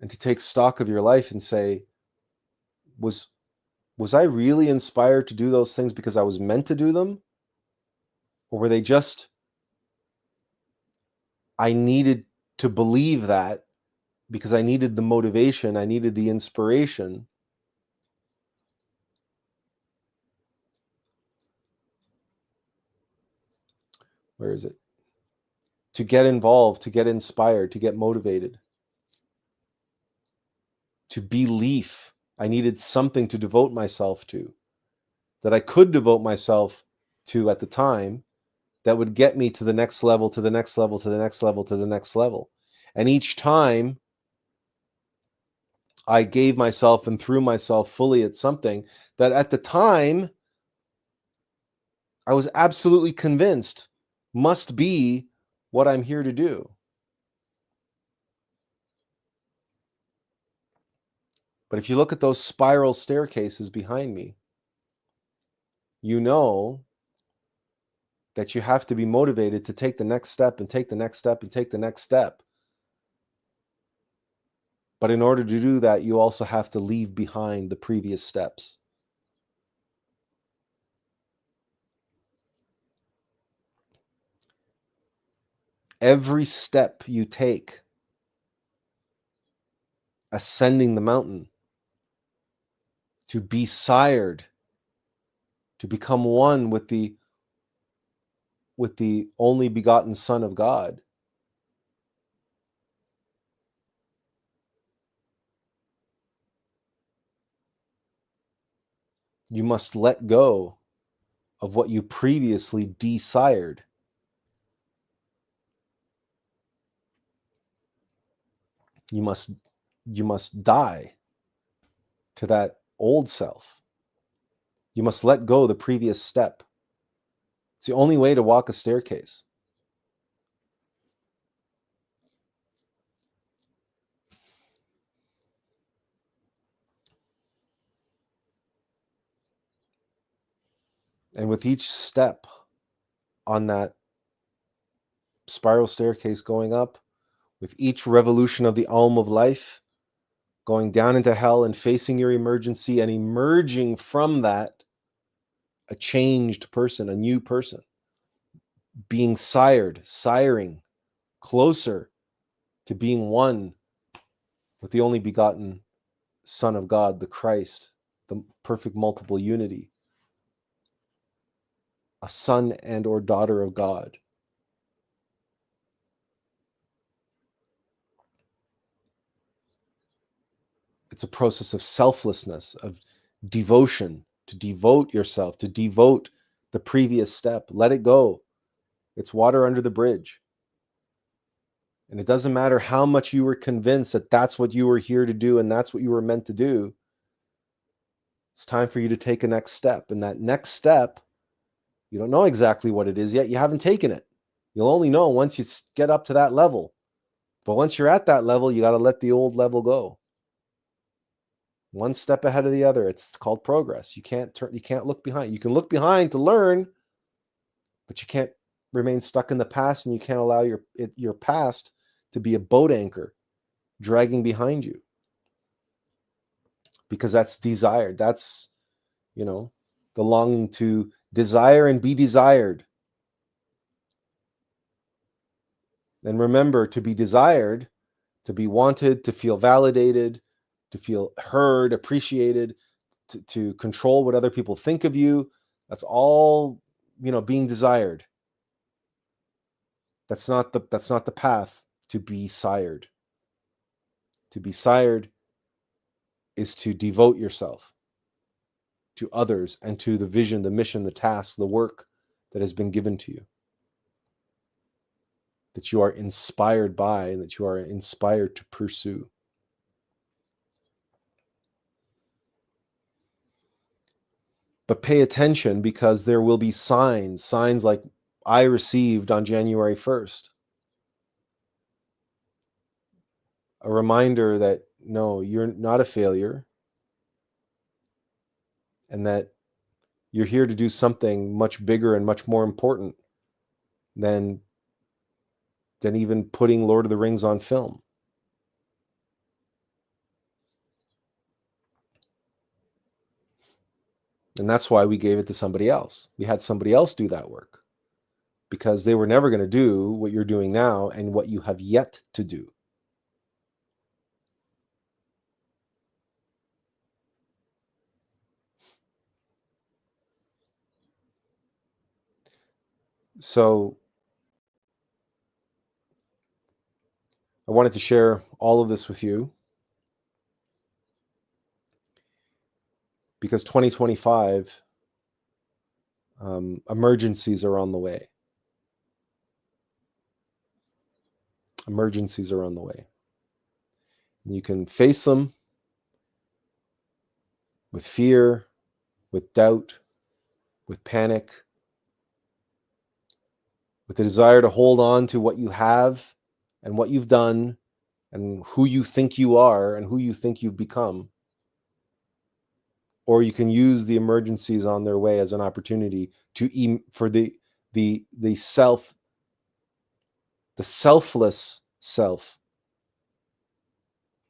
And to take stock of your life and say, was I really inspired to do those things because I was meant to do them? Or were they just, I needed to believe that because I needed the motivation, I needed the inspiration. Where is it? To get involved, to get inspired, to get motivated. To belief. I needed something to devote myself to, that I could devote myself to at the time, that would get me to the next level, to the next level, to the next level, to the next level. And each time I gave myself and threw myself fully at something that at the time I was absolutely convinced must be what I'm here to do. But if you look at those spiral staircases behind me, you know that you have to be motivated to take the next step and take the next step and take the next step. But in order to do that, you also have to leave behind the previous steps. Every step you take ascending the mountain to be sired, to become one with the only begotten Son of God, you must let go of what you previously desired. You must die to that old self. You must let go the previous step. It's the only way to walk a staircase. And with each step on that spiral staircase going up, with each revolution of the Aum of life, going down into hell and facing your emergency and emerging from that a changed person, a new person, being siring closer to being one with the only begotten Son of God, the Christ, the perfect multiple unity, a son and or daughter of God. It's a process of selflessness, of devotion, to devote yourself, to devote the previous step. Let it go. It's water under the bridge. And it doesn't matter how much you were convinced that that's what you were here to do and that's what you were meant to do. It's time for you to take a next step. And that next step, you don't know exactly what it is yet. You haven't taken it. You'll only know once you get up to that level. But once you're at that level, you got to let the old level go. One step ahead of the other. It's called progress. You can't look behind. You can look behind to learn, but you can't remain stuck in the past, and you can't allow your past to be a boat anchor dragging behind you, because that's desired. That's, the longing to desire and be desired. And remember, to be desired, to be wanted, to feel validated, to feel heard, appreciated, to control what other people think of you. That's all, being desired. That's not the path to be sired. To be sired is to devote yourself to others and to the vision, the mission, the task, the work that has been given to you, that you are inspired by and that you are inspired to pursue. But pay attention, because there will be signs like I received on January 1st. A reminder that, no, you're not a failure, and that you're here to do something much bigger and much more important than even putting Lord of the Rings on film. And that's why we gave it to somebody else. We had somebody else do that work, because they were never going to do what you're doing now and what you have yet to do. So I wanted to share all of this with you, because 2025, emergencies are on the way. Emergencies are on the way. And you can face them with fear, with doubt, with panic, with the desire to hold on to what you have and what you've done and who you think you are and who you think you've become. Or you can use the emergencies on their way as an opportunity for the selfless self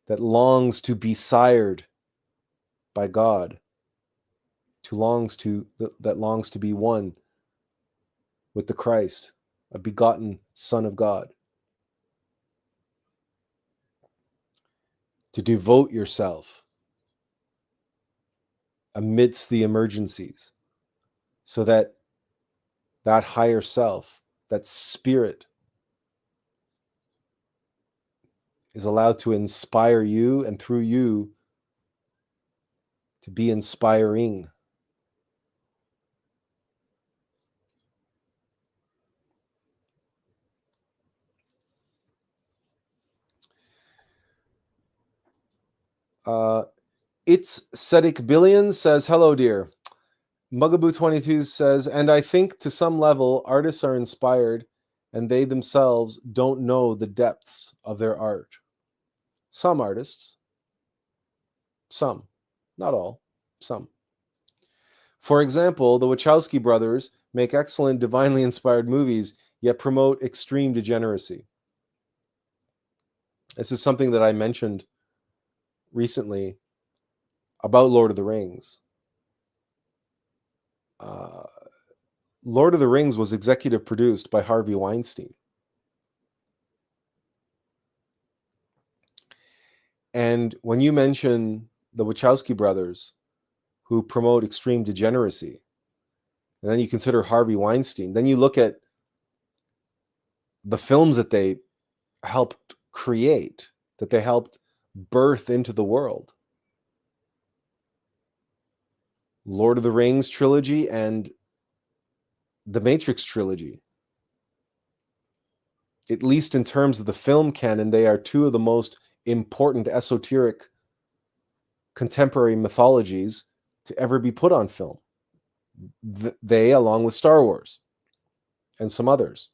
that longs to be sired by God, that longs to be one with the Christ, a begotten Son of God. To devote yourself amidst the emergencies, so that higher self, that spirit, is allowed to inspire you, and through you to be inspiring. It's Sedik Billion says, hello, dear. Mugaboo22 says, and I think to some level, artists are inspired and they themselves don't know the depths of their art. Some artists. Some. Not all. Some. For example, the Wachowski brothers make excellent divinely inspired movies, yet promote extreme degeneracy. This is something that I mentioned recently about Lord of the Rings. Lord of the Rings was executive produced by Harvey Weinstein. And when you mention the Wachowski brothers who promote extreme degeneracy, and then you consider Harvey Weinstein, then you look at the films that they helped create, that they helped birth into the world. Lord of the Rings trilogy and the Matrix trilogy. At least in terms of the film canon, they are two of the most important esoteric contemporary mythologies to ever be put on film. They, along with Star Wars and some others.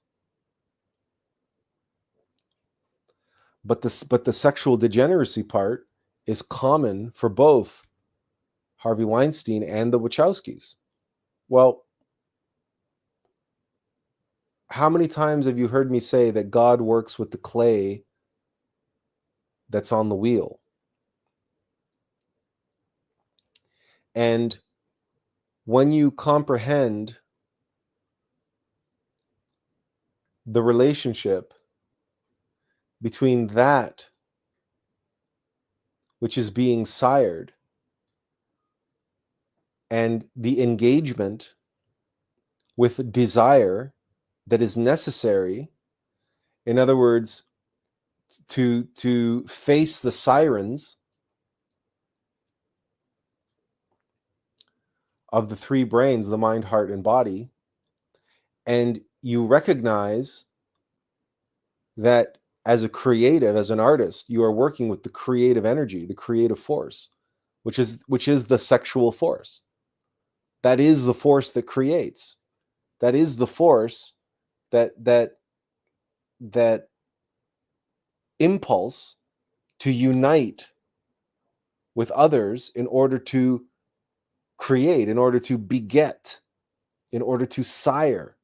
But the sexual degeneracy part is common for both Harvey Weinstein and the Wachowskis. Well, how many times have you heard me say that God works with the clay that's on the wheel? And when you comprehend the relationship between that which is being sired and the engagement with desire that is necessary, in other words, to face the sirens of the three brains, the mind, heart, and body, and you recognize that as a creative, as an artist, you are working with the creative energy, the creative force, which is the sexual force. That is the force that creates. That is the force that impulse to unite with others in order to create, in order to beget, in order to sire.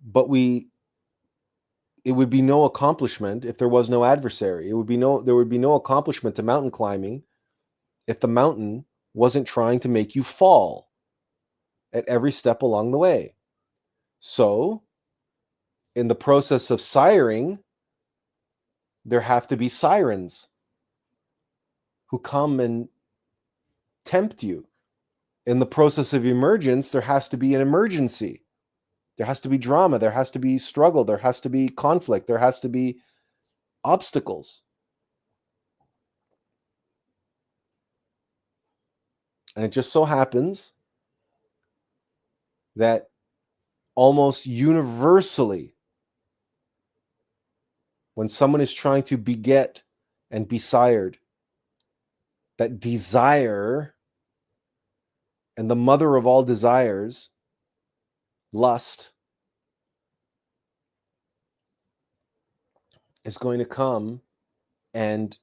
But it would be no accomplishment if there was no adversary. There would be no accomplishment to mountain climbing if the mountain wasn't trying to make you fall at every step along the way. So, in the process of siring, there have to be sirens who come and tempt you. In the process of emergence, there has to be an emergency. There has to be drama. There has to be struggle. There has to be conflict. There has to be obstacles. And it just so happens that almost universally, when someone is trying to beget and be sired, that desire and the mother of all desires, lust, is going to come and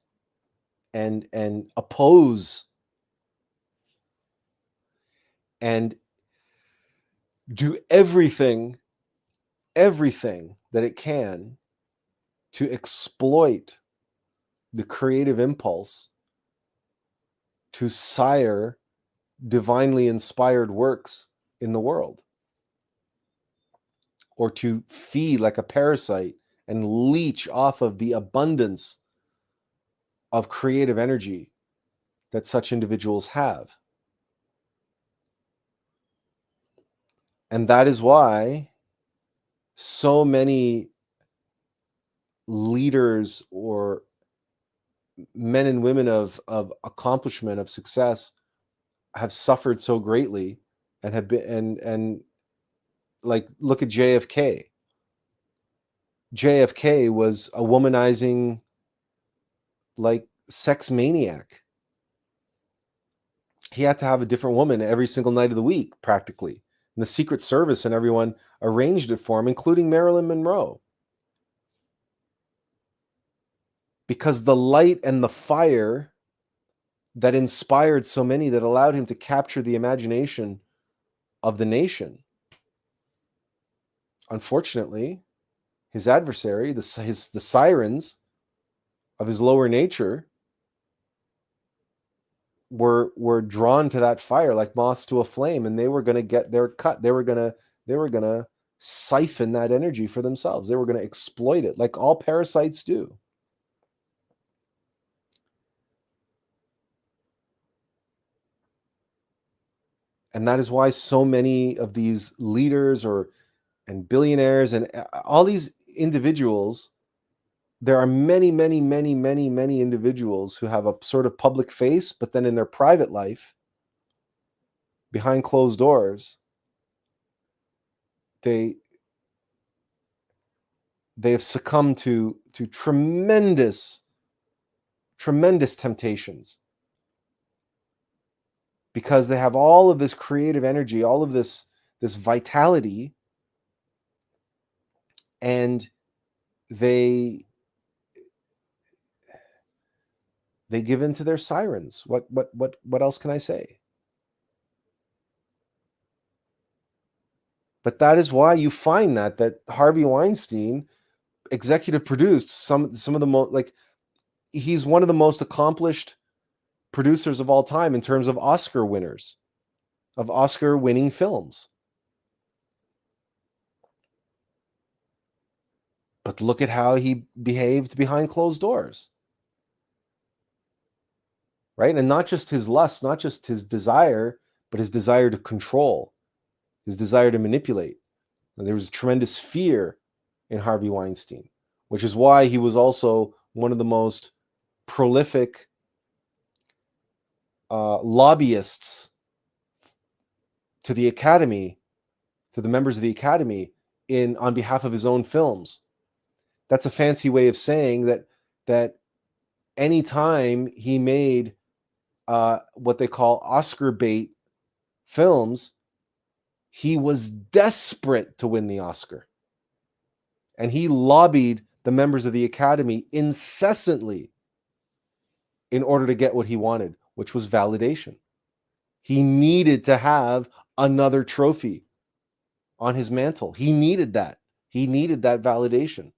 oppose and do everything that it can to exploit the creative impulse to sire divinely inspired works in the world, or to feed like a parasite and leech off of the abundance of creative energy that such individuals have. And that is why so many leaders or men and women of accomplishment, of success, have suffered so greatly and have been and like, look at JFK. JFK was a womanizing, like, sex maniac. He had to have a different woman every single night of the week, practically. And the Secret Service and everyone arranged it for him, including Marilyn Monroe. Because the light and the fire that inspired so many, that allowed him to capture the imagination of the nation. Unfortunately, his adversary, the sirens of his lower nature, were drawn to that fire like moths to a flame, and they were going to get their cut. They were going to siphon that energy for themselves. They were going to exploit it, like all parasites do. And that is why so many of these leaders and billionaires and all these individuals, there are many, many, many, many, many individuals who have a sort of public face, but then in their private life, behind closed doors, they have succumbed to tremendous temptations, because they have all of this creative energy, all of this vitality, and they give in to their sirens. What else can I say? But that is why you find that Harvey Weinstein executive produced some of the most, like, he's one of the most accomplished producers of all time in terms of Oscar winners, of Oscar winning films. But look at how he behaved behind closed doors. Right? And not just his lust, not just his desire, but his desire to control, his desire to manipulate. And there was tremendous fear in Harvey Weinstein, which is why he was also one of the most prolific lobbyists to the Academy, to the members of the Academy, on behalf of his own films. That's a fancy way of saying that anytime he made what they call Oscar bait films, he was desperate to win the Oscar. And he lobbied the members of the Academy incessantly in order to get what he wanted, which was validation. He needed to have another trophy on his mantle. He needed that. He needed that validation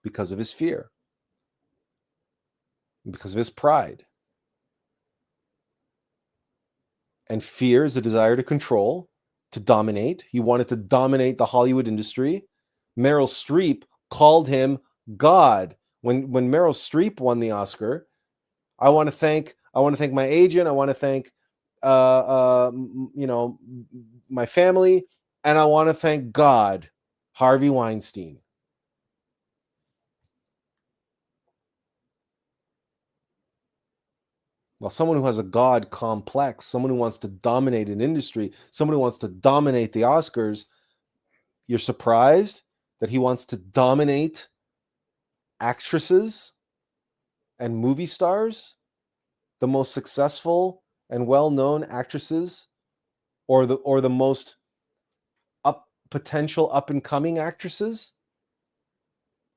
because of his fear, because of his pride. And fear is a desire to control, to dominate. He wanted to dominate the Hollywood industry. Meryl Streep called him God. When Meryl Streep won the Oscar, I want to thank my agent. I want to thank my family, and I want to thank God, Harvey Weinstein. Well, someone who has a God complex, someone who wants to dominate an industry, someone who wants to dominate the Oscars, you're surprised that he wants to dominate actresses and movie stars, the most successful and well-known actresses, or the most potential up-and-coming actresses.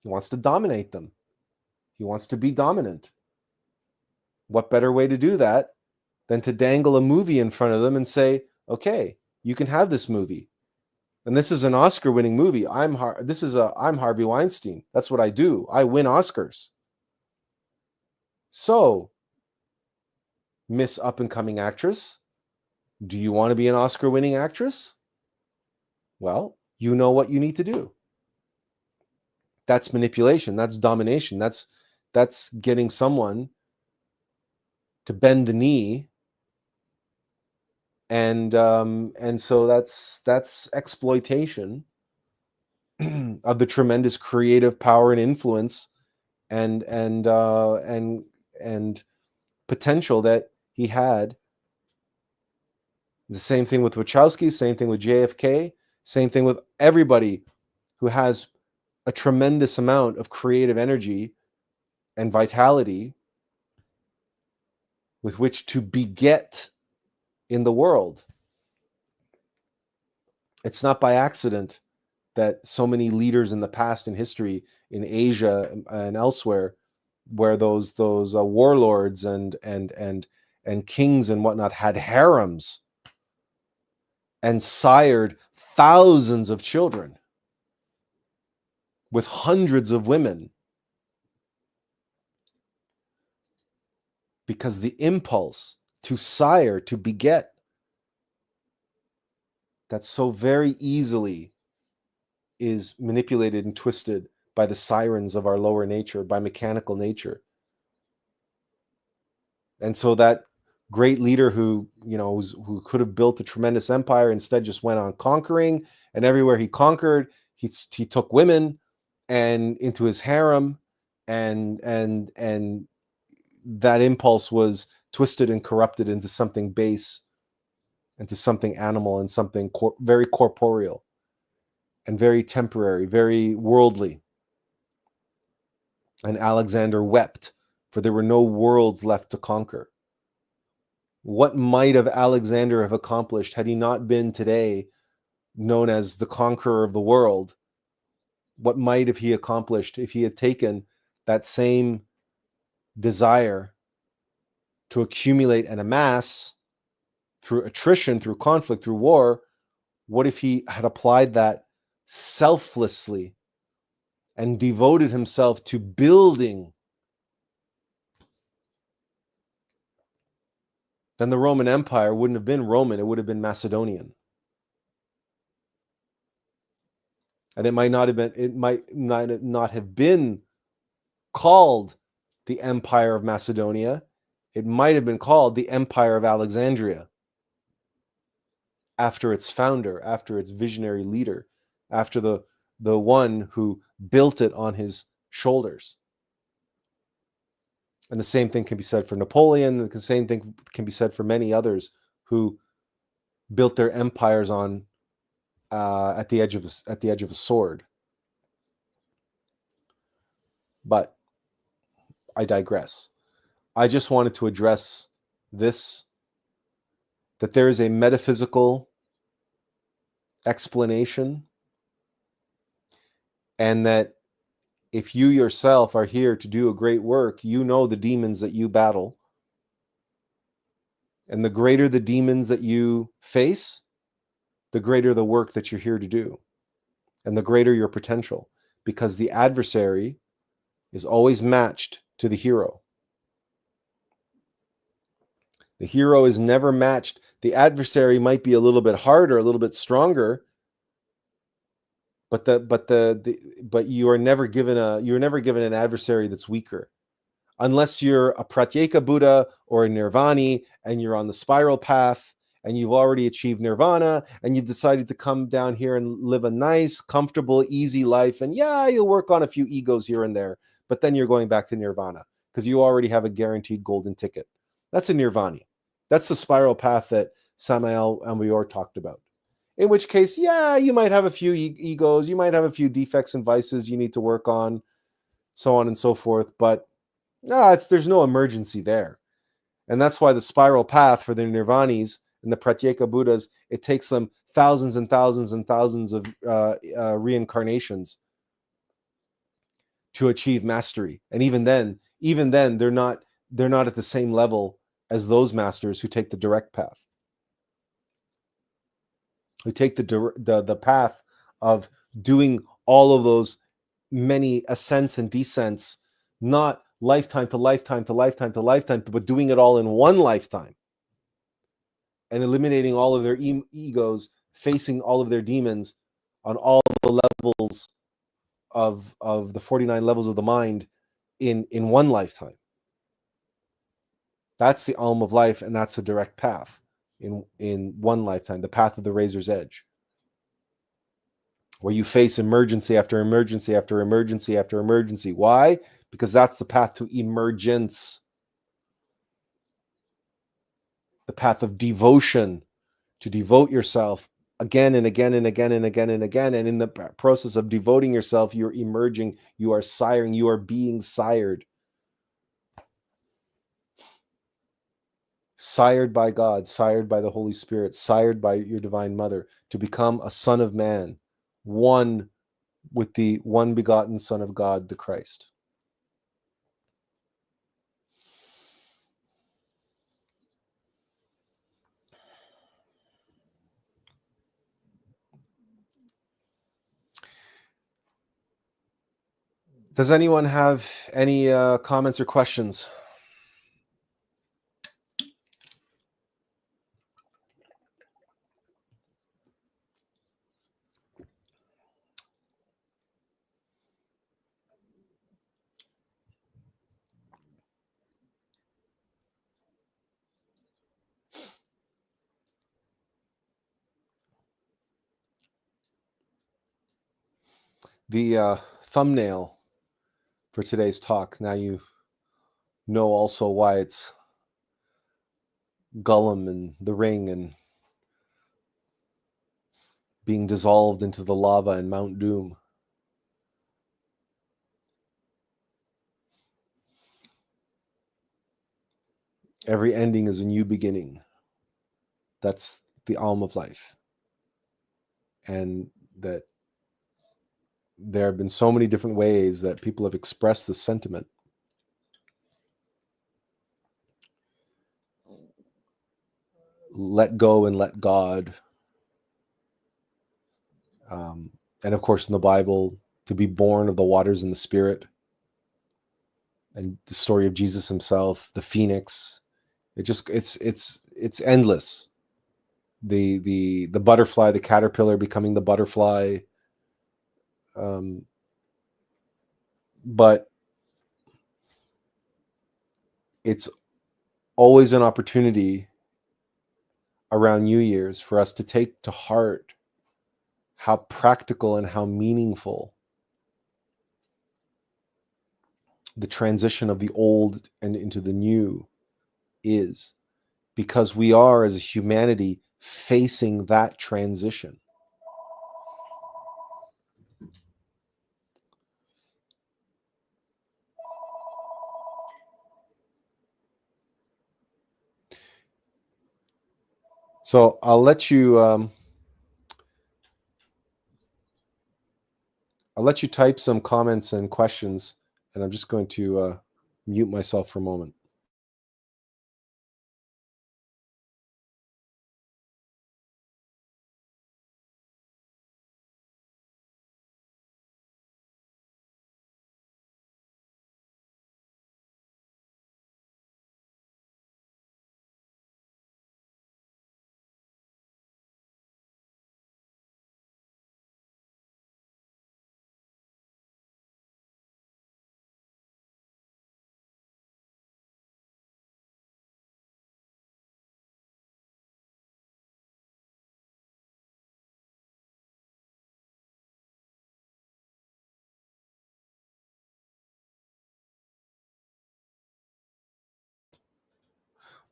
He wants to dominate them. He wants to be dominant. What better way to do that than to dangle a movie in front of them and say, okay, you can have this movie. And this is an Oscar-winning movie. I'm Harvey Weinstein. That's what I do. I win Oscars. So, Miss Up-and-Coming Actress, do you want to be an Oscar-winning actress? Well, you know what you need to do. That's manipulation. That's domination. That's getting someone to bend the knee, and so that's exploitation of the tremendous creative power and influence and potential that he had. The same thing with Wachowski, same thing with JFK, same thing with everybody who has a tremendous amount of creative energy and vitality with which to beget in the world. It's not by accident that so many leaders in the past in history, in Asia and elsewhere, where those warlords and kings and whatnot had harems and sired thousands of children with hundreds of women, because the impulse to sire, to beget, that so very easily is manipulated and twisted by the sirens of our lower nature, by mechanical nature. And so that great leader who could have built a tremendous empire instead just went on conquering, and everywhere he conquered, he took women and into his harem, and that impulse was twisted and corrupted into something base, into something animal, and something very corporeal and very temporary, very worldly. And Alexander wept, for there were no worlds left to conquer. What might have Alexander have accomplished had he not been today known as the conqueror of the world? What might have he accomplished if he had taken that same desire to accumulate and amass through attrition, through conflict, through war? What if he had applied that selflessly and devoted himself to building? Then the Roman Empire wouldn't have been Roman, it would have been Macedonian. And it might not have been called the Empire of Macedonia. It might have been called the Empire of Alexandria, after its founder, after its visionary leader, after the one who built it on his shoulders. And the same thing can be said for Napoleon. The same thing can be said for many others who built their empires on at the edge of a sword. But I digress. I just wanted to address this, that there is a metaphysical explanation, and that if you yourself are here to do a great work, you know the demons that you battle. And the greater the demons that you face, the greater the work that you're here to do, and the greater your potential, because the adversary is always matched to the hero. The hero is never matched. The adversary might be a little bit harder, a little bit stronger, but you are never given an adversary that's weaker, unless you're a Pratyeka Buddha or a Nirvani and you're on the spiral path and you've already achieved nirvana and you've decided to come down here and live a nice, comfortable, easy life. And yeah, you'll work on a few egos here and there, but then you're going back to nirvana because you already have a guaranteed golden ticket. That's a Nirvani. That's the spiral path that Samael Amour talked about. In which case, yeah, you might have a few egos, you might have a few defects and vices you need to work on, so on and so forth, but there's no emergency there. And that's why the spiral path for the Nirvanis and the Pratyeka Buddhas, it takes them thousands and thousands and thousands of reincarnations to achieve mastery. And even then, they're not at the same level as those masters who take the direct path, who take the path of doing all of those many ascents and descents, not lifetime to lifetime to lifetime to lifetime, but doing it all in one lifetime, and eliminating all of their egos, facing all of their demons on all the levels of the 49 levels of the mind in one lifetime. That's the Alm of Life, and that's the direct path in one lifetime, the path of the razor's edge, where you face emergency after emergency after emergency after emergency. Why? Because that's the path to emergence, the path of devotion, to devote yourself again and again and again and again and again. And in the process of devoting yourself, you're emerging, you are siring, you are being sired. Sired by God, sired by the Holy Spirit, sired by your Divine Mother, to become a son of man, one with the one begotten Son of God, the Christ. Does anyone have any comments or questions? The thumbnail for today's talk, now you know also why it's Gollum and the ring and being dissolved into the lava in Mount Doom. Every ending is a new beginning. That's the Alm of life. And that there have been so many different ways that people have expressed this sentiment. Let go and let God. And of course, in the Bible, to be born of the waters and the Spirit, and the story of Jesus himself, the phoenix. It's endless. The butterfly, the caterpillar becoming the butterfly. But it's always an opportunity around New Year's for us to take to heart how practical and how meaningful the transition of the old and into the new is, because we are, as a humanity, facing that transition. So I'll let you type some comments and questions, and I'm just going to mute myself for a moment.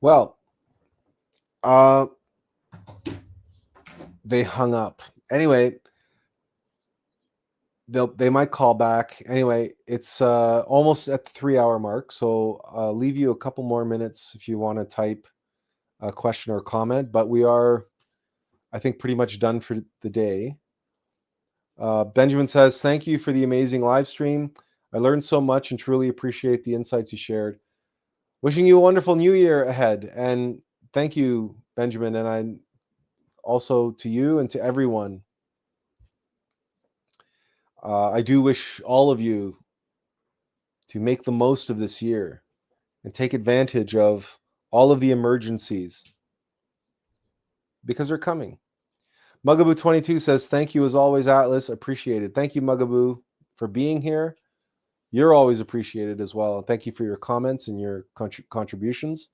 Well, they hung up. Anyway, they might call back. Anyway, it's almost at the 3-hour mark, so I'll leave you a couple more minutes if you want to type a question or comment. But we are, I think, pretty much done for the day. Benjamin says, "Thank you for the amazing live stream. I learned so much and truly appreciate the insights you shared. Wishing you a wonderful new year ahead." And thank you, Benjamin, and I also to you and to everyone. I do wish all of you to make the most of this year and take advantage of all of the emergencies, because they're coming. Mugaboo22 says, "Thank you as always, Atlas. Appreciated." Thank you, Mugaboo, for being here. You're always appreciated as well. Thank you for your comments and your contributions.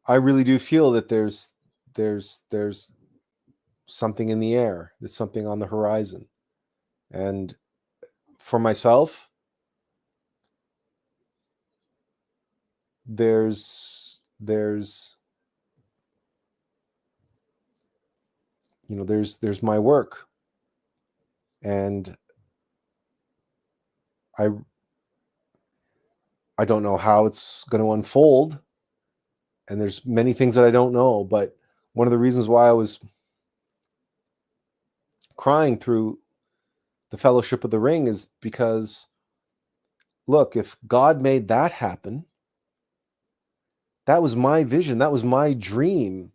I really do feel that there's something in the air. There's something on the horizon. And for myself, there's my work, and I don't know how it's going to unfold, and there's many things that I don't know, but one of the reasons why I was crying through the Fellowship of the Ring is because, look, if God made that happen, that was my vision, that was my dream,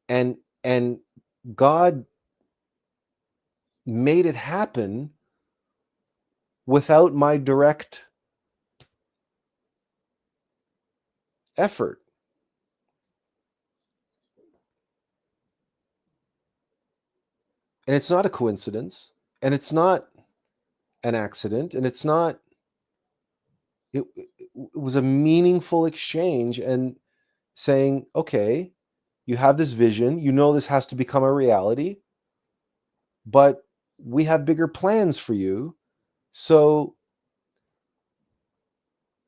and God made it happen without my direct effort. And it's not a coincidence, and it's not an accident, and it's not, it was a meaningful exchange and saying, okay, you have this vision, you know this has to become a reality, but we have bigger plans for you. So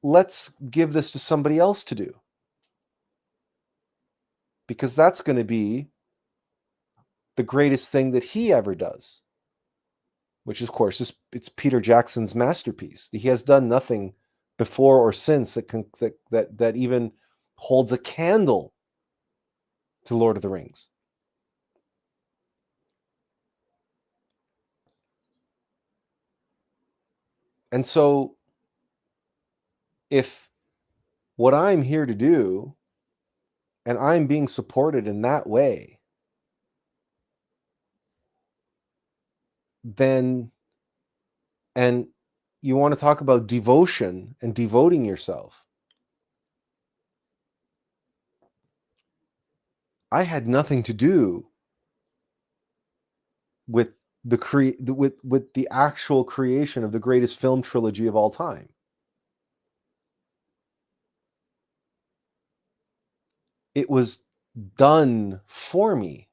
let's give this to somebody else to do, because that's going to be the greatest thing that he ever does, which of course is it's Peter Jackson's masterpiece. He has done nothing before or since that even holds a candle to Lord of the Rings. And so if what I'm here to do and I'm being supported in that way, then, and you want to talk about devotion and devoting yourself, I had nothing to do with with the actual creation of the greatest film trilogy of all time. It was done for me.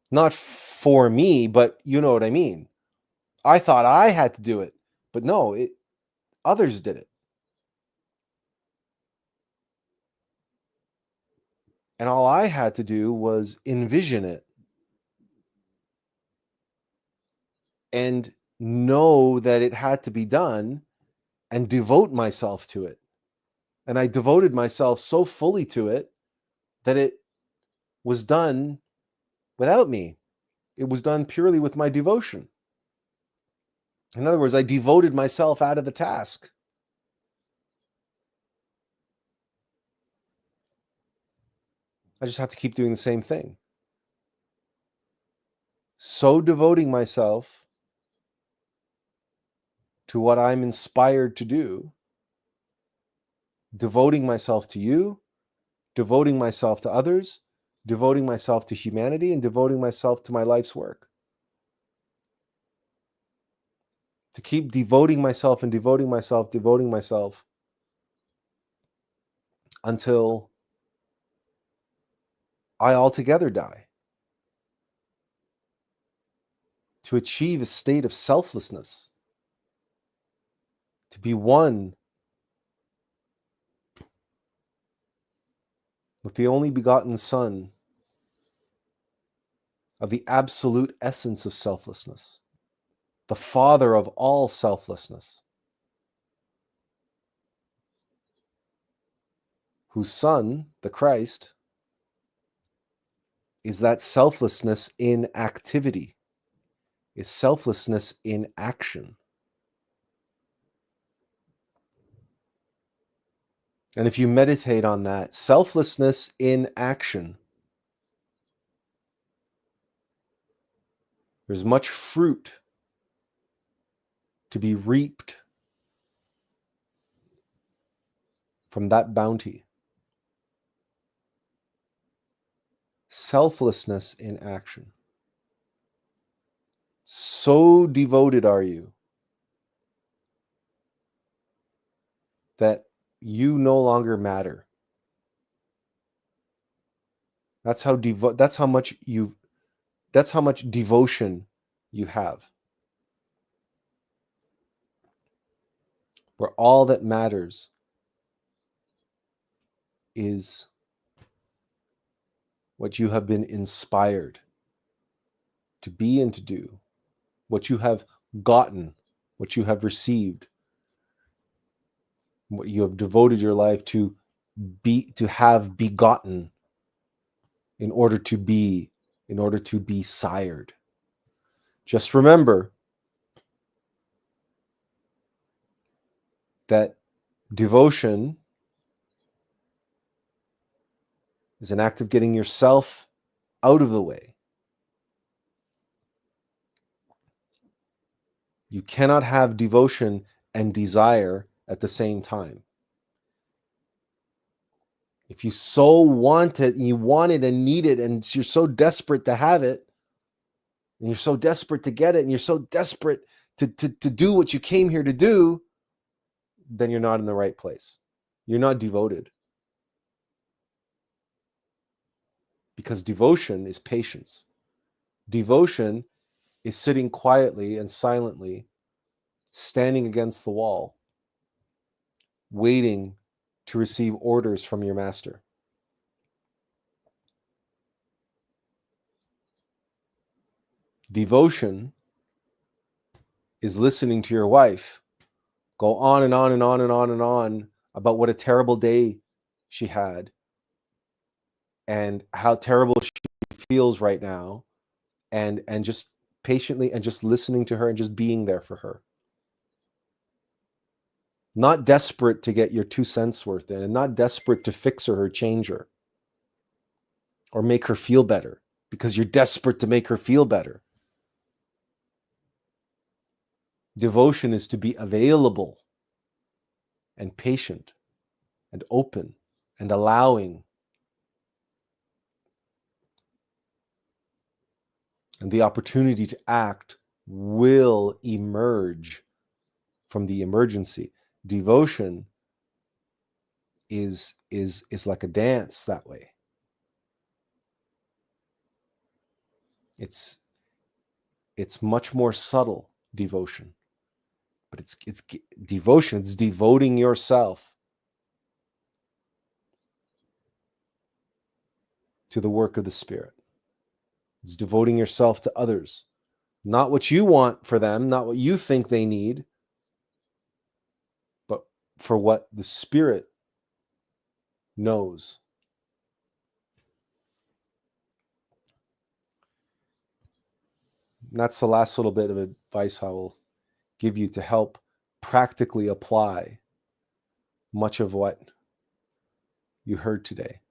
Not for me, but you know what I mean. I thought I had to do it, but no, others did it. And all I had to do was envision it and know that it had to be done and devote myself to it. And I devoted myself so fully to it that it was done without me. It was done purely with my devotion. In other words, I devoted myself out of the task. I just have to keep doing the same thing. So devoting myself to what I'm inspired to do, devoting myself to you, devoting myself to others, devoting myself to humanity, and devoting myself to my life's work. To keep devoting myself and devoting myself until I altogether die. To achieve a state of selflessness. To be one with the only begotten Son of the absolute essence of selflessness, the Father of all selflessness, whose Son, the Christ, is that selflessness in activity, is selflessness in action. And if you meditate on that, selflessness in action, there's much fruit to be reaped from that bounty. Selflessness in action. So devoted are you that you no longer matter. That's how much devotion you have. Where all that matters is what you have been inspired to be and to do, what you have gotten, what you have received, what you have devoted your life to have begotten in order to be sired. Just remember that devotion is an act of getting yourself out of the way. You cannot have devotion and desire at the same time. If you so want it, and you want it and need it, and you're so desperate to have it, and you're so desperate to get it, and you're so desperate to do what you came here to do, then you're not in the right place. You're not devoted. Because devotion is patience. Devotion is sitting quietly and silently, standing against the wall, waiting to receive orders from your master. Devotion is listening to your wife go on and on and on and on and on about what a terrible day she had and how terrible she feels right now, and just patiently and just listening to her and just being there for her. Not desperate to get your 2 cents worth in, and not desperate to fix her or change her or make her feel better because you're desperate to make her feel better. Devotion is to be available and patient and open and allowing. And the opportunity to act will emerge from the emergency. Devotion is like a dance that way. It's much more subtle, devotion. But it's devotion, it's devoting yourself to the work of the Spirit. It's devoting yourself to others. Not what you want for them, not what you think they need, but for what the Spirit knows. And that's the last little bit of advice I will give you to help practically apply much of what you heard today.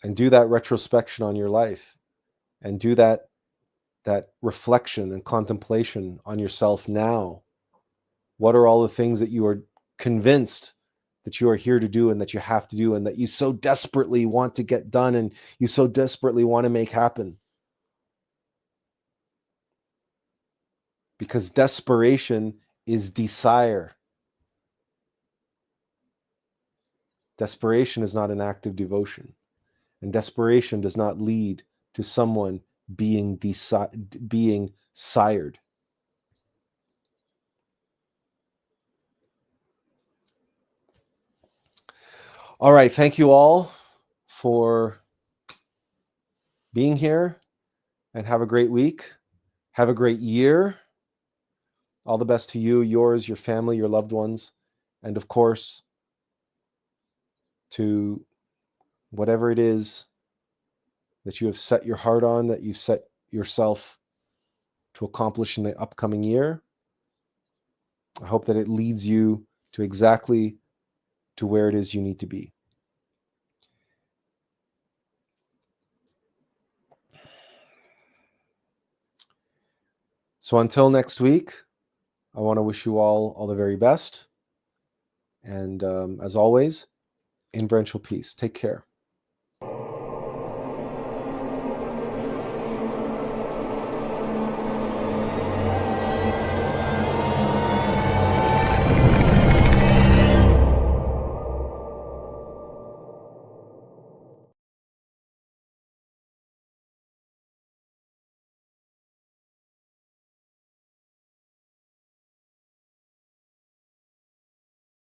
And do that retrospection on your life, and do that reflection and contemplation on yourself now. What are all the things that you are convinced that you are here to do and that you have to do and that you so desperately want to get done and you so desperately want to make happen? Because desperation is desire. Desperation is not an act of devotion. And desperation does not lead to someone being sired. All right. Thank you all for being here, and have a great week. Have a great year. All the best to you, yours, your family, your loved ones, and of course, to whatever it is that you have set your heart on, that you set yourself to accomplish in the upcoming year. I hope that it leads you to exactly to where it is you need to be. So until next week, I want to wish you all the very best. And as always, inferential peace. Take care.